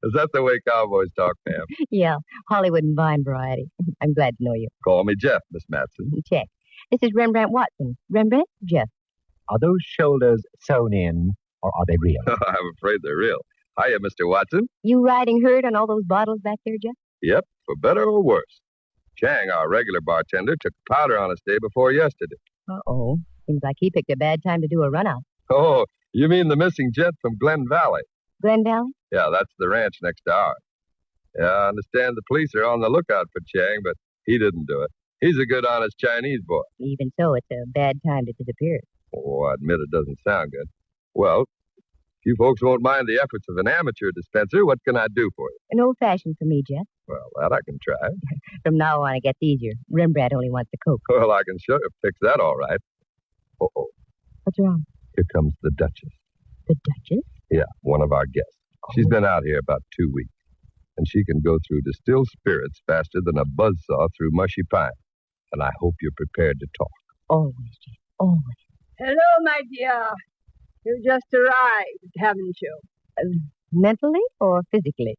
Is that the way cowboys talk, ma'am? Yeah, Hollywood and Vine variety. I'm glad to know you. Call me Jeff, Miss Matson. Check. This is Rembrandt Watson. Rembrandt? Jeff. Are those shoulders sewn in, or are they real? I'm afraid they're real. Hiya, Mr. Watson. You riding herd on all those bottles back there, Jeff? Yep, for better or worse. Chang, our regular bartender, took powder on us day before yesterday. Uh-oh. Seems like he picked a bad time to do a run-out. Oh, you mean the missing jet from Glen Valley? Glen Valley? Yeah, that's the ranch next to ours. Yeah, I understand the police are on the lookout for Chang, but he didn't do it. He's a good, honest Chinese boy. Even so, it's a bad time to disappear. Oh, I admit it doesn't sound good. Well, if you folks won't mind the efforts of an amateur dispenser, what can I do for you? An old-fashioned for me, Jeff. Well, that I can try. From now on, it gets easier. Rembrandt only wants the Coke. Well, I can sure fix that all right. Uh-oh. What's wrong? Here comes the Duchess. The Duchess? Yeah, one of our guests. She's been out here about 2 weeks, and she can go through distilled spirits faster than a buzzsaw through mushy pine. And I hope you're prepared to talk. Always, Jeff. Always. Hello, my dear. You just arrived, haven't you? Mentally or physically?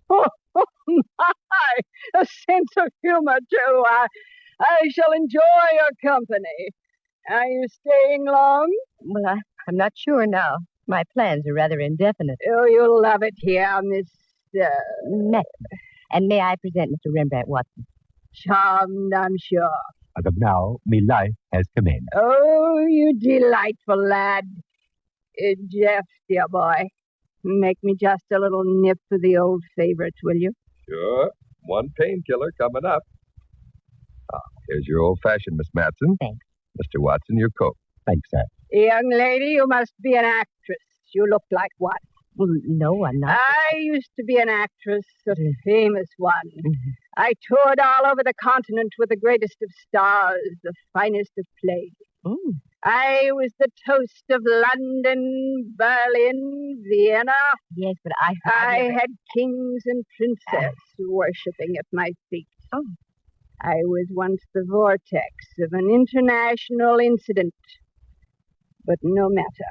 Oh, my! A sense of humor, too. I shall enjoy your company. Are you staying long? Well, I'm not sure now. My plans are rather indefinite. Oh, you'll love it here, Miss... Matson. And may I present Mr. Rembrandt Watson? Charmed, I'm sure. As of now, me life has commenced. Oh, you delightful lad. Jeff, dear boy, make me just a little nip of the old favorite, will you? Sure. One painkiller coming up. Here's your old-fashioned, Miss Matson. Thanks. Mr. Watson, your coat. Thanks, sir. Young lady, you must be an actress. You look like one. Well, no, I'm not. I used to be an actress, a famous one. I toured all over the continent with the greatest of stars, the finest of plays. I was the toast of London, Berlin, Vienna. Yes, but I had kings and princesses worshipping at my feet. Oh. I was once the vortex of an international incident. But no matter.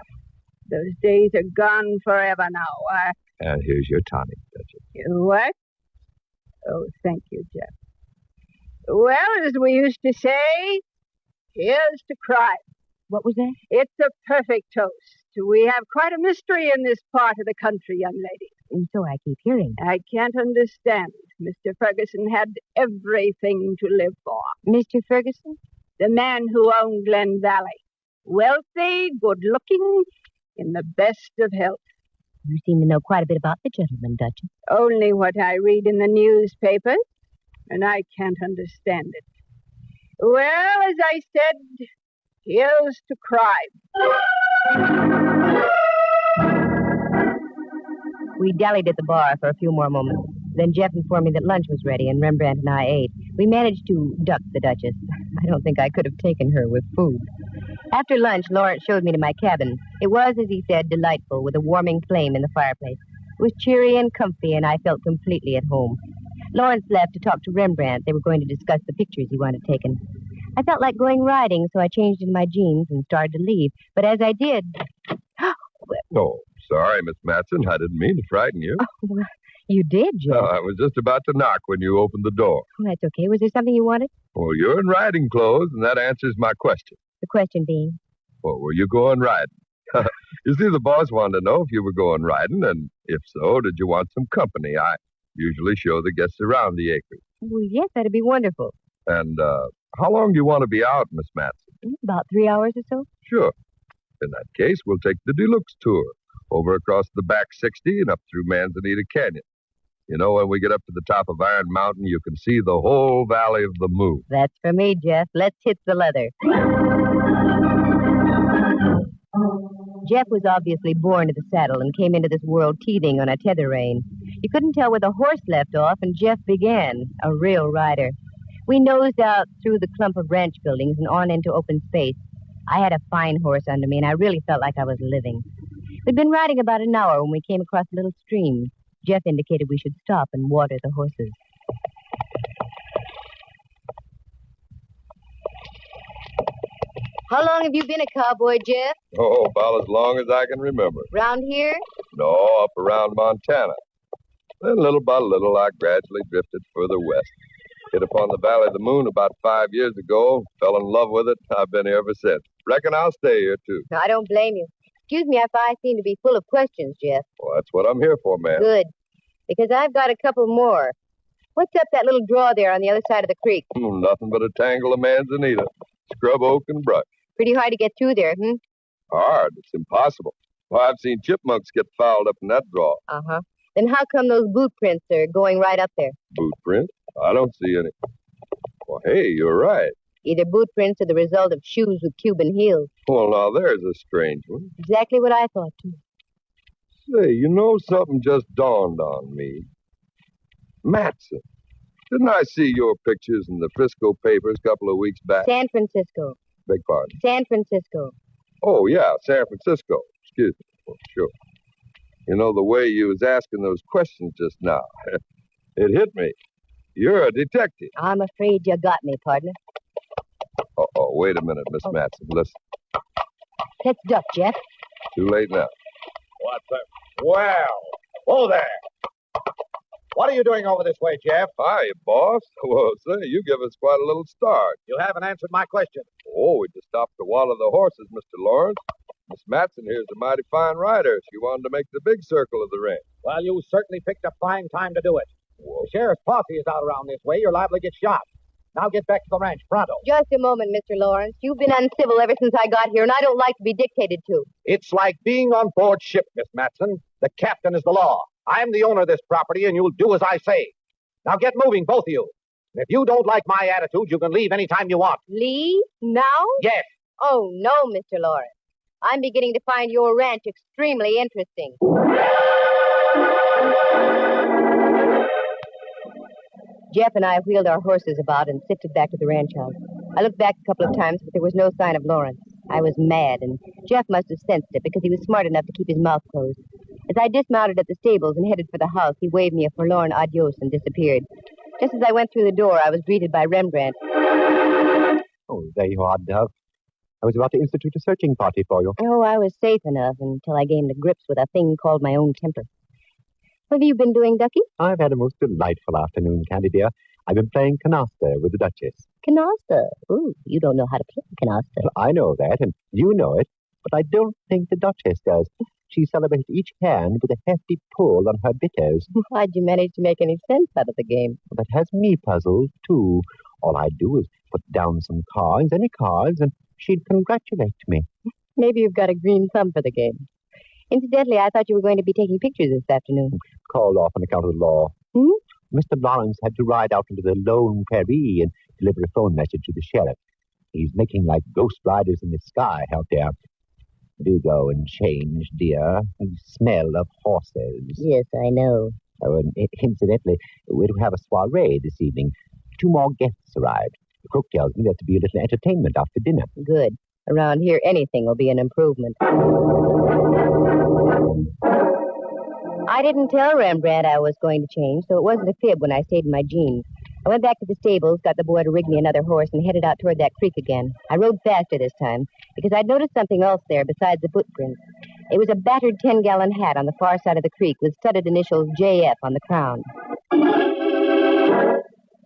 Those days are gone forever now. And here's your tonic, Duchess. What? Oh, thank you, Jeff. Well, as we used to say, here's to crime. What was that? It's a perfect toast. We have quite a mystery in this part of the country, young lady. And so I keep hearing. I can't understand. Mr. Ferguson had everything to live for. Mr. Ferguson? The man who owned Glen Valley. Wealthy, good-looking, in the best of health. You seem to know quite a bit about the gentleman, Duchess. Only what I read in the newspapers, and I can't understand it. Well, as I said, here's to crime. We dallied at the bar for a few more moments. Then Jeff informed me that lunch was ready, and Rembrandt and I ate. We managed to duck the Duchess. I don't think I could have taken her with food. After lunch, Lawrence showed me to my cabin. It was, as he said, delightful, with a warming flame in the fireplace. It was cheery and comfy, and I felt completely at home. Lawrence left to talk to Rembrandt. They were going to discuss the pictures he wanted taken. I felt like going riding, so I changed into my jeans and started to leave. But as I did... Oh, sorry, Miss Matson. I didn't mean to frighten you. Oh, well, you did, Jeff. No, I was just about to knock when you opened the door. Oh, that's okay. Was there something you wanted? Well, you're in riding clothes, and that answers my question. The question being? Well, were you going riding? You see, the boss wanted to know if you were going riding, and if so, did you want some company? I usually show the guests around the acres. Well, yes, that'd be wonderful. And how long do you want to be out, Miss Matson? About 3 hours or so. Sure. In that case, we'll take the deluxe tour, over across the back 60 and up through Manzanita Canyon. You know, when we get up to the top of Iron Mountain, you can see the whole Valley of the Moon. That's for me, Jeff. Let's hit the leather. Jeff was obviously born to the saddle and came into this world teething on a tether rein. You couldn't tell where the horse left off, and Jeff began, a real rider. We nosed out through the clump of ranch buildings and on into open space. I had a fine horse under me, and I really felt like I was living. We'd been riding about an hour when we came across a little stream. Jeff indicated we should stop and water the horses. How long have you been a cowboy, Jeff? Oh, about as long as I can remember. Round here? No, up around Montana. Then little by little, I gradually drifted further west. Hit upon the Valley of the Moon about 5 years ago. Fell in love with it. I've been here ever since. Reckon I'll stay here, too. No, I don't blame you. Excuse me if I seem to be full of questions, Jeff. Well, that's what I'm here for, ma'am. Good. Because I've got a couple more. What's up that little draw there on the other side of the creek? Nothing but a tangle of manzanita. Scrub oak and brush. Pretty hard to get through there, Hard. It's impossible. Well, I've seen chipmunks get fouled up in that draw. Uh-huh. Then how come those boot prints are going right up there? Boot print? I don't see any. Well, hey, you're right. Either boot prints are the result of shoes with Cuban heels. Well, now there's a strange one. Exactly what I thought, too. Say, you know, something just dawned on me. Matson. Didn't I see your pictures in the Frisco papers a couple of weeks back? San Francisco. Beg pardon? San Francisco. Oh, yeah, San Francisco. Excuse me. Well, sure. You know, the way you was asking those questions just now, it hit me. You're a detective. I'm afraid you got me, partner. Uh-oh, wait a minute, Miss Matson. Listen. Let's duck, Jeff. Too late now. What's that? Well, whoa there. What are you doing over this way, Jeff? Hi, boss. Well, say, you give us quite a little start. You haven't answered my question. Oh, we just stopped to water the horses, Mr. Lawrence. Miss Matson here's a mighty fine rider. She wanted to make the big circle of the ring. Well, you certainly picked a fine time to do it. Whoa. The sheriff's posse is out around this way. You're liable to get shot. Now get back to the ranch, pronto. Just a moment, Mr. Lawrence. You've been uncivil ever since I got here, and I don't like to be dictated to. It's like being on board ship, Miss Matson. The captain is the law. I'm the owner of this property, and you'll do as I say. Now get moving, both of you. And if you don't like my attitude, you can leave any time you want. Leave? Now? Yes. Oh, no, Mr. Lawrence. I'm beginning to find your ranch extremely interesting. Jeff and I wheeled our horses about and sifted back to the ranch house. I looked back a couple of times, but there was no sign of Lawrence. I was mad, and Jeff must have sensed it because he was smart enough to keep his mouth closed. As I dismounted at the stables and headed for the house, he waved me a forlorn adios and disappeared. Just as I went through the door, I was greeted by Rembrandt. Oh, there you are, Dove. I was about to institute a searching party for you. Oh, I was safe enough until I came to grips with a thing called my own temper. What have you been doing, Ducky? I've had a most delightful afternoon, Candy dear. I've been playing canasta with the Duchess. Canasta? Ooh, you don't know how to play canasta. Well, I know that, and you know it, but I don't think the Duchess does. She celebrates each hand with a hefty pull on her bitters. How'd you manage to make any sense out of the game? That has me puzzled, too. All I do is put down some cards, any cards, and she'd congratulate me. Maybe you've got a green thumb for the game. Incidentally, I thought you were going to be taking pictures this afternoon. Called off on account of the law. Mr. Lawrence had to ride out into the lone prairie and deliver a phone message to the sheriff. He's making like ghost riders in the sky out there. Do go and change, dear. You smell of horses. Yes, I know. Oh, and incidentally, we're to have a soiree this evening. 2 more guests arrived. The cook tells me there's to be a little entertainment after dinner. Good. Around here, anything will be an improvement. I didn't tell Rembrandt I was going to change, so it wasn't a fib when I stayed in my jeans. I went back to the stables, got the boy to rig me another horse, and headed out toward that creek again. I rode faster this time, because I'd noticed something else there besides the footprints. It was a battered 10-gallon hat on the far side of the creek with studded initials JF on the crown.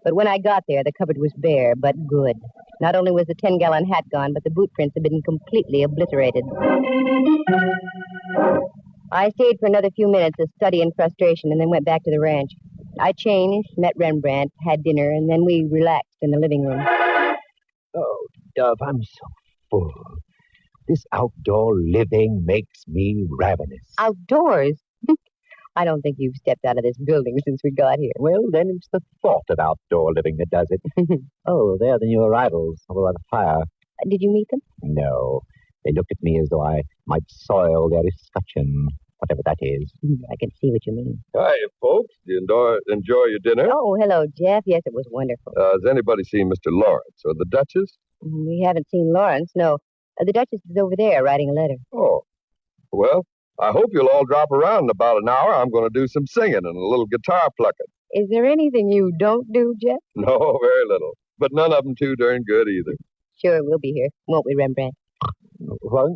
But when I got there, the cupboard was bare, but good. Not only was the 10-gallon hat gone, but the boot prints had been completely obliterated. I stayed for another few minutes of study and frustration and then went back to the ranch. I changed, met Rembrandt, had dinner, and then we relaxed in the living room. Oh, Dove, I'm so full. This outdoor living makes me ravenous. Outdoors? I don't think you've stepped out of this building since we got here. Well, then it's the thought of outdoor living that does it. Oh, there are the new arrivals over by the fire. Did you meet them? No. They looked at me as though I might soil their escutcheon, whatever that is. I can see what you mean. Hi, folks. Do you enjoy your dinner? Oh, hello, Jeff. Yes, it was wonderful. Has anybody seen Mr. Lawrence or the Duchess? We haven't seen Lawrence, no. The Duchess is over there writing a letter. Oh. Well, I hope you'll all drop around in about an hour. I'm going to do some singing and a little guitar plucking. Is there anything you don't do, Jeff? No, very little. But none of them too darn good either. Sure, we'll be here. Won't we, Rembrandt? What?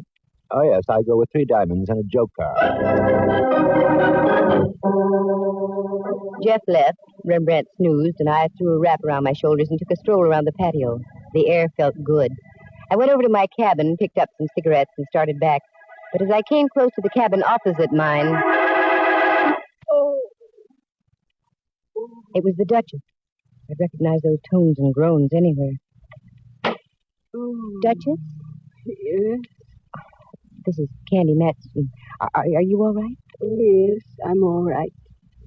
Oh, yes, I go with 3 diamonds and a joker. Jeff left. Rembrandt snoozed, and I threw a wrap around my shoulders and took a stroll around the patio. The air felt good. I went over to my cabin, picked up some cigarettes, and started back. But as I came close to the cabin opposite mine... Oh! It was the Duchess. I'd recognize those tones and groans anywhere. Duchess? Yes? This is Candy Matson. Are you all right? Yes, I'm all right.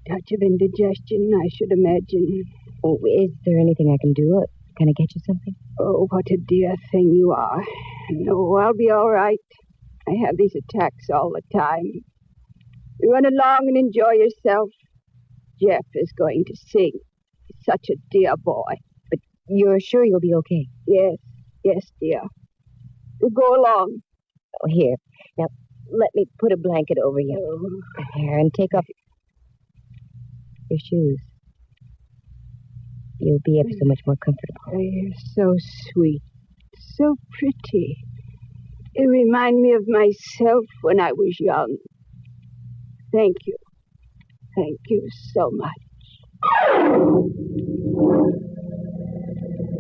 Touch of indigestion, I should imagine. Oh, is there anything I can do? Can I get you something? Oh, what a dear thing you are. No, I'll be all right. I have these attacks all the time. You run along and enjoy yourself. Jeff is going to sing. He's such a dear boy. But you're sure you'll be okay? Yes, dear. You go along. Oh, here. Now, let me put a blanket over you. Here, and take off your shoes. You'll be ever so much more comfortable. Oh, you're so sweet. So pretty. You remind me of myself when I was young. Thank you. Thank you so much.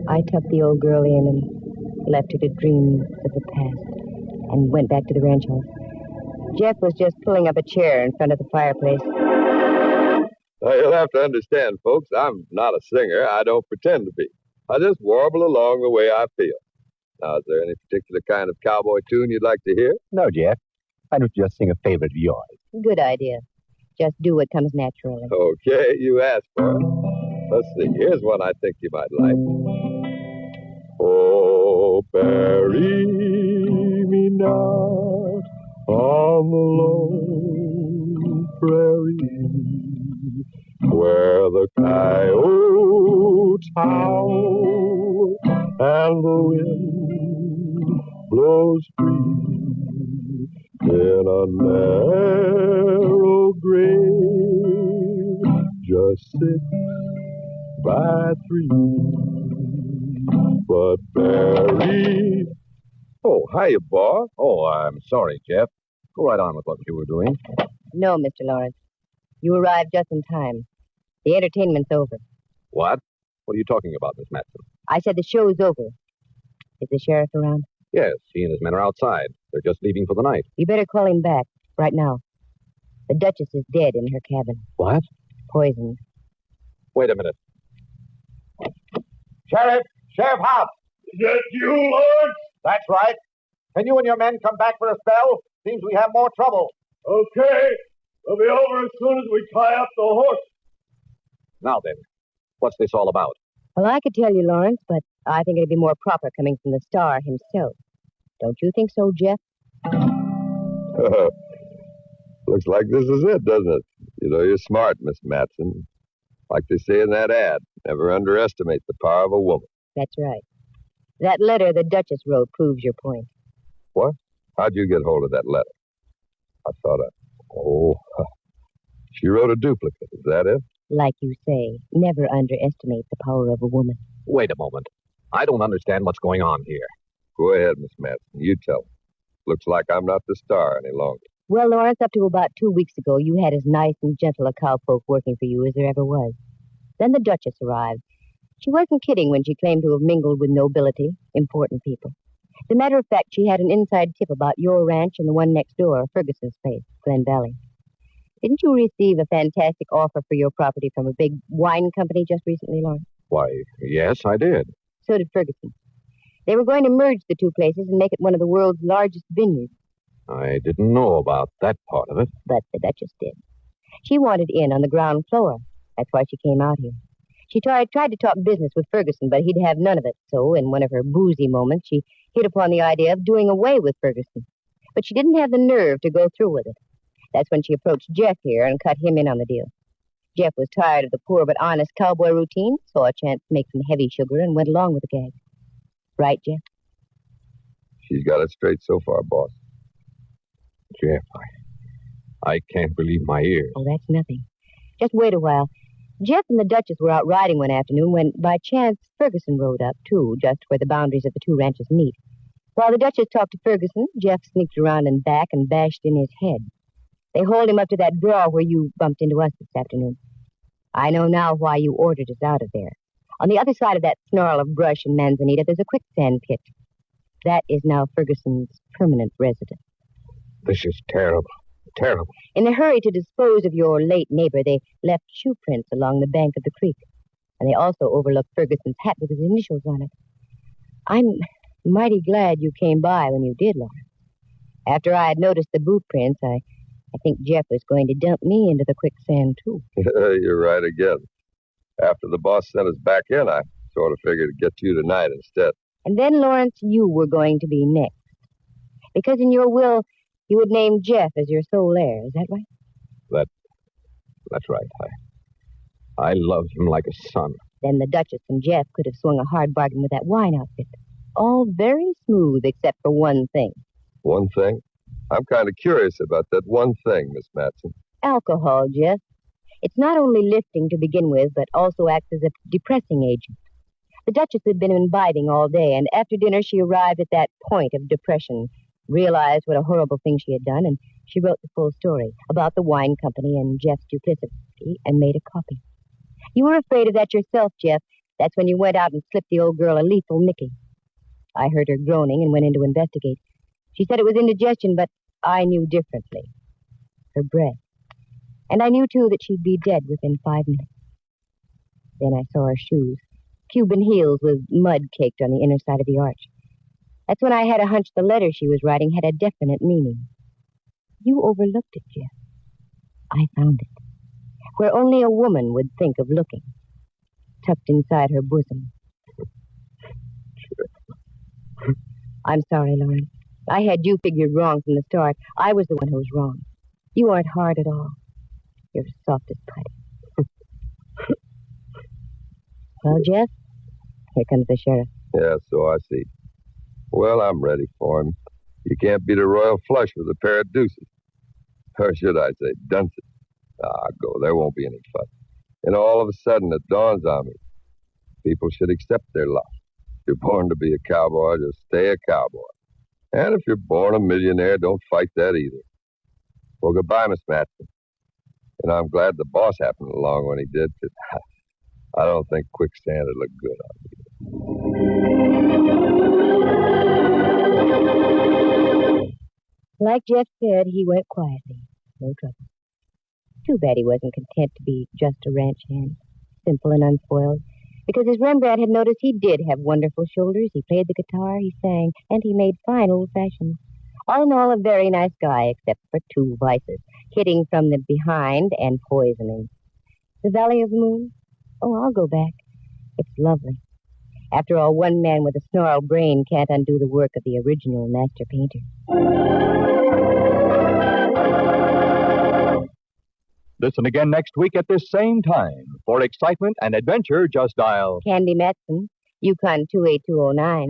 I tucked the old girl in and left her to dream of the past and went back to the ranch house. Jeff was just pulling up a chair in front of the fireplace. Now, you'll have to understand, folks, I'm not a singer. I don't pretend to be. I just warble along the way I feel. Now, is there any particular kind of cowboy tune you'd like to hear? No, Jeff. Why don't you just sing a favorite of yours? Good idea. Just do what comes naturally. Okay, you asked for it. Let's see. Here's one I think you might like. Oh, bury me not on the lone prairie, where the coyotes howl and the wind blows free in a narrow grave, just 6x3. But bury... Oh, hiya, boss. Oh, I'm sorry, Jeff. Go right on with what you were doing. No, Mr. Lawrence. You arrived just in time. The entertainment's over. What? What are you talking about, Miss Matson? I said the show's over. Is the sheriff around? Yes, he and his men are outside. They're just leaving for the night. You better call him back, right now. The Duchess is dead in her cabin. What? Poisoned. Wait a minute. Sheriff! Sheriff Hobbs! Is that you, Lord? That's right. Can you and your men come back for a spell? Seems we have more trouble. Okay. We'll be over as soon as we tie up the horse. Now then, what's this all about? Well, I could tell you, Lawrence, but I think it'd be more proper coming from the star himself. Don't you think so, Jeff? Looks like this is it, doesn't it? You know, you're smart, Miss Matson. Like they say in that ad, never underestimate the power of a woman. That's right. That letter the Duchess wrote proves your point. What? How'd you get hold of that letter? I thought she wrote a duplicate. Is that it? Like you say, never underestimate the power of a woman. Wait a moment. I don't understand what's going on here. Go ahead, Miss Matson. You tell me. Looks like I'm not the star any longer. Well, Lawrence, up to about 2 weeks ago, you had as nice and gentle a cowpoke working for you as there ever was. Then the Duchess arrived. She wasn't kidding when she claimed to have mingled with nobility, important people. As a matter of fact, she had an inside tip about your ranch and the one next door, Ferguson's place, Glen Valley. Didn't you receive a fantastic offer for your property from a big wine company just recently, Lawrence? Why, yes, I did. So did Ferguson. They were going to merge the two places and make it one of the world's largest vineyards. I didn't know about that part of it. But the Duchess did. She wanted in on the ground floor. That's why she came out here. She tried to talk business with Ferguson, but he'd have none of it. So, in one of her boozy moments, she hit upon the idea of doing away with Ferguson. But she didn't have the nerve to go through with it. That's when she approached Jeff here and cut him in on the deal. Jeff was tired of the poor but honest cowboy routine, saw a chance to make some heavy sugar, and went along with the gag. Right, Jeff? She's got it straight so far, boss. Jeff, I can't believe my ears. Oh, that's nothing. Just wait a while. Jeff and the Duchess were out riding one afternoon when, by chance, Ferguson rode up, too, just where the boundaries of the two ranches meet. While the Duchess talked to Ferguson, Jeff sneaked around and back and bashed in his head. They hauled him up to that draw where you bumped into us this afternoon. I know now why you ordered us out of there. On the other side of that snarl of brush in Manzanita, there's a quicksand pit. That is now Ferguson's permanent residence. This is terrible. Terrible. In a hurry to dispose of your late neighbor, they left shoe prints along the bank of the creek. And they also overlooked Ferguson's hat with his initials on it. I'm mighty glad you came by when you did, Laura. After I had noticed the boot prints, I think Jeff was going to dump me into the quicksand, too. You're right again. After the boss sent us back in, I sort of figured to get you tonight instead. And then, Lawrence, you were going to be next. Because in your will, you had named Jeff as your sole heir. Is that right? That's right. I loved him like a son. Then the Duchess and Jeff could have swung a hard bargain with that wine outfit. All very smooth, except for one thing. One thing? I'm kind of curious about that one thing, Miss Matson. Alcohol, Jeff. It's not only lifting to begin with, but also acts as a depressing agent. The Duchess had been imbibing all day, and after dinner she arrived at that point of depression, realized what a horrible thing she had done, and she wrote the full story about the wine company and Jeff's duplicity, and made a copy. You were afraid of that yourself, Jeff. That's when you went out and slipped the old girl a lethal Mickey. I heard her groaning and went in to investigate. She said it was indigestion, but I knew differently. Her breath. And I knew, too, that she'd be dead within 5 minutes. Then I saw her shoes, Cuban heels with mud caked on the inner side of the arch. That's when I had a hunch the letter she was writing had a definite meaning. You overlooked it, Jeff. I found it. Where only a woman would think of looking. Tucked inside her bosom. I'm sorry, Lawrence. I had you figured wrong from the start. I was the one who was wrong. You aren't hard at all. You're soft as putty. Well, Jeff, here comes the sheriff. Yeah, so I see. Well, I'm ready for him. You can't beat a royal flush with a pair of deuces. Or should I say, dunces. Go. There won't be any fuss. And all of a sudden, it dawns on me. People should accept their lot. If you're born to be a cowboy, just stay a cowboy. And if you're born a millionaire, don't fight that either. Well, goodbye, Miss Matson. And I'm glad the boss happened along when he did, because I don't think quicksand would look good on me. Like Jeff said, he went quietly. No trouble. Too bad he wasn't content to be just a ranch hand, simple and unspoiled. Because as Rembrandt had noticed, he did have wonderful shoulders. He played the guitar, he sang, and he made fine old fashions. All in all, a very nice guy, except for 2 vices, hitting from the behind and poisoning. The Valley of the Moon? Oh, I'll go back. It's lovely. After all, one man with a snarled brain can't undo the work of the original master painter. Listen again next week at this same time. For excitement and adventure, just dial Candy Matson, Yukon 28209.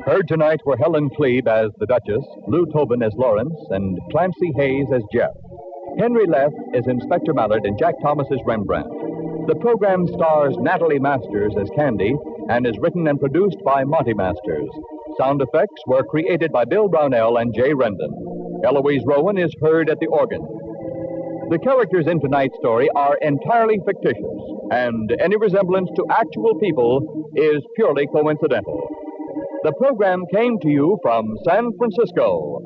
Heard tonight were Helen Klebe as the Duchess, Lou Tobin as Lawrence, and Clancy Hayes as Jeff. Henry Leff is Inspector Mallard and Jack Thomas as Rembrandt. The program stars Natalie Masters as Candy and is written and produced by Monty Masters. Sound effects were created by Bill Brownell and Jay Rendon. Eloise Rowan is heard at the organ. The characters in tonight's story are entirely fictitious, and any resemblance to actual people is purely coincidental. The program came to you from San Francisco.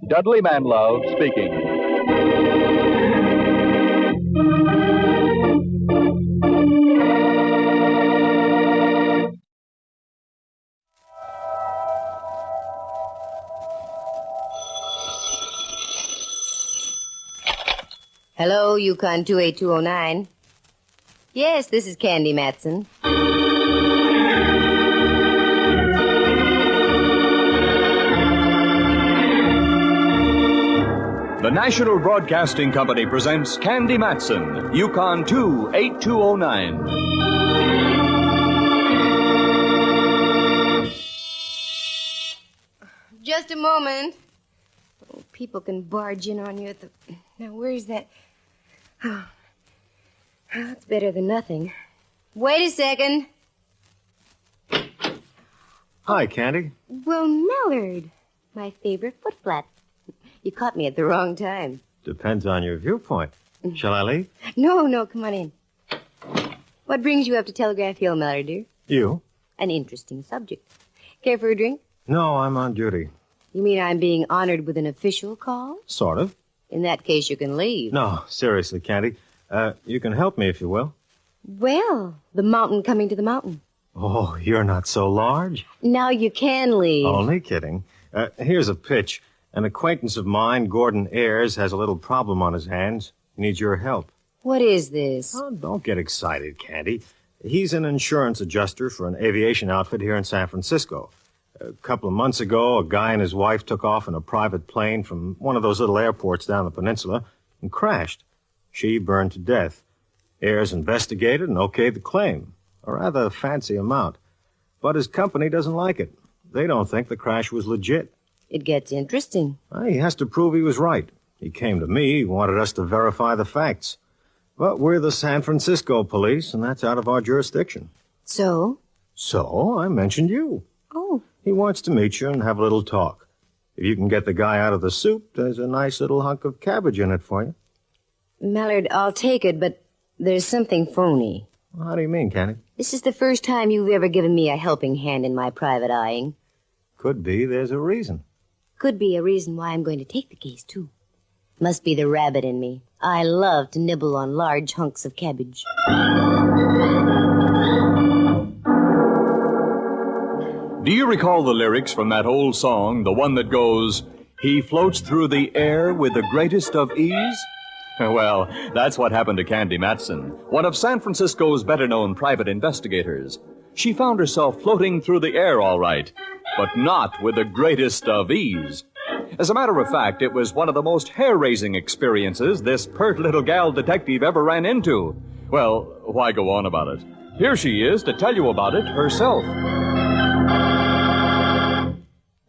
Dudley Manlove speaking. Hello, Yukon 28209. Yes, this is Candy Matson. The National Broadcasting Company presents Candy Matson, Yukon 28209. just a moment. Oh, people can barge in on you at the... Now, where's that... Oh, it's better than nothing. Wait a second. Hi, Candy. Well, Mallard, my favorite footflat. You caught me at the wrong time. Depends on your viewpoint. Shall I leave? No, come on in. What brings you up to Telegraph Hill, Mallard, dear? You? An interesting subject. Care for a drink? No, I'm on duty. You mean I'm being honored with an official call? Sort of. In that case, you can leave. No, seriously, Candy. You can help me if you will. Well, the mountain coming to the mountain. Oh, you're not so large. Now you can leave. Only kidding. Here's a pitch. An acquaintance of mine, Gordon Ayers, has a little problem on his hands. He needs your help. What is this? Oh, don't get excited, Candy. He's an insurance adjuster for an aviation outfit here in San Francisco. A couple of months ago, a guy and his wife took off in a private plane from one of those little airports down the peninsula and crashed. She burned to death. Ayers investigated and okayed the claim. A rather fancy amount. But his company doesn't like it. They don't think the crash was legit. It gets interesting. He has to prove he was right. He came to me. He wanted us to verify the facts. But we're the San Francisco police, and that's out of our jurisdiction. So? So, I mentioned you. Oh. He wants to meet you and have a little talk. If you can get the guy out of the soup, there's a nice little hunk of cabbage in it for you. Mallard, I'll take it, but there's something phony. How do you mean, Candy? This is the first time you've ever given me a helping hand in my private eyeing. Could be there's a reason. Could be a reason why I'm going to take the case, too. Must be the rabbit in me. I love to nibble on large hunks of cabbage. Do you recall the lyrics from that old song, the one that goes, "He floats through the air with the greatest of ease"? Well, that's what happened to Candy Matson, one of San Francisco's better-known private investigators. She found herself floating through the air all right, but not with the greatest of ease. As a matter of fact, it was one of the most hair-raising experiences this pert little gal detective ever ran into. Well, why go on about it? Here she is to tell you about it herself.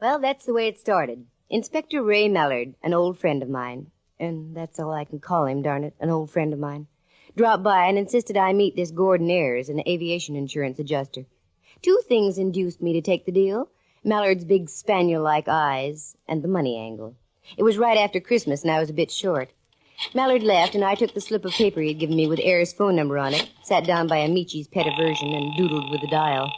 Well, that's the way it started. Inspector Ray Mallard, an old friend of mine, and that's all I can call him, darn it, an old friend of mine, dropped by and insisted I meet this Gordon Ayers, an aviation insurance adjuster. Two things induced me to take the deal: Mallard's big spaniel-like eyes and the money angle. It was right after Christmas, and I was a bit short. Mallard left, and I took the slip of paper he had given me with Ayers' phone number on it, sat down by Amici's pet aversion, and doodled with the dial.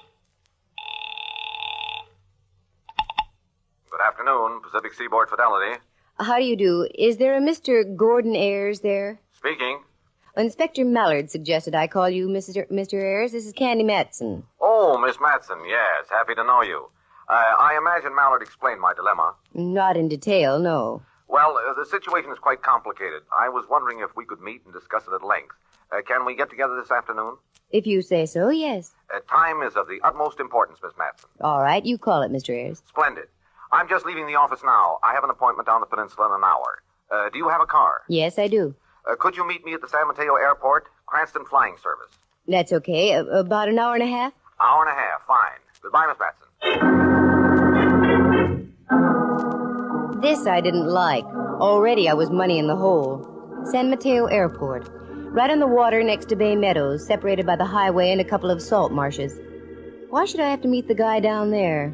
Good afternoon, Pacific Seaboard Fidelity. How do you do? Is there a Mr. Gordon Ayers there? Speaking. Inspector Mallard suggested I call you Mr. Ayers. This is Candy Matson. Oh, Miss Matson, yes. Happy to know you. I imagine Mallard explained my dilemma. Not in detail, no. Well, the situation is quite complicated. I was wondering if we could meet and discuss it at length. Can we get together this afternoon? If you say so, yes. Time is of the utmost importance, Miss Matson. All right, you call it, Mr. Ayers. Splendid. I'm just leaving the office now. I have an appointment down the peninsula in an hour. Do you have a car? Yes, I do. Could you meet me at the San Mateo Airport? Cranston Flying Service. That's okay. About an hour and a half? Hour and a half. Fine. Goodbye, Miss Matson. This I didn't like. Already I was money in the hole. San Mateo Airport. Right on the water next to Bay Meadows, separated by the highway and a couple of salt marshes. Why should I have to meet the guy down there?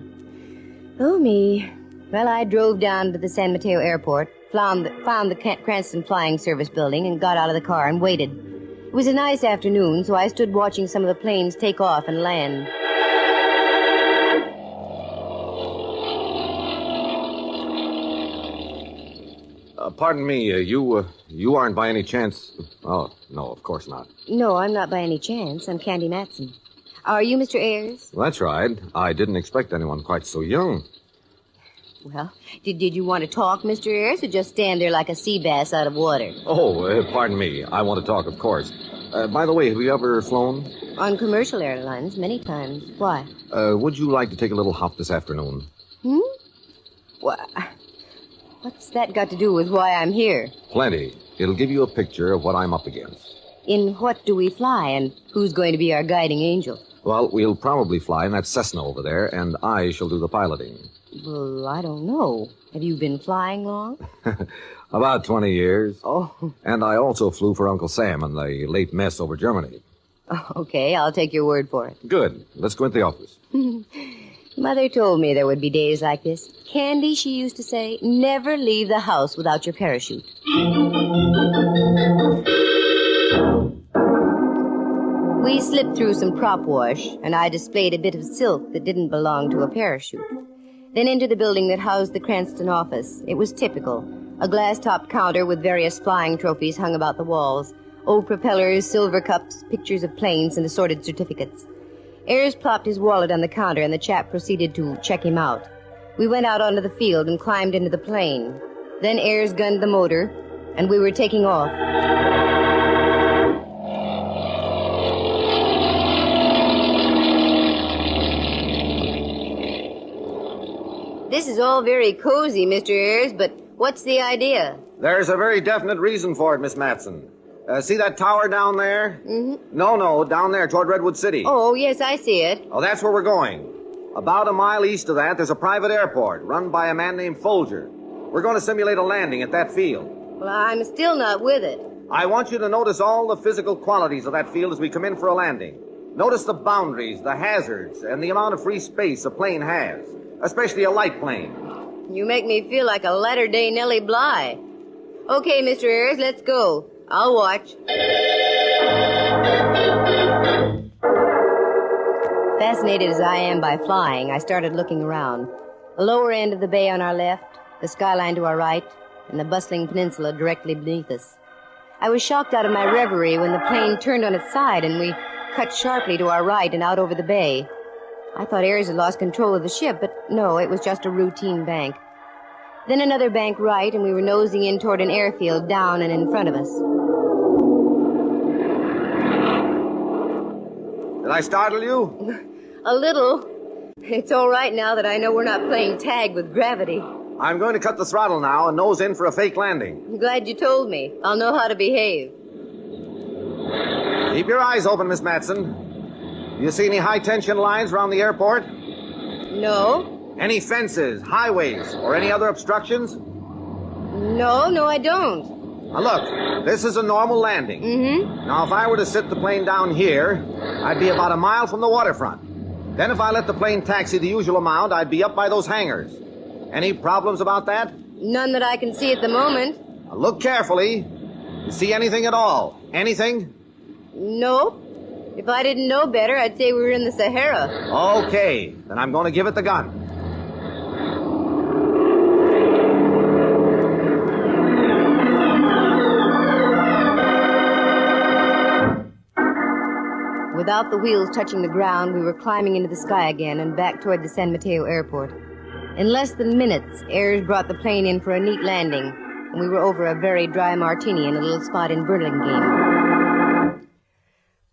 Oh, me. Well, I drove down to the San Mateo Airport, found the Cranston Flying Service building, and got out of the car and waited. It was a nice afternoon, so I stood watching some of the planes take off and land. Pardon me, you aren't by any chance... Oh, no, of course not. No, I'm not by any chance. I'm Candy Matson. Are you Mr. Ayers? That's right. I didn't expect anyone quite so young. Well, did you want to talk, Mr. Ayers, or just stand there like a sea bass out of water? Oh, pardon me. I want to talk, of course. By the way, have you ever flown? On commercial airlines, many times. Why? Would you like to take a little hop this afternoon? What's that got to do with why I'm here? Plenty. It'll give you a picture of what I'm up against. In what do we fly, and who's going to be our guiding angel? Well, we'll probably fly in that Cessna over there, and I shall do the piloting. Well, I don't know. Have you been flying long? About 20 years. Oh. And I also flew for Uncle Sam in the late mess over Germany. Okay, I'll take your word for it. Good. Let's go into the office. Mother told me there would be days like this. Candy, she used to say, never leave the house without your parachute. We slipped through some prop wash, and I displayed a bit of silk that didn't belong to a parachute. Then into the building that housed the Cranston office. It was typical. A glass-topped counter with various flying trophies hung about the walls. Old propellers, silver cups, pictures of planes, and assorted certificates. Ayres plopped his wallet on the counter, and the chap proceeded to check him out. We went out onto the field and climbed into the plane. Then Ayres gunned the motor, and we were taking off. This is all very cozy, Mr. Ayres, but what's the idea? There's a very definite reason for it, Miss Matson. See that tower down there? Mm-hmm. No, down there toward Redwood City. Oh, yes, I see it. Oh, that's where we're going. About a mile east of that, there's a private airport run by a man named Folger. We're going to simulate a landing at that field. Well, I'm still not with it. I want you to notice all the physical qualities of that field as we come in for a landing. Notice the boundaries, the hazards, and the amount of free space a plane has, especially a light plane. You make me feel like a latter-day Nellie Bly. Okay, Mr. Ayres, let's go. I'll watch. Fascinated as I am by flying, I started looking around. The lower end of the bay on our left, the skyline to our right, and the bustling peninsula directly beneath us. I was shocked out of my reverie when the plane turned on its side and we cut sharply to our right and out over the bay. I thought Ayres had lost control of the ship, but no, it was just a routine bank. Then another bank right, and we were nosing in toward an airfield down and in front of us. Did I startle you? A little. It's all right now that I know we're not playing tag with gravity. I'm going to cut the throttle now and nose in for a fake landing. I'm glad you told me. I'll know how to behave. Keep your eyes open, Miss Matson. Do you see any high-tension lines around the airport? No. Any fences, highways, or any other obstructions? No, I don't. Now, look, this is a normal landing. Mm-hmm. Now, if I were to sit the plane down here, I'd be about a mile from the waterfront. Then if I let the plane taxi the usual amount, I'd be up by those hangars. Any problems about that? None that I can see at the moment. Now, look carefully. You see anything at all? Anything? No. If I didn't know better, I'd say we were in the Sahara. Okay, then I'm going to give it the gun. Without the wheels touching the ground, we were climbing into the sky again and back toward the San Mateo airport. In less than minutes, Ayres brought the plane in for a neat landing, and we were over a very dry martini in a little spot in Burlingame.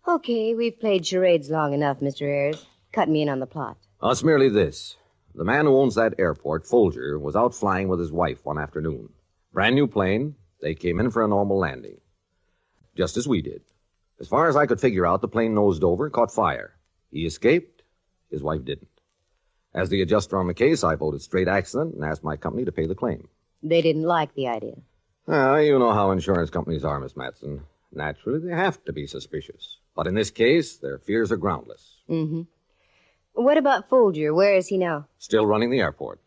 Okay, we've played charades long enough, Mr. Ayres. Cut me in on the plot. It's merely this. The man who owns that airport, Folger, was out flying with his wife one afternoon. Brand new plane. They came in for a normal landing. Just as we did. As far as I could figure out, the plane nosed over, caught fire. He escaped. His wife didn't. As the adjuster on the case, I voted straight accident and asked my company to pay the claim. They didn't like the idea. You know how insurance companies are, Miss Matson. Naturally, they have to be suspicious. But in this case, their fears are groundless. Mm-hmm. What about Folger? Where is he now? Still running the airport.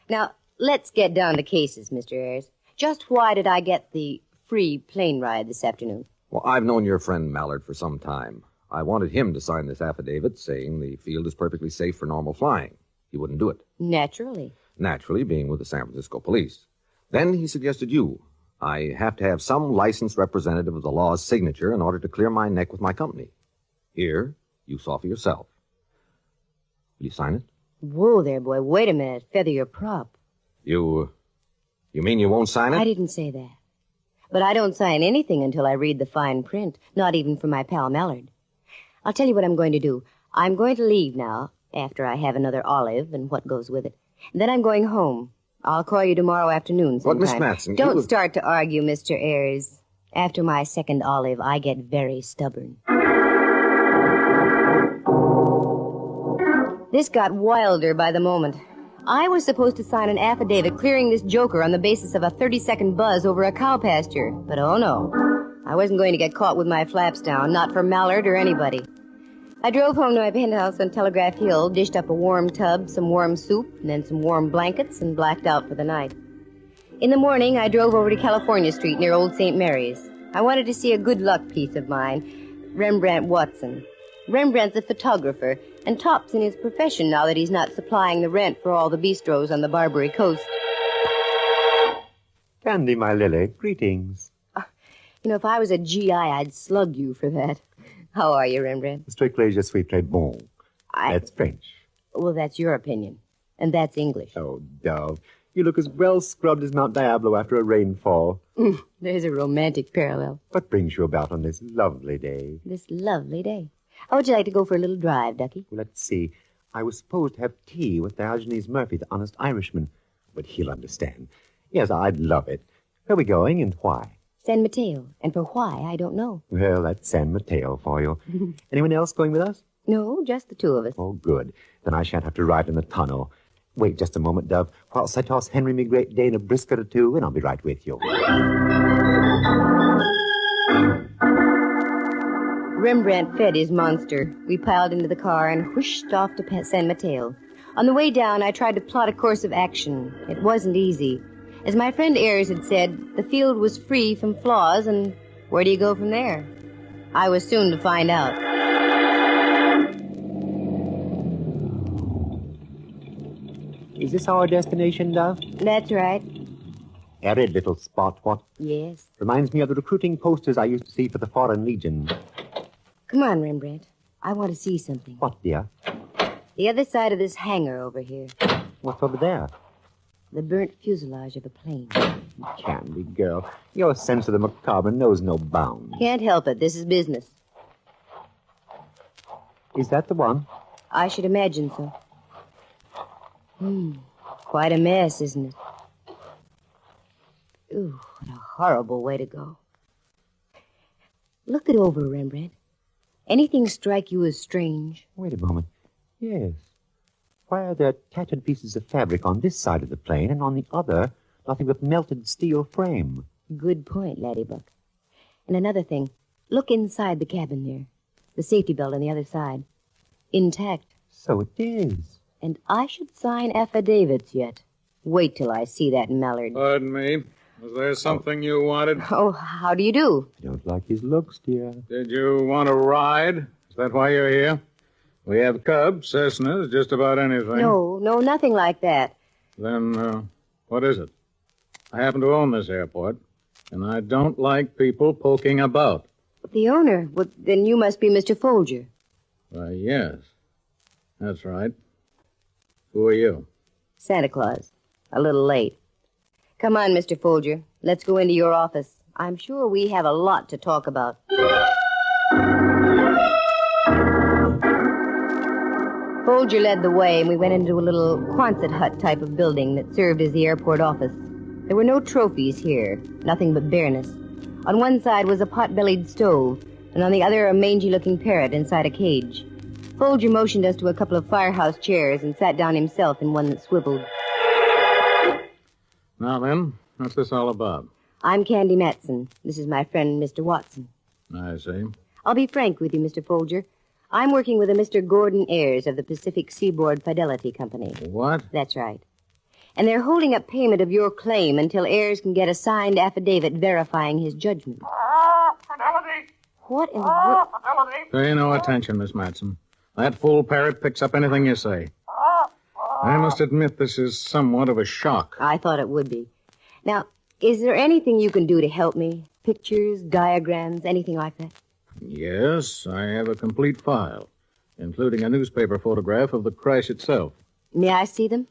Now, let's get down to cases, Mr. Ayres. Just why did I get the free plane ride this afternoon? Well, I've known your friend Mallard for some time. I wanted him to sign this affidavit saying the field is perfectly safe for normal flying. He wouldn't do it. Naturally. Naturally, being with the San Francisco police. Then he suggested you. I have to have some licensed representative of the law's signature in order to clear my neck with my company. Here, you saw for yourself. Will you sign it? Whoa there, boy. Wait a minute. Feather your prop. You mean you won't sign it? I didn't say that. But I don't sign anything until I read the fine print, not even for my pal Mallard. I'll tell you what I'm going to do. I'm going to leave now, after I have another olive and what goes with it. Then I'm going home. I'll call you tomorrow afternoon sometime. But, Miss Matson, Don't start to argue, Mr. Ayres. After my second olive, I get very stubborn. This got wilder by the moment. I was supposed to sign an affidavit clearing this joker on the basis of a 30-second buzz over a cow pasture. But oh no, I wasn't going to get caught with my flaps down, not for Mallard or anybody. I drove home to my penthouse on Telegraph Hill, dished up a warm tub, some warm soup, and then some warm blankets, and blacked out for the night. In the morning, I drove over to California Street near Old St. Mary's. I wanted to see a good luck piece of mine, Rembrandt Watson. Rembrandt's a photographer and tops in his profession now that he's not supplying the rent for all the bistros on the Barbary Coast. Candy, my lily, greetings. You know, if I was a GI, I'd slug you for that. How are you, Rembrandt? Strictly je suis très bon. That's French. Well, that's your opinion. And that's English. Oh, Dove, you look as well scrubbed as Mount Diablo after a rainfall. There's a romantic parallel. What brings you about on this lovely day? This lovely day. How would you like to go for a little drive, Ducky? Well, let's see. I was supposed to have tea with Diogenes Murphy, the honest Irishman. But he'll understand. Yes, I'd love it. Where are we going and why? San Mateo. And for why, I don't know. Well, that's San Mateo for you. Anyone else going with us? No, just the two of us. Oh, good. Then I shan't have to ride in the tunnel. Wait just a moment, Dove, whilst I toss Henry me Great Dane a brisket or two, and I'll be right with you. Rembrandt fed his monster. We piled into the car and whooshed off to San Mateo. On the way down, I tried to plot a course of action. It wasn't easy. As my friend Ayres had said, the field was free from flaws, and where do you go from there? I was soon to find out. Is this our destination, Dove? That's right. Arid little spot, what? Yes. Reminds me of the recruiting posters I used to see for the Foreign Legion. Come on, Rembrandt. I want to see something. What, dear? The other side of this hangar over here. What's over there? The burnt fuselage of a plane. Candy girl, your sense of the macabre knows no bounds. Can't help it. This is business. Is that the one? I should imagine so. Quite a mess, isn't it? Ooh, what a horrible way to go. Look it over, Rembrandt. Anything strike you as strange? Wait a moment. Yes. Why are there tattered pieces of fabric on this side of the plane, and on the other, nothing but melted steel frame? Good point, Laddiebuck. And another thing. Look inside the cabin there. The safety belt on the other side. Intact. So it is. And I should sign affidavits yet. Wait till I see that Mallard. Pardon me. Was there something you wanted? Oh, how do you do? I don't like his looks, dear. Did you want to ride? Is that why you're here? We have Cubs, Cessnas, just about anything. No, nothing like that. Then, what is it? I happen to own this airport, and I don't like people poking about. The owner? Well, then you must be Mr. Folger. Why, yes. That's right. Who are you? Santa Claus. A little late. Come on, Mr. Folger. Let's go into your office. I'm sure we have a lot to talk about. Folger led the way, and we went into a little Quonset hut type of building that served as the airport office. There were no trophies here, nothing but bareness. On one side was a pot-bellied stove, and on the other a mangy-looking parrot inside a cage. Folger motioned us to a couple of firehouse chairs and sat down himself in one that swiveled. Now then, what's this all about? I'm Candy Matson. This is my friend, Mr. Watson. I see. I'll be frank with you, Mr. Folger. I'm working with a Mr. Gordon Ayres of the Pacific Seaboard Fidelity Company. What? That's right. And they're holding up payment of your claim until Ayres can get a signed affidavit verifying his judgment. Fidelity! What in the world? Fidelity! Pay no attention, Miss Matson. That fool parrot picks up anything you say. I must admit this is somewhat of a shock. I thought it would be. Now, is there anything you can do to help me? Pictures, diagrams, anything like that? Yes, I have a complete file, including a newspaper photograph of the crash itself. May I see them?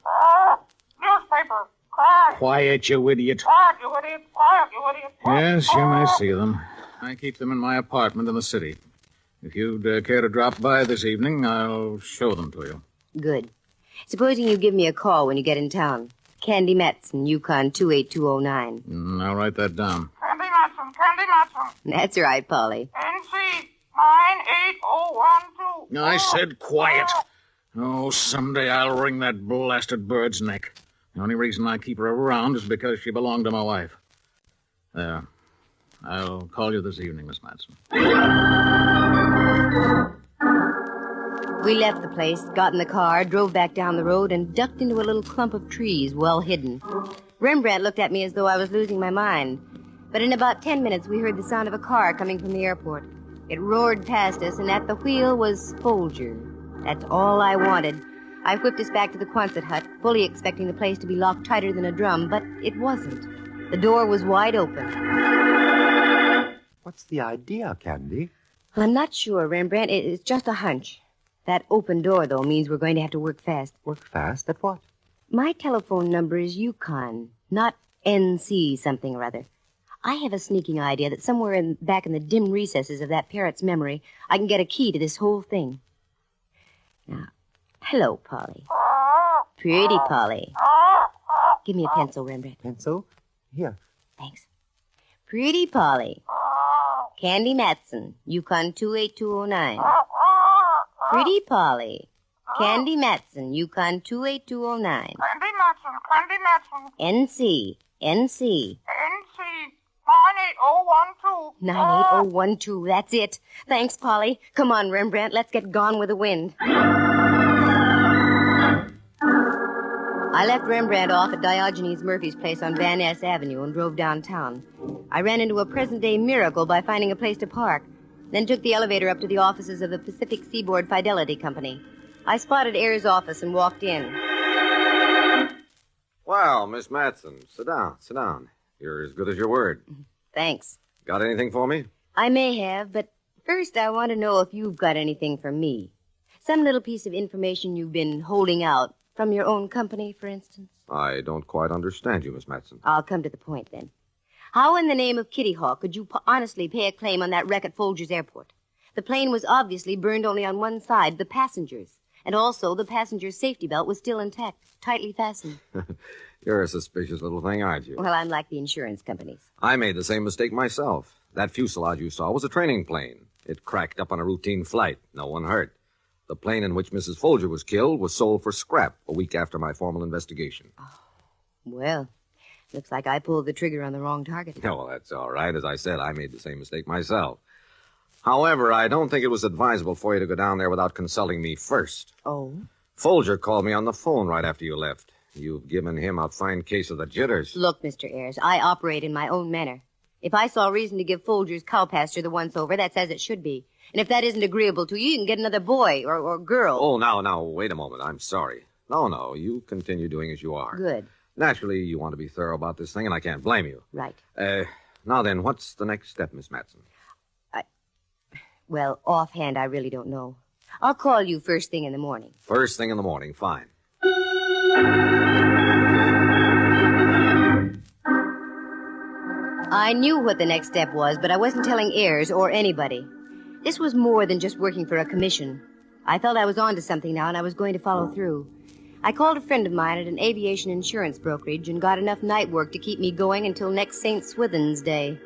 Newspaper! Crash! Quiet, you idiot. Quiet, you idiot! Quiet, you idiot! Yes, you may see them. I keep them in my apartment in the city. If you'd care to drop by this evening, I'll show them to you. Good. Supposing you give me a call when you get in town. Candy Matson, Yukon 28209. I'll write that down. Candy Matson, Candy Matson. That's right, Polly. NC 98012. I said quiet. Oh, someday I'll wring that blasted bird's neck. The only reason I keep her around is because she belonged to my wife. There. I'll call you this evening, Miss Matson. We left the place, got in the car, drove back down the road, and ducked into a little clump of trees well hidden. Rembrandt looked at me as though I was losing my mind. But in about 10 minutes, we heard the sound of a car coming from the airport. It roared past us, and at the wheel was Folger. That's all I wanted. I whipped us back to the Quonset hut, fully expecting the place to be locked tighter than a drum, but it wasn't. The door was wide open. What's the idea, Candy? Well, I'm not sure, Rembrandt. It's just a hunch. That open door, though, means we're going to have to work fast. Work fast? At what? My telephone number is Yukon, not NC something or other. I have a sneaking idea that somewhere back in the dim recesses of that parrot's memory, I can get a key to this whole thing. Now, hello, Polly. Pretty Polly. Give me a pencil, Rembrandt. Pencil? Here. Thanks. Pretty Polly. Candy Matson, Yukon 28209. Pretty Polly. Candy Matson, Yukon 28209. Candy Matson. NC. 98012. 98012, that's it. Thanks, Polly. Come on, Rembrandt, let's get gone with the wind. I left Rembrandt off at Diogenes Murphy's place on Van Ness Avenue and drove downtown. I ran into a present-day miracle by finding a place to park, then took the elevator up to the offices of the Pacific Seaboard Fidelity Company. I spotted Ayers' office and walked in. Well, Miss Matson, sit down. You're as good as your word. Thanks. Got anything for me? I may have, but first I want to know if you've got anything for me. Some little piece of information you've been holding out. From your own company, for instance? I don't quite understand you, Miss Matson. I'll come to the point, then. How in the name of Kitty Hawk could you honestly pay a claim on that wreck at Folger's Airport? The plane was obviously burned only on one side, the passengers. And also, the passenger's safety belt was still intact, tightly fastened. You're a suspicious little thing, aren't you? Well, I'm like the insurance companies. I made the same mistake myself. That fuselage you saw was a training plane. It cracked up on a routine flight. No one hurt. The plane in which Mrs. Folger was killed was sold for scrap a week after my formal investigation. Oh, well, looks like I pulled the trigger on the wrong target. Oh, well, that's all right. As I said, I made the same mistake myself. However, I don't think it was advisable for you to go down there without consulting me first. Oh? Folger called me on the phone right after you left. You've given him a fine case of the jitters. Look, Mr. Ayers, I operate in my own manner. If I saw reason to give Folger's cow pasture the once-over, that's as it should be. And if that isn't agreeable to you, you can get another boy or girl. Oh, now, wait a moment. I'm sorry. No, you continue doing as you are. Good. Naturally, you want to be thorough about this thing, and I can't blame you. Right. Now then, what's the next step, Miss Matson? Well, offhand, I really don't know. I'll call you first thing in the morning. First thing in the morning, fine. I knew what the next step was, but I wasn't telling Ayers or anybody. This was more than just working for a commission. I felt I was on to something now, and I was going to follow through. I called a friend of mine at an aviation insurance brokerage and got enough night work to keep me going until next St. Swithin's Day.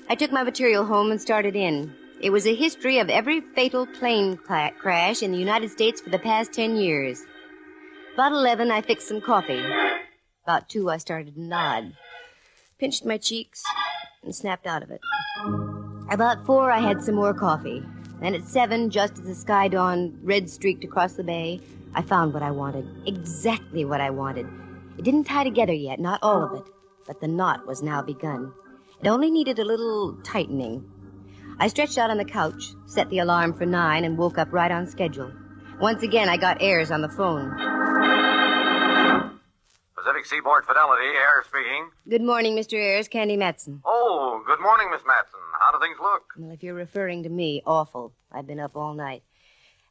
I took my material home and started in. It was a history of every fatal plane crash in the United States for the past 10 years. About 11, I fixed some coffee. About 2, I started to nod. Pinched my cheeks and snapped out of it. About 4, I had some more coffee. Then at 7, just as the sky dawned red-streaked across the bay, I found what I wanted. Exactly what I wanted. It didn't tie together yet, not all of it. But the knot was now begun. It only needed a little tightening. I stretched out on the couch, set the alarm for 9, and woke up right on schedule. Once again, I got Ayers on the phone. Pacific Seaboard Fidelity, Ayers speaking. Good morning, Mr. Ayers. Candy Matson. Oh, good morning, Miss Matson. How do things look? Well, if you're referring to me, awful. I've been up all night.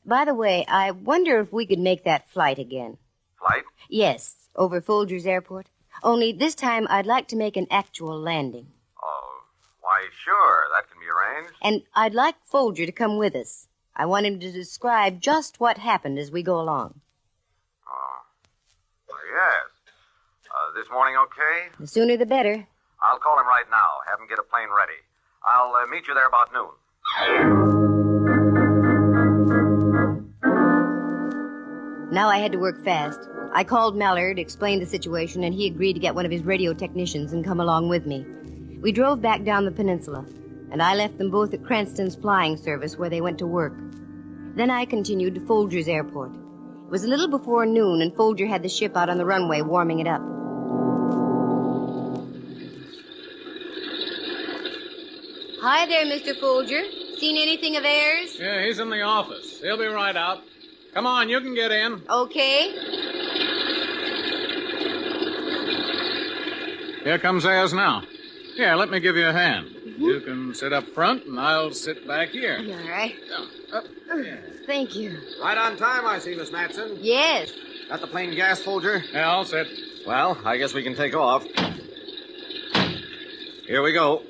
By the way, I wonder if we could make that flight again. Flight? Yes, over Folger's Airport. Only this time I'd like to make an actual landing. Oh, why, sure. That can be arranged. And I'd like Folger to come with us. I want him to describe just what happened as we go along. Oh, well, yes. This morning okay? The sooner the better. I'll call him right now. Have him get a plane ready. I'll meet you there about noon. Now I had to work fast. I called Mallard, explained the situation, and he agreed to get one of his radio technicians and come along with me. We drove back down the peninsula, and I left them both at Cranston's flying service where they went to work. Then I continued to Folger's airport. It was a little before noon, and Folger had the ship out on the runway warming it up. Hi there, Mr. Folger. Seen anything of Ayers? Yeah, he's in the office. He'll be right out. Come on, you can get in. Okay. Here comes Ayers now. Here, let me give you a hand. You can sit up front, and I'll sit back here. All right. Thank you. Right on time, I see, Miss Matson. Yes. Got the plane gas, Folger? Yeah, all set. Well, I guess we can take off. Here we go.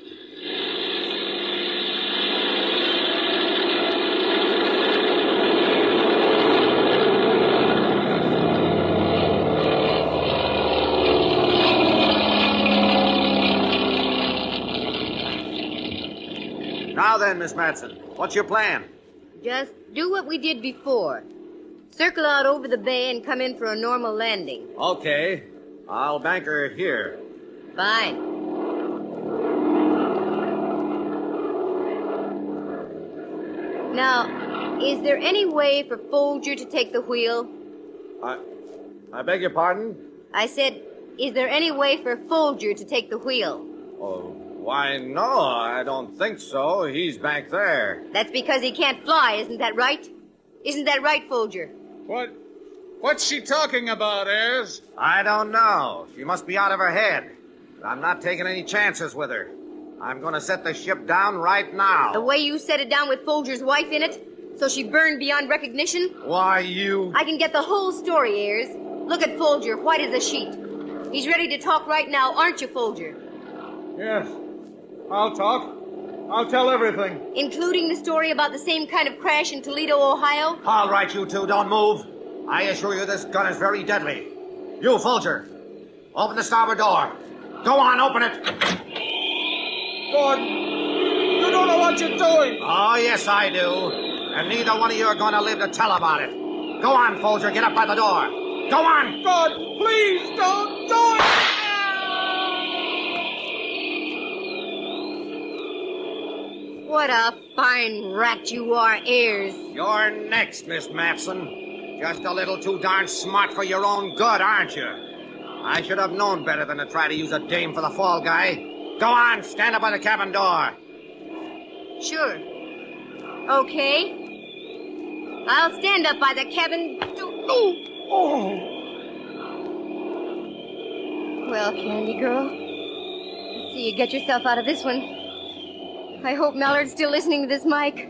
Now then, Miss Matson, what's your plan? Just do what we did before. Circle out over the bay and come in for a normal landing. Okay. I'll bank her here. Fine. Now, is there any way for Folger to take the wheel? I beg your pardon? I said, is there any way for Folger to take the wheel? Oh, why, no, I don't think so. He's back there. That's because he can't fly, isn't that right? Isn't that right, Folger? What's she talking about, Ayers? I don't know. She must be out of her head. I'm not taking any chances with her. I'm going to set the ship down right now. The way you set it down with Folger's wife in it? So she burned beyond recognition? Why, you... I can get the whole story, Ayers. Look at Folger, white as a sheet. He's ready to talk right now, aren't you, Folger? Yes. I'll talk. I'll tell everything. Including the story about the same kind of crash in Toledo, Ohio? All right, you two, don't move. I assure you this gun is very deadly. You, Folger, open the starboard door. Go on, open it. God, you don't know what you're doing. Oh, yes, I do. And neither one of you are going to live to tell about it. Go on, Folger, get up by the door. Go on. God, please don't do it. What a fine rat you are, Ayers. You're next, Miss Matson. Just a little too darn smart for your own good, aren't you? I should have known better than to try to use a dame for the fall guy. Go on, stand up by the cabin door. Sure. Okay. I'll stand up by the cabin door. Well, Candy Girl, let's see you get yourself out of this one. I hope Mallard's still listening to this mic.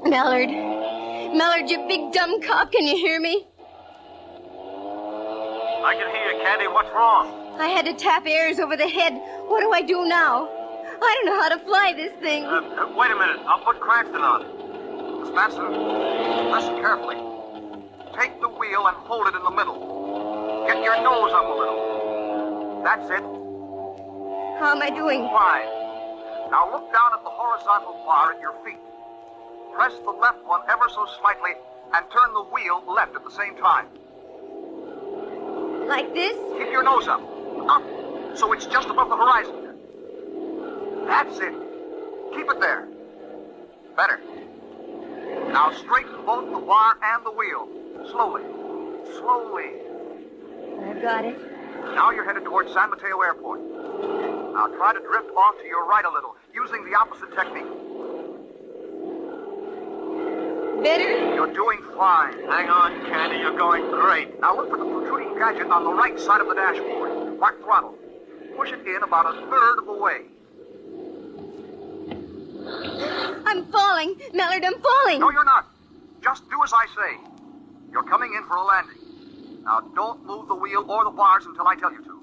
Mallard, you big dumb cop, can you hear me? I can hear you, Candy. What's wrong? I had to tap Ayers over the head. What do I do now? I don't know how to fly this thing. Wait a minute. I'll put Cranston on. Miss Matson, listen carefully. Take the wheel and hold it in the middle. Get your nose up a little. That's it. How am I doing? Fine. Now look down at the horizontal bar at your feet. Press the left one ever so slightly and turn the wheel left at the same time. Like this? Keep your nose up. Up, so it's just above the horizon. That's it. Keep it there. Better. Now straighten both the bar and the wheel. Slowly. Slowly. I've got it. Now you're headed towards San Mateo Airport. Now try to drift off to your right a little, using the opposite technique. Better? You're doing fine. Hang on, Candy. You're going great. Now look for the protruding gadget on the right side of the dashboard. Mark throttle. Push it in about a third of the way. I'm falling. Mallard, I'm falling. No, you're not. Just do as I say. You're coming in for a landing. Now don't move the wheel or the bars until I tell you to.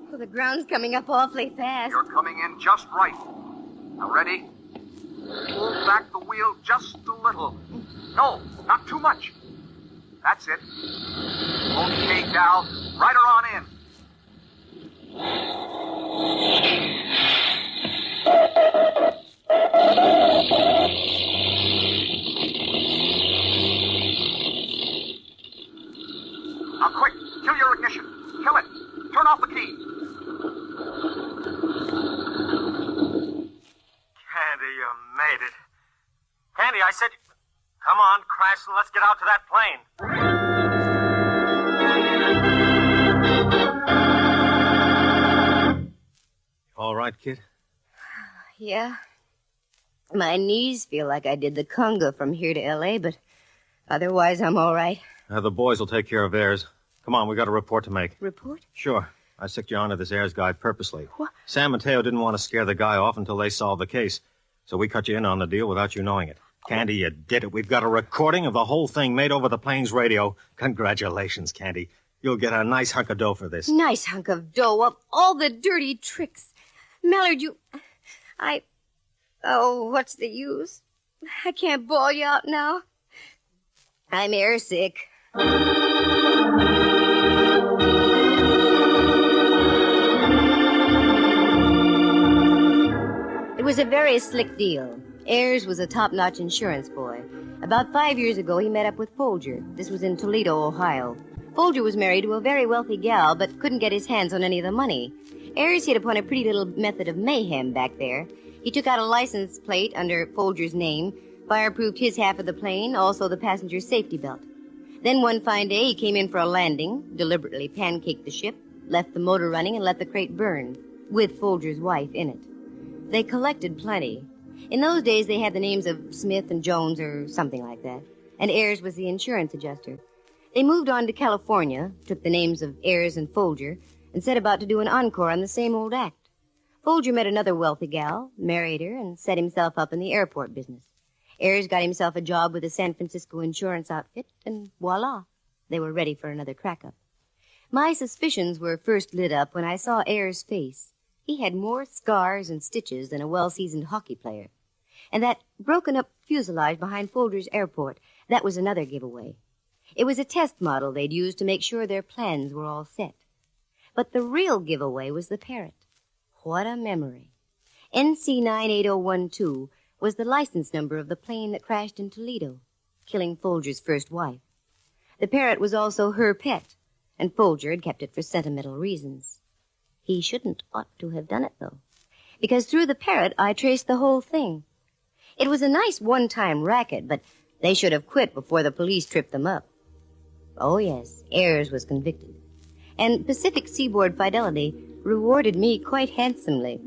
Well, the ground's coming up awfully fast. You're coming in just right. Now ready? Pull back the wheel just a little. No, not too much. That's it. Okay, gal. Right her on in. I said... Come on, Cranston, let's get out to that plane. All right, kid? Yeah. My knees feel like I did the conga from here to L.A., but otherwise I'm all right. The boys will take care of theirs. Come on, we got a report to make. Report? Sure. I sicked you onto this heirs guy purposely. What? Sam and Teo didn't want to scare the guy off until they solved the case. So we cut you in on the deal without you knowing it. Candy, you did it. We've got a recording of the whole thing made over the plane's radio. Congratulations, Candy. You'll get a nice hunk of dough for this. Nice hunk of dough of all the dirty tricks. Mallard, Oh, what's the use? I can't bawl you out now. I'm airsick. It was a very slick deal. Ayers was a top-notch insurance boy. About 5 years ago, he met up with Folger. This was in Toledo, Ohio. Folger was married to a very wealthy gal, but couldn't get his hands on any of the money. Ayers hit upon a pretty little method of mayhem back there. He took out a license plate under Folger's name, fireproofed his half of the plane, also the passenger's safety belt. Then one fine day, he came in for a landing, deliberately pancaked the ship, left the motor running, and let the crate burn, with Folger's wife in it. They collected plenty. In those days, they had the names of Smith and Jones or something like that, and Ayers was the insurance adjuster. They moved on to California, took the names of Ayers and Folger, and set about to do an encore on the same old act. Folger met another wealthy gal, married her, and set himself up in the airport business. Ayers got himself a job with a San Francisco insurance outfit, and voila, they were ready for another crack-up. My suspicions were first lit up when I saw Ayers' face. He had more scars and stitches than a well-seasoned hockey player. And that broken-up fuselage behind Folger's airport, that was another giveaway. It was a test model they'd used to make sure their plans were all set. But the real giveaway was the parrot. What a memory. NC 98012 was the license number of the plane that crashed in Toledo, killing Folger's first wife. The parrot was also her pet, and Folger had kept it for sentimental reasons. He shouldn't ought to have done it, though, because through the parrot I traced the whole thing. It was a nice one-time racket, but they should have quit before the police tripped them up. Oh, yes, Ayers was convicted. And Pacific Seaboard Fidelity rewarded me quite handsomely.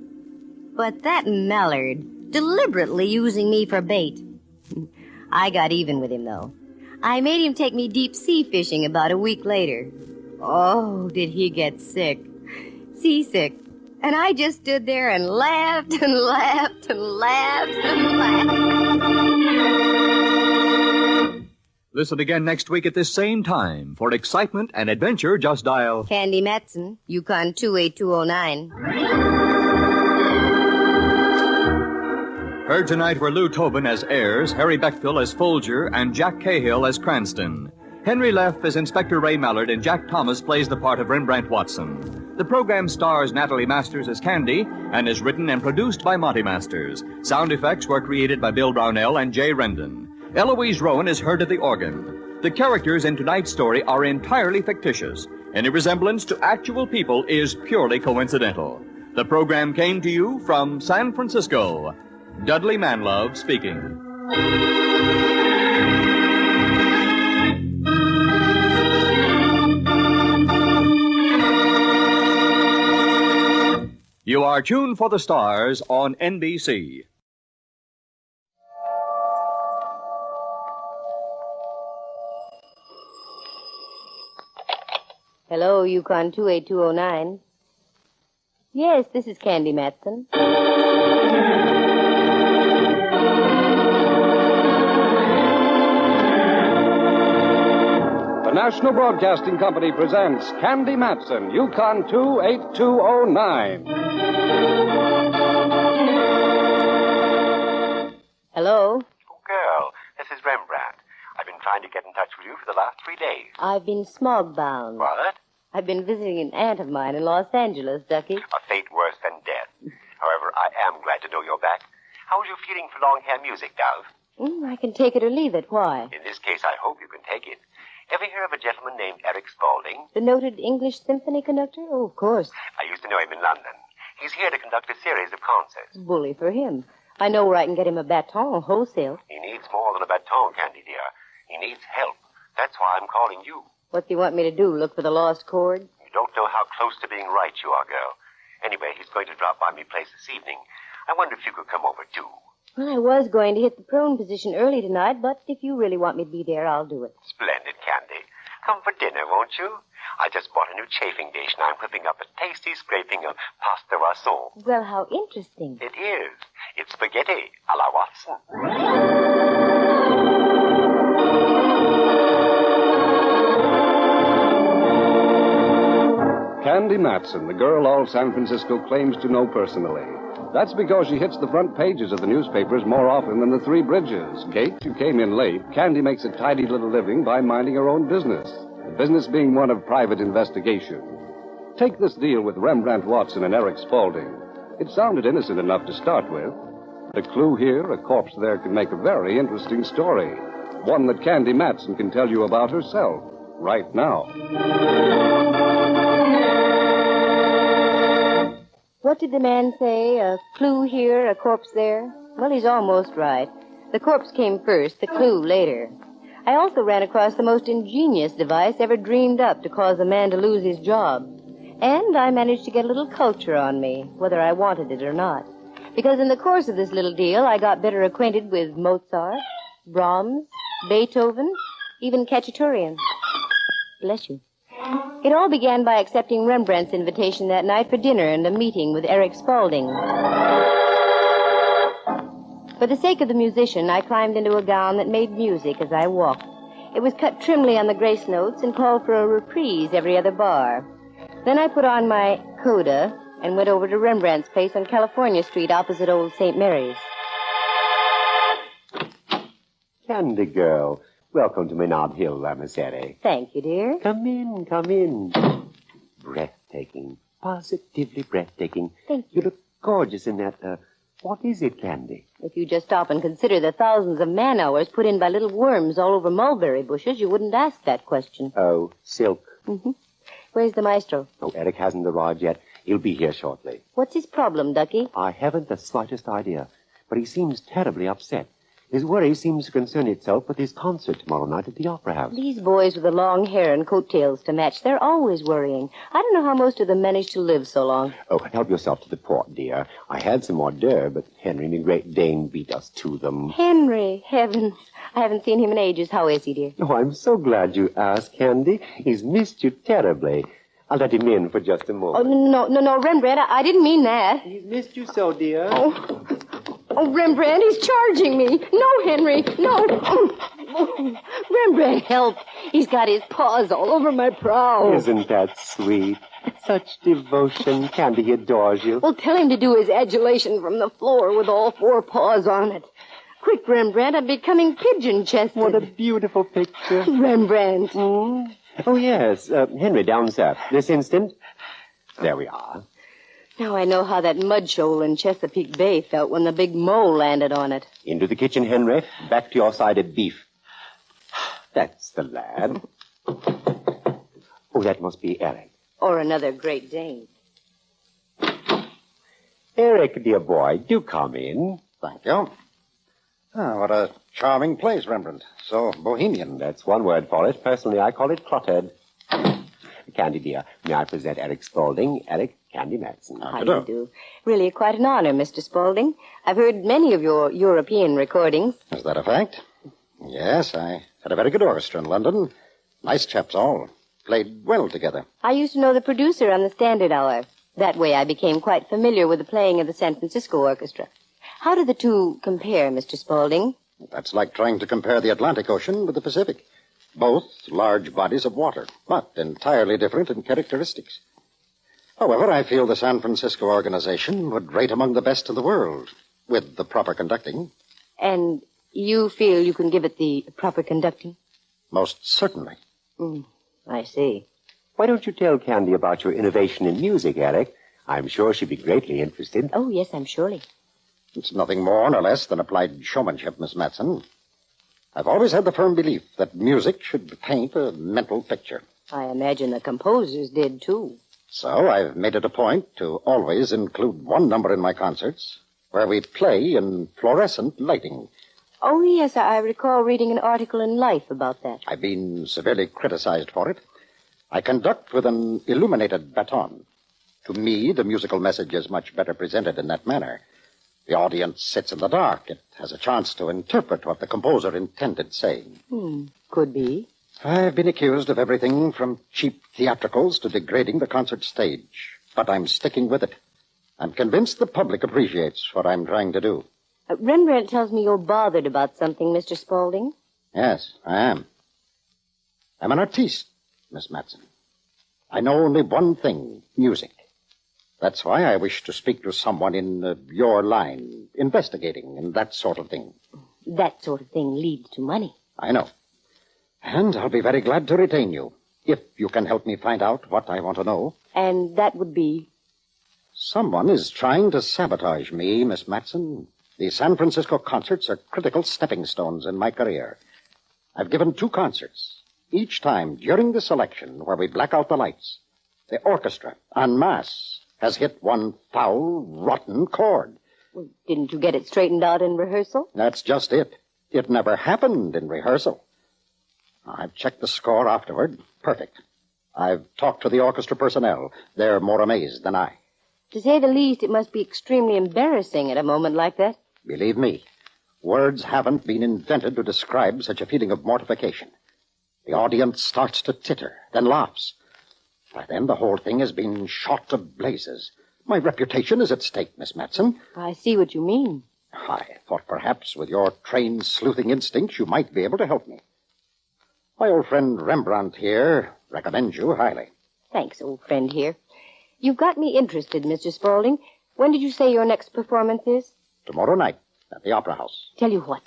But that Mallard, deliberately using me for bait. I got even with him, though. I made him take me deep-sea fishing about a week later. Oh, did he get sick. Seasick. And I just stood there and laughed and laughed and laughed and laughed. Listen again next week at this same time. For excitement and adventure, just dial... Candy Matson, Yukon 28209. Heard tonight were Lou Tobin as Ayers, Harry Beckville as Folger, and Jack Cahill as Cranston. Henry Leff as Inspector Ray Mallard, and Jack Thomas plays the part of Rembrandt Watson. The program stars Natalie Masters as Candy and is written and produced by Monty Masters. Sound effects were created by Bill Brownell and Jay Rendon. Eloise Rowan is heard at the organ. The characters in tonight's story are entirely fictitious. Any resemblance to actual people is purely coincidental. The program came to you from San Francisco. Dudley Manlove speaking. You are tuned for the stars on NBC. Hello, Yukon 28209. Yes, this is Candy Matson. The National Broadcasting Company presents Candy Matson, Yukon 28209. Hello? Girl, this is Rembrandt. I've been trying to get in touch with you for the last 3 days. I've been smog-bound. What? I've been visiting an aunt of mine in Los Angeles, Ducky. A fate worse than death. However, I am glad to know you're back. How are you feeling for long-hair music, Dove? I can take it or leave it. Why? In this case, I hope you can take it. Ever hear of a gentleman named Eric Spaulding? The noted English symphony conductor? Oh, of course. I used to know him in London. He's here to conduct a series of concerts. Bully for him. I know where I can get him a baton wholesale. He needs more than a baton, Candy, dear. He needs help. That's why I'm calling you. What do you want me to do, look for the lost chord? You don't know how close to being right you are, girl. Anyway, he's going to drop by me place this evening. I wonder if you could come over, too. Well, I was going to hit the prone position early tonight, but if you really want me to be there, I'll do it. Splendid, Candy. Come for dinner, won't you? I just bought a new chafing dish, and I'm whipping up a tasty scraping of pasta rasson. Well, how interesting. It is. It's spaghetti a la Watson. Candy Matson, the girl all San Francisco claims to know personally. That's because she hits the front pages of the newspapers more often than the Three Bridges. Kate, you came in late. Candy makes a tidy little living by minding her own business. The business being one of private investigation. Take this deal with Rembrandt Watson and Eric Spaulding. It sounded innocent enough to start with. A clue here, a corpse there can make a very interesting story. One that Candy Matson can tell you about herself right now. What did the man say? A clue here, a corpse there? Well, he's almost right. The corpse came first, the clue later. I also ran across the most ingenious device ever dreamed up to cause a man to lose his job. And I managed to get a little culture on me, whether I wanted it or not. Because in the course of this little deal, I got better acquainted with Mozart, Brahms, Beethoven, even Khachaturian. Bless you. It all began by accepting Rembrandt's invitation that night for dinner and a meeting with Eric Spaulding. For the sake of the musician, I climbed into a gown that made music as I walked. It was cut trimly on the grace notes and called for a reprise every other bar. Then I put on my coda and went over to Rembrandt's place on California Street opposite Old St. Mary's. Candy girl, welcome to Menard Hill, Lamasetti. Thank you, dear. Come in, come in. Breathtaking. Positively breathtaking. Thank you. You look gorgeous in that, what is it, Candy? If you just stop and consider the thousands of man-hours put in by little worms all over mulberry bushes, you wouldn't ask that question. Oh, silk. Mm-hmm. Where's the maestro? Oh, Eric hasn't arrived yet. He'll be here shortly. What's his problem, Ducky? I haven't the slightest idea, but he seems terribly upset. His worry seems to concern itself with his concert tomorrow night at the Opera House. These boys with the long hair and coattails to match, they're always worrying. I don't know how most of them manage to live so long. Oh, help yourself to the port, dear. I had some hors d'oeuvres, but Henry and the Great Dane beat us to them. Henry, heavens. I haven't seen him in ages. How is he, dear? Oh, I'm so glad you asked, Candy. He's missed you terribly. I'll let him in for just a moment. Oh, no, Rembrandt, I didn't mean that. He's missed you so, dear. Oh, Rembrandt, he's charging me. No, Henry, no. Oh, Rembrandt, help. He's got his paws all over my brow. Isn't that sweet? Such devotion. Candy, he adores you. Well, tell him to do his adulation from the floor with all four paws on it. Quick, Rembrandt, I'm becoming pigeon-chested. What a beautiful picture. Rembrandt. Mm? Oh, yes. Henry, down, sir. This instant. There we are. Now I know how that mud shoal in Chesapeake Bay felt when the big mole landed on it. Into the kitchen, Henry. Back to your side of beef. That's the lad. Oh, that must be Eric. Or another Great Dane. Eric, dear boy, do come in. Thank you. Ah, what a charming place, Rembrandt. So bohemian. That's one word for it. Personally, I call it cluttered. Candy, dear, may I present Eric Spaulding, Eric Candy Matson. How do you do? Really quite an honor, Mr. Spaulding. I've heard many of your European recordings. Is that a fact? Yes, I had a very good orchestra in London. Nice chaps all. Played well together. I used to know the producer on the Standard Hour. That way I became quite familiar with the playing of the San Francisco Orchestra. How do the two compare, Mr. Spaulding? That's like trying to compare the Atlantic Ocean with the Pacific. Both large bodies of water, but entirely different in characteristics. However, I feel the San Francisco organization would rate among the best in the world, with the proper conducting. And you feel you can give it the proper conducting? Most certainly. I see. Why don't you tell Candy about your innovation in music, Eric? I'm sure she'd be greatly interested. Oh, yes, I'm surely. It's nothing more nor less than applied showmanship, Miss Matson. I've always had the firm belief that music should paint a mental picture. I imagine the composers did, too. So I've made it a point to always include one number in my concerts where we play in fluorescent lighting. Oh, yes, I recall reading an article in Life about that. I've been severely criticized for it. I conduct with an illuminated baton. To me, the musical message is much better presented in that manner. The audience sits in the dark. It has a chance to interpret what the composer intended saying. Could be. I've been accused of everything from cheap theatricals to degrading the concert stage. But I'm sticking with it. I'm convinced the public appreciates what I'm trying to do. Rembrandt tells me you're bothered about something, Mr. Spaulding. Yes, I am. I'm an artiste, Miss Matson. I know only one thing, music. That's why I wish to speak to someone in your line, investigating and that sort of thing. That sort of thing leads to money. I know. And I'll be very glad to retain you, if you can help me find out what I want to know. And that would be? Someone is trying to sabotage me, Miss Matson. The San Francisco concerts are critical stepping stones in my career. I've given 2 concerts. Each time, during the selection, where we black out the lights, the orchestra, en masse, has hit one foul, rotten chord. Well, didn't you get it straightened out in rehearsal? That's just it. It never happened in rehearsal. I've checked the score afterward. Perfect. I've talked to the orchestra personnel. They're more amazed than I. To say the least, it must be extremely embarrassing at a moment like that. Believe me, words haven't been invented to describe such a feeling of mortification. The audience starts to titter, then laughs. By then, the whole thing has been shot to blazes. My reputation is at stake, Miss Matson. I see what you mean. I thought perhaps with your trained sleuthing instincts you might be able to help me. My old friend Rembrandt here recommends you highly. Thanks, old friend here. You've got me interested, Mr. Spaulding. When did you say your next performance is? Tomorrow night at the Opera House. Tell you what,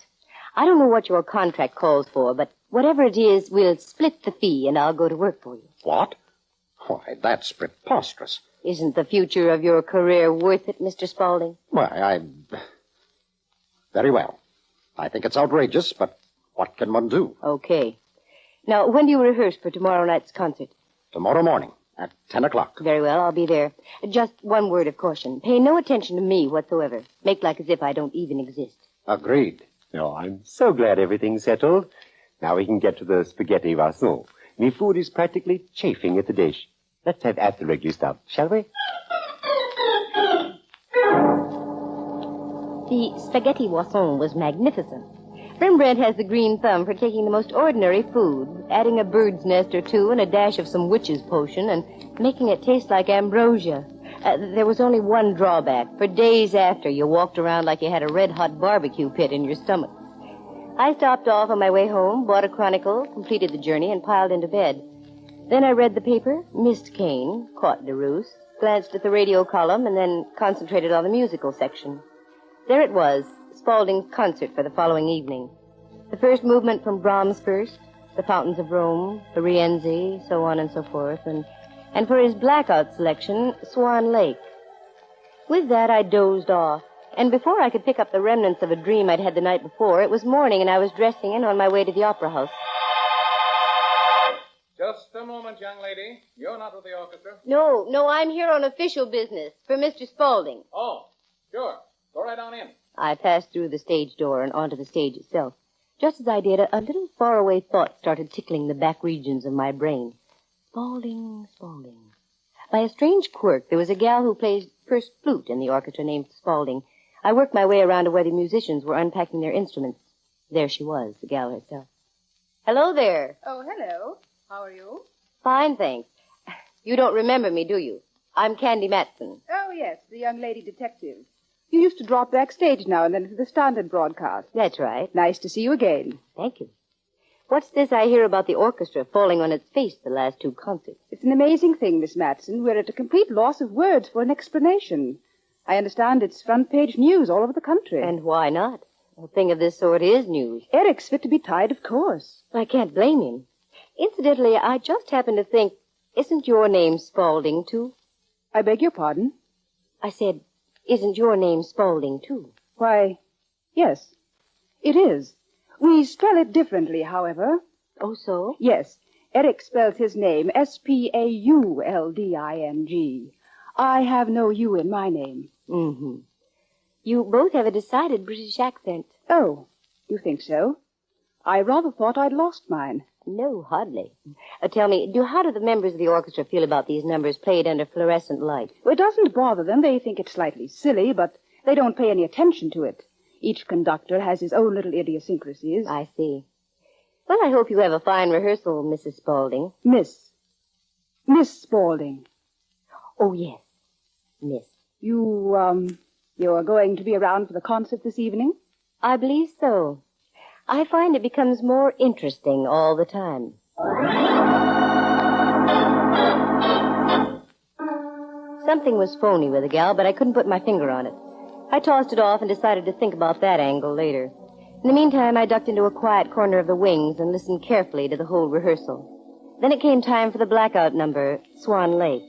I don't know what your contract calls for, but whatever it is, we'll split the fee and I'll go to work for you. What? Why, that's preposterous. Isn't the future of your career worth it, Mr. Spaulding? Why, Very well. I think it's outrageous, but what can one do? Okay. Now, when do you rehearse for tomorrow night's concert? Tomorrow morning at 10 o'clock. Very well, I'll be there. Just one word of caution. Pay no attention to me whatsoever. Make like as if I don't even exist. Agreed. Oh, I'm so glad everything's settled. Now we can get to the spaghetti Vasson. Me food is practically chafing at the dish. Let's have absolutely stuff, shall we? The spaghetti Wasson was magnificent. Rembrandt has the green thumb for taking the most ordinary food, adding a bird's nest or two and a dash of some witch's potion, and making it taste like ambrosia. There was only one drawback. For days after, you walked around like you had a red-hot barbecue pit in your stomach. I stopped off on my way home, bought a chronicle, completed the journey, and piled into bed. Then I read the paper, missed Kane, caught DeRoos, glanced at the radio column, and then concentrated on the musical section. There it was, Spaulding's concert for the following evening. The first movement from Brahms first, the Fountains of Rome, the Rienzi, so on and so forth, and for his blackout selection, Swan Lake. With that, I dozed off, and before I could pick up the remnants of a dream I'd had the night before, it was morning and I was dressing and on my way to the Opera House. Just a moment, young lady. You're not with the orchestra. No, I'm here on official business for Mr. Spaulding. Oh, sure. Go right on in. I passed through the stage door and onto the stage itself. Just as I did, a little faraway thought started tickling the back regions of my brain. Spaulding. By a strange quirk, there was a gal who plays first flute in the orchestra named Spaulding. I worked my way around to where the musicians were unpacking their instruments. There she was, the gal herself. Hello there. Oh, hello. How are you? Fine, thanks. You don't remember me, do you? I'm Candy Matson. Oh, yes, the young lady detective. You used to drop backstage now and then to the Standard broadcast. That's right. Nice to see you again. Thank you. What's this I hear about the orchestra falling on its face the last 2 concerts? It's an amazing thing, Miss Matson. We're at a complete loss of words for an explanation. I understand it's front-page news all over the country. And why not? A thing of this sort is news. Eric's fit to be tied, of course. I can't blame him. Incidentally, I just happened to think, isn't your name Spaulding, too? I beg your pardon? I said, isn't your name Spaulding, too? Why, yes, it is. We spell it differently, however. Oh, so? Yes. Eric spells his name Spaulding. I have no U in my name. Mm-hmm. You both have a decided British accent. Oh, you think so? I rather thought I'd lost mine. No, hardly. Tell me, how do the members of the orchestra feel about these numbers played under fluorescent light? Well, it doesn't bother them. They think it's slightly silly, but they don't pay any attention to it. Each conductor has his own little idiosyncrasies. I see. Well, I hope you have a fine rehearsal, Mrs. Spaulding. Miss Spaulding. Oh, yes, Miss. You're going to be around for the concert this evening? I believe so. I find it becomes more interesting all the time. Something was phony with the gal, but I couldn't put my finger on it. I tossed it off and decided to think about that angle later. In the meantime, I ducked into a quiet corner of the wings and listened carefully to the whole rehearsal. Then it came time for the blackout number, Swan Lake.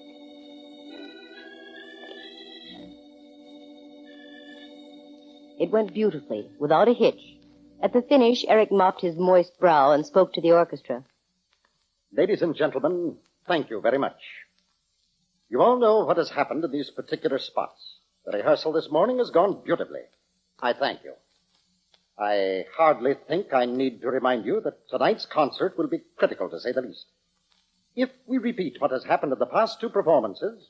It went beautifully, without a hitch. At the finish, Eric mopped his moist brow and spoke to the orchestra. Ladies and gentlemen, thank you very much. You all know what has happened in these particular spots. The rehearsal this morning has gone beautifully. I thank you. I hardly think I need to remind you that tonight's concert will be critical, to say the least. If we repeat what has happened in the past two performances,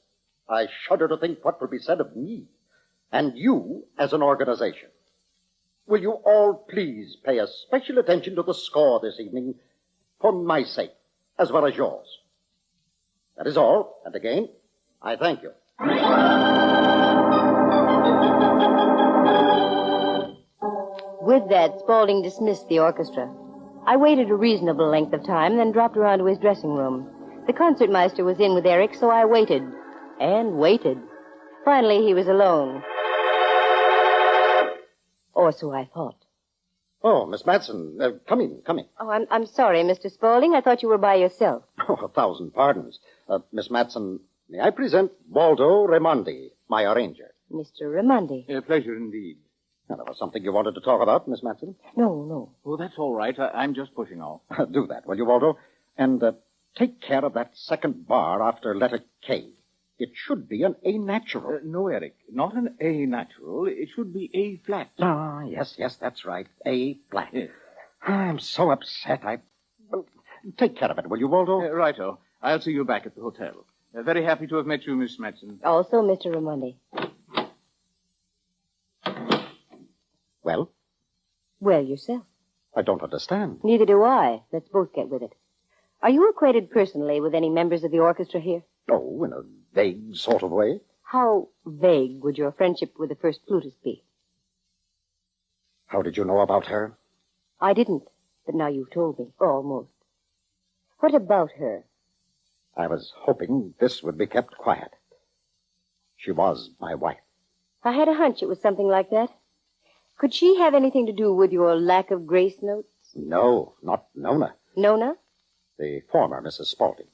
I shudder to think what will be said of me and you as an organization. Will you all please pay a special attention to the score this evening for my sake, as well as yours? That is all, and again, I thank you. With that, Spaulding dismissed the orchestra. I waited a reasonable length of time, then dropped around to his dressing room. The concertmeister was in with Eric, so I waited. And waited. Finally, he was alone. Or so I thought. Oh, Miss Matson, come in. Oh, I'm sorry, Mr. Spaulding. I thought you were by yourself. Oh, 1,000 pardons. Miss Matson, may I present Waldo Raimondi, my arranger. Mr. Raimondi. A pleasure indeed. Now, there was something you wanted to talk about, Miss Matson? No. Oh, that's all right. I'm just pushing off. Do that, will you, Waldo? And take care of that second bar after letter K. It should be an A natural. No, Eric, not an A natural. It should be A flat. Ah, yes, that's right. A flat. Yes. I'm so upset. Well, take care of it, will you, Waldo? Righto. I'll see you back at the hotel. Very happy to have met you, Miss Matson. Also, Mr. Raimondi. Well? Well, yourself. I don't understand. Neither do I. Let's both get with it. Are you acquainted personally with any members of the orchestra here? Oh, in a vague sort of way. How vague would your friendship with the first flutist be? How did you know about her? I didn't, but now you've told me. Almost. What about her? I was hoping this would be kept quiet. She was my wife. I had a hunch it was something like that. Could she have anything to do with your lack of grace notes? No, not Nona. Nona? The former Mrs. Spaulding.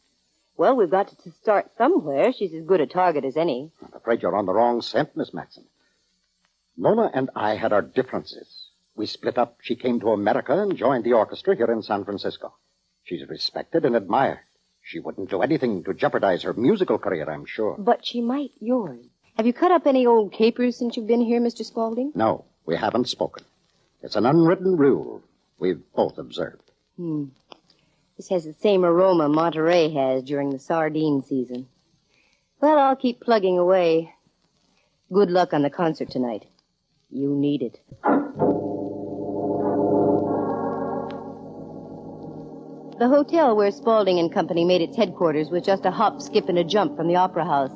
Well, we've got to start somewhere. She's as good a target as any. I'm afraid you're on the wrong scent, Miss Matson. Nona and I had our differences. We split up. She came to America and joined the orchestra here in San Francisco. She's respected and admired. She wouldn't do anything to jeopardize her musical career, I'm sure. But she might yours. Have you cut up any old capers since you've been here, Mr. Spaulding? No, we haven't spoken. It's an unwritten rule we've both observed. This has the same aroma Monterey has during the sardine season. Well, I'll keep plugging away. Good luck on the concert tonight. You need it. The hotel where Spaulding and Company made its headquarters was just a hop, skip, and a jump from the Opera House.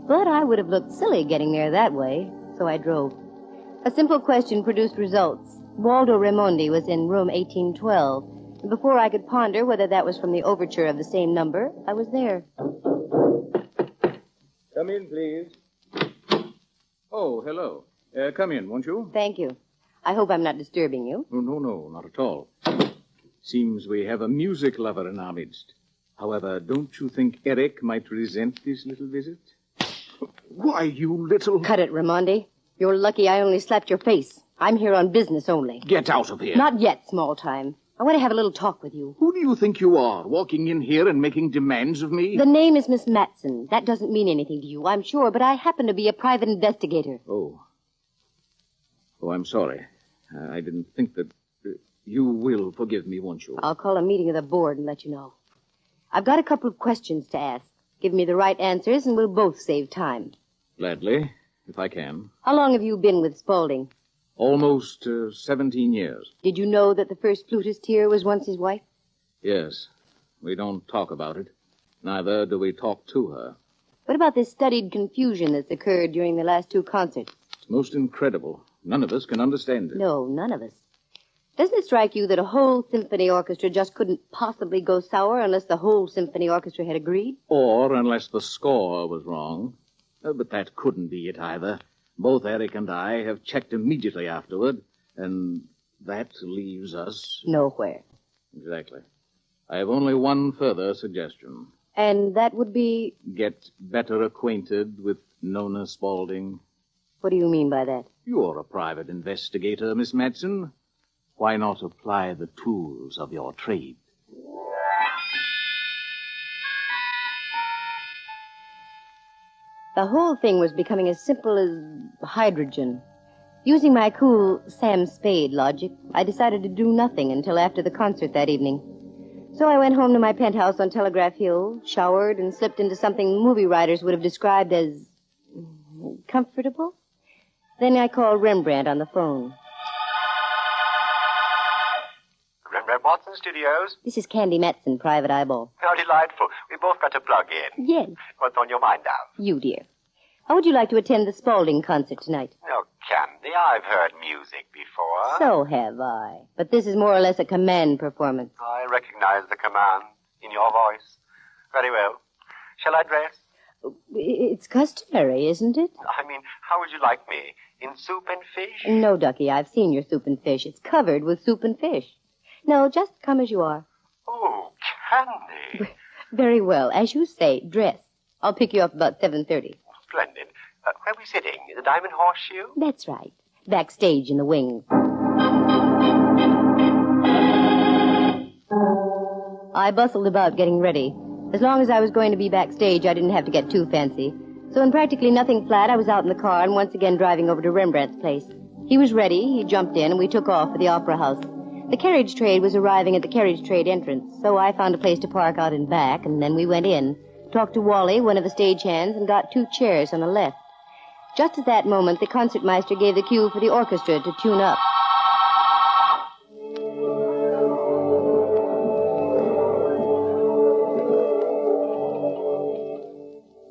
But I would have looked silly getting there that way, so I drove. A simple question produced results. Waldo Raimondi was in room 1812. And before I could ponder whether that was from the overture of the same number, I was there. Come in, please. Oh, hello. Come in, won't you? Thank you. I hope I'm not disturbing you. Oh, no, not at all. Seems we have a music lover in our midst. However, don't you think Eric might resent this little visit? Why, you little... Cut it, Raimondi. You're lucky I only slapped your face. I'm here on business only. Get out of here. Not yet, small time. I want to have a little talk with you. Who do you think you are, walking in here and making demands of me? The name is Miss Matson. That doesn't mean anything to you, I'm sure, but I happen to be a private investigator. Oh. Oh, I'm sorry. I didn't think that... you will forgive me, won't you? I'll call a meeting of the board and let you know. I've got a couple of questions to ask. Give me the right answers and we'll both save time. Gladly, if I can. How long have you been with Spaulding? Almost 17 years. Did you know that the first flutist here was once his wife? Yes. We don't talk about it. Neither do we talk to her. What about this studied confusion that's occurred during the last two concerts? It's most incredible. None of us can understand it. No, none of us. Doesn't it strike you that a whole symphony orchestra just couldn't possibly go sour unless the whole symphony orchestra had agreed? Or unless the score was wrong. But that couldn't be it either. Both Eric and I have checked immediately afterward, and that leaves us... nowhere. Exactly. I have only one further suggestion. And that would be... Get better acquainted with Nona Spaulding. What do you mean by that? You're a private investigator, Miss Matson. Why not apply the tools of your trade? The whole thing was becoming as simple as hydrogen. Using my cool Sam Spade logic, I decided to do nothing until after the concert that evening. So I went home to my penthouse on Telegraph Hill, showered, and slipped into something movie writers would have described as... comfortable? Then I called Rembrandt on the phone. Rembrandt Watson Studios. This is Candy Matson, Private Eyeball. How delightful. We both got to plug in. Yes. What's on your mind now? You, dear. How would you like to attend the Spaulding concert tonight? Oh, Candy, I've heard music before. So have I. But this is more or less a command performance. I recognize the command in your voice. Very well. Shall I dress? It's customary, isn't it? I mean, how would you like me? In soup and fish? No, Ducky, I've seen your soup and fish. It's covered with soup and fish. No, just come as you are. Oh, Candy. Very well. As you say, dress. I'll pick you up about 7:30. Splendid. Where are we sitting? The Diamond Horseshoe? That's right. Backstage in the wings. I bustled about getting ready. As long as I was going to be backstage, I didn't have to get too fancy. So in practically nothing flat, I was out in the car and once again driving over to Rembrandt's place. He was ready, he jumped in, and we took off for the Opera House. The carriage trade was arriving at the carriage trade entrance, so I found a place to park out in back, and then we went in, talked to Wally, one of the stagehands, and got 2 chairs on the left. Just at that moment, the concertmeister gave the cue for the orchestra to tune up.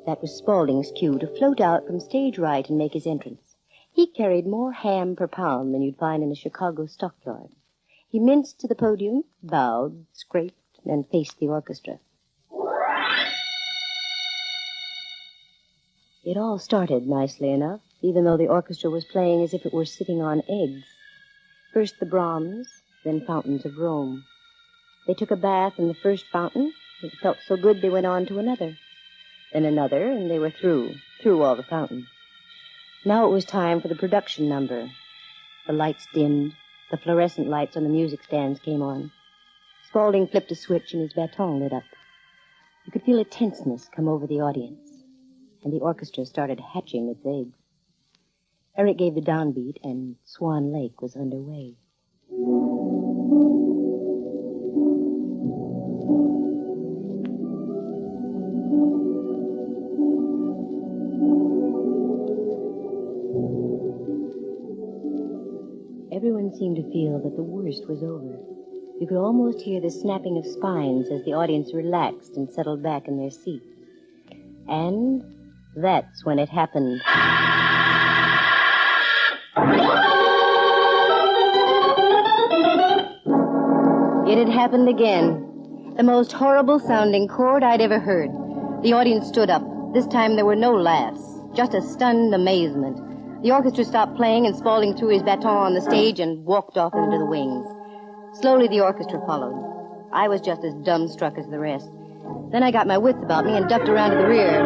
That was Spaulding's cue to float out from stage right and make his entrance. He carried more ham per pound than you'd find in a Chicago stockyard. He minced to the podium, bowed, scraped, and faced the orchestra. It all started nicely enough, even though the orchestra was playing as if it were sitting on eggs. First the Brahms, then Fountains of Rome. They took a bath in the first fountain. It felt so good they went on to another. Then another, and they were through all the fountains. Now it was time for the production number. The lights dimmed. The fluorescent lights on the music stands came on. Spaulding flipped a switch and his baton lit up. You could feel a tenseness come over the audience, and the orchestra started hatching its eggs. Eric gave the downbeat, and Swan Lake was underway. Everyone seemed to feel that the worst was over. You could almost hear the snapping of spines as the audience relaxed and settled back in their seats. And that's when it happened. It had happened again. The most horrible-sounding chord I'd ever heard. The audience stood up. This time there were no laughs, just a stunned amazement. The orchestra stopped playing, and Spaulding threw his baton on the stage and walked off into the wings. Slowly, the orchestra followed. I was just as dumbstruck as the rest. Then I got my wits about me and ducked around to the rear.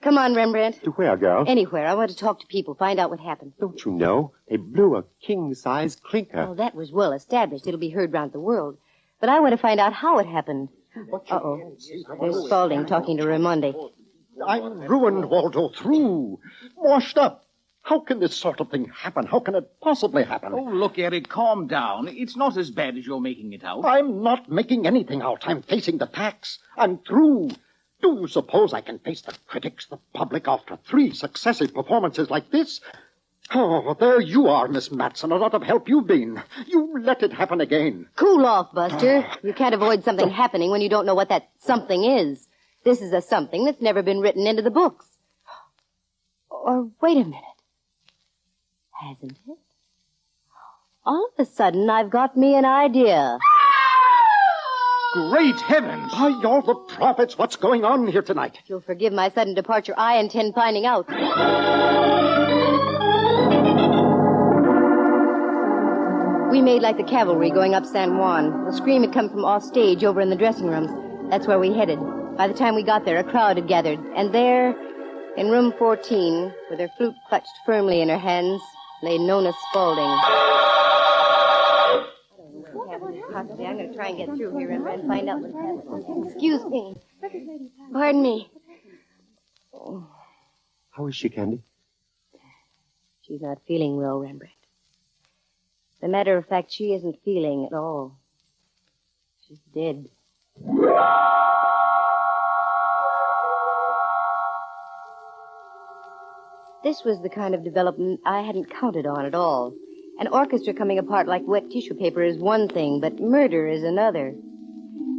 Come on, Rembrandt. To where, girl? Anywhere. I want to talk to people, find out what happened. Don't you know? They blew a king-size clinker. Oh, that was well established. It'll be heard round the world. But I want to find out how it happened. Uh-oh. There's Spaulding talking to Raimondi. I'm ruined, Waldo, through. Washed up. How can this sort of thing happen? How can it possibly happen? Oh, look, Eric, calm down. It's not as bad as you're making it out. I'm not making anything out. I'm facing the facts. I'm through. Do you suppose I can face the critics, the public, after 3 successive performances like this? Oh, there you are, Miss Matson. A lot of help you've been. You let it happen again. Cool off, Buster. You can't avoid something happening when you don't know what that something is. This is a something that's never been written into the books. Or wait a minute. Hasn't it? All of a sudden, I've got me an idea. Great heavens! By all the prophets, what's going on here tonight? If you'll forgive my sudden departure, I intend finding out. We made like the cavalry going up San Juan. The scream had come from off stage over in the dressing rooms. That's where we headed. By the time we got there, a crowd had gathered. And there, in room 14, with her flute clutched firmly in her hands, lay Nona Spaulding. I'm going to try and get through here and find out what's happening. Excuse me. Pardon me. Oh, How is she, Candy? she's not feeling well, Rembrandt. As a matter of fact, she isn't feeling at all. She's dead. This was the kind of development I hadn't counted on at all. An orchestra coming apart like wet tissue paper is one thing, but murder is another.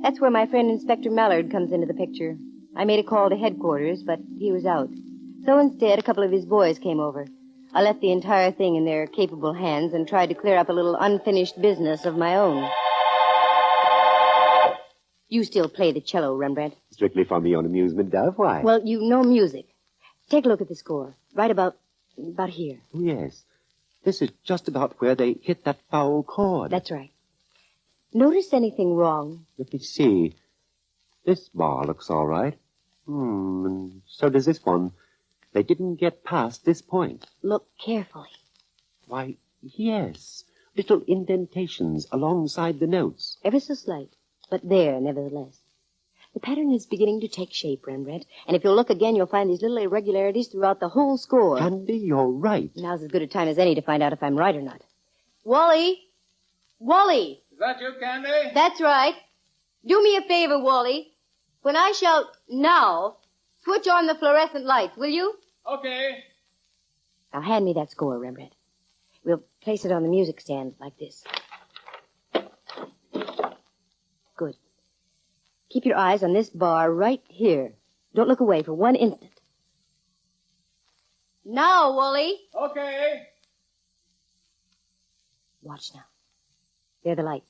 That's where my friend Inspector Mallard comes into the picture. I made a call to headquarters, but he was out. So instead, a couple of his boys came over. I left the entire thing in their capable hands and tried to clear up a little unfinished business of my own. You still play the cello, Rembrandt? Strictly for my own amusement, Dove. Why? Well, you know music. Take a look at the score. Right about here. Oh, yes. This is just about where they hit that foul chord. That's right. Notice anything wrong? Let me see. This bar looks all right. And so does this one. They didn't get past this point. Look carefully. Why, yes. Little indentations alongside the notes. Ever so slight, but there, nevertheless. The pattern is beginning to take shape, Rembrandt. And if you'll look again, you'll find these little irregularities throughout the whole score. Candy, you're right. Now's as good a time as any to find out if I'm right or not. Wally! Wally! Is that you, Candy? That's right. Do me a favor, Wally. When I shout now, switch on the fluorescent lights, will you? Okay. Now hand me that score, Rembrandt. We'll place it on the music stand like this. Good. Keep your eyes on this bar right here. Don't look away for 1 instant. Now, Wally. Okay. Watch now. There are the lights.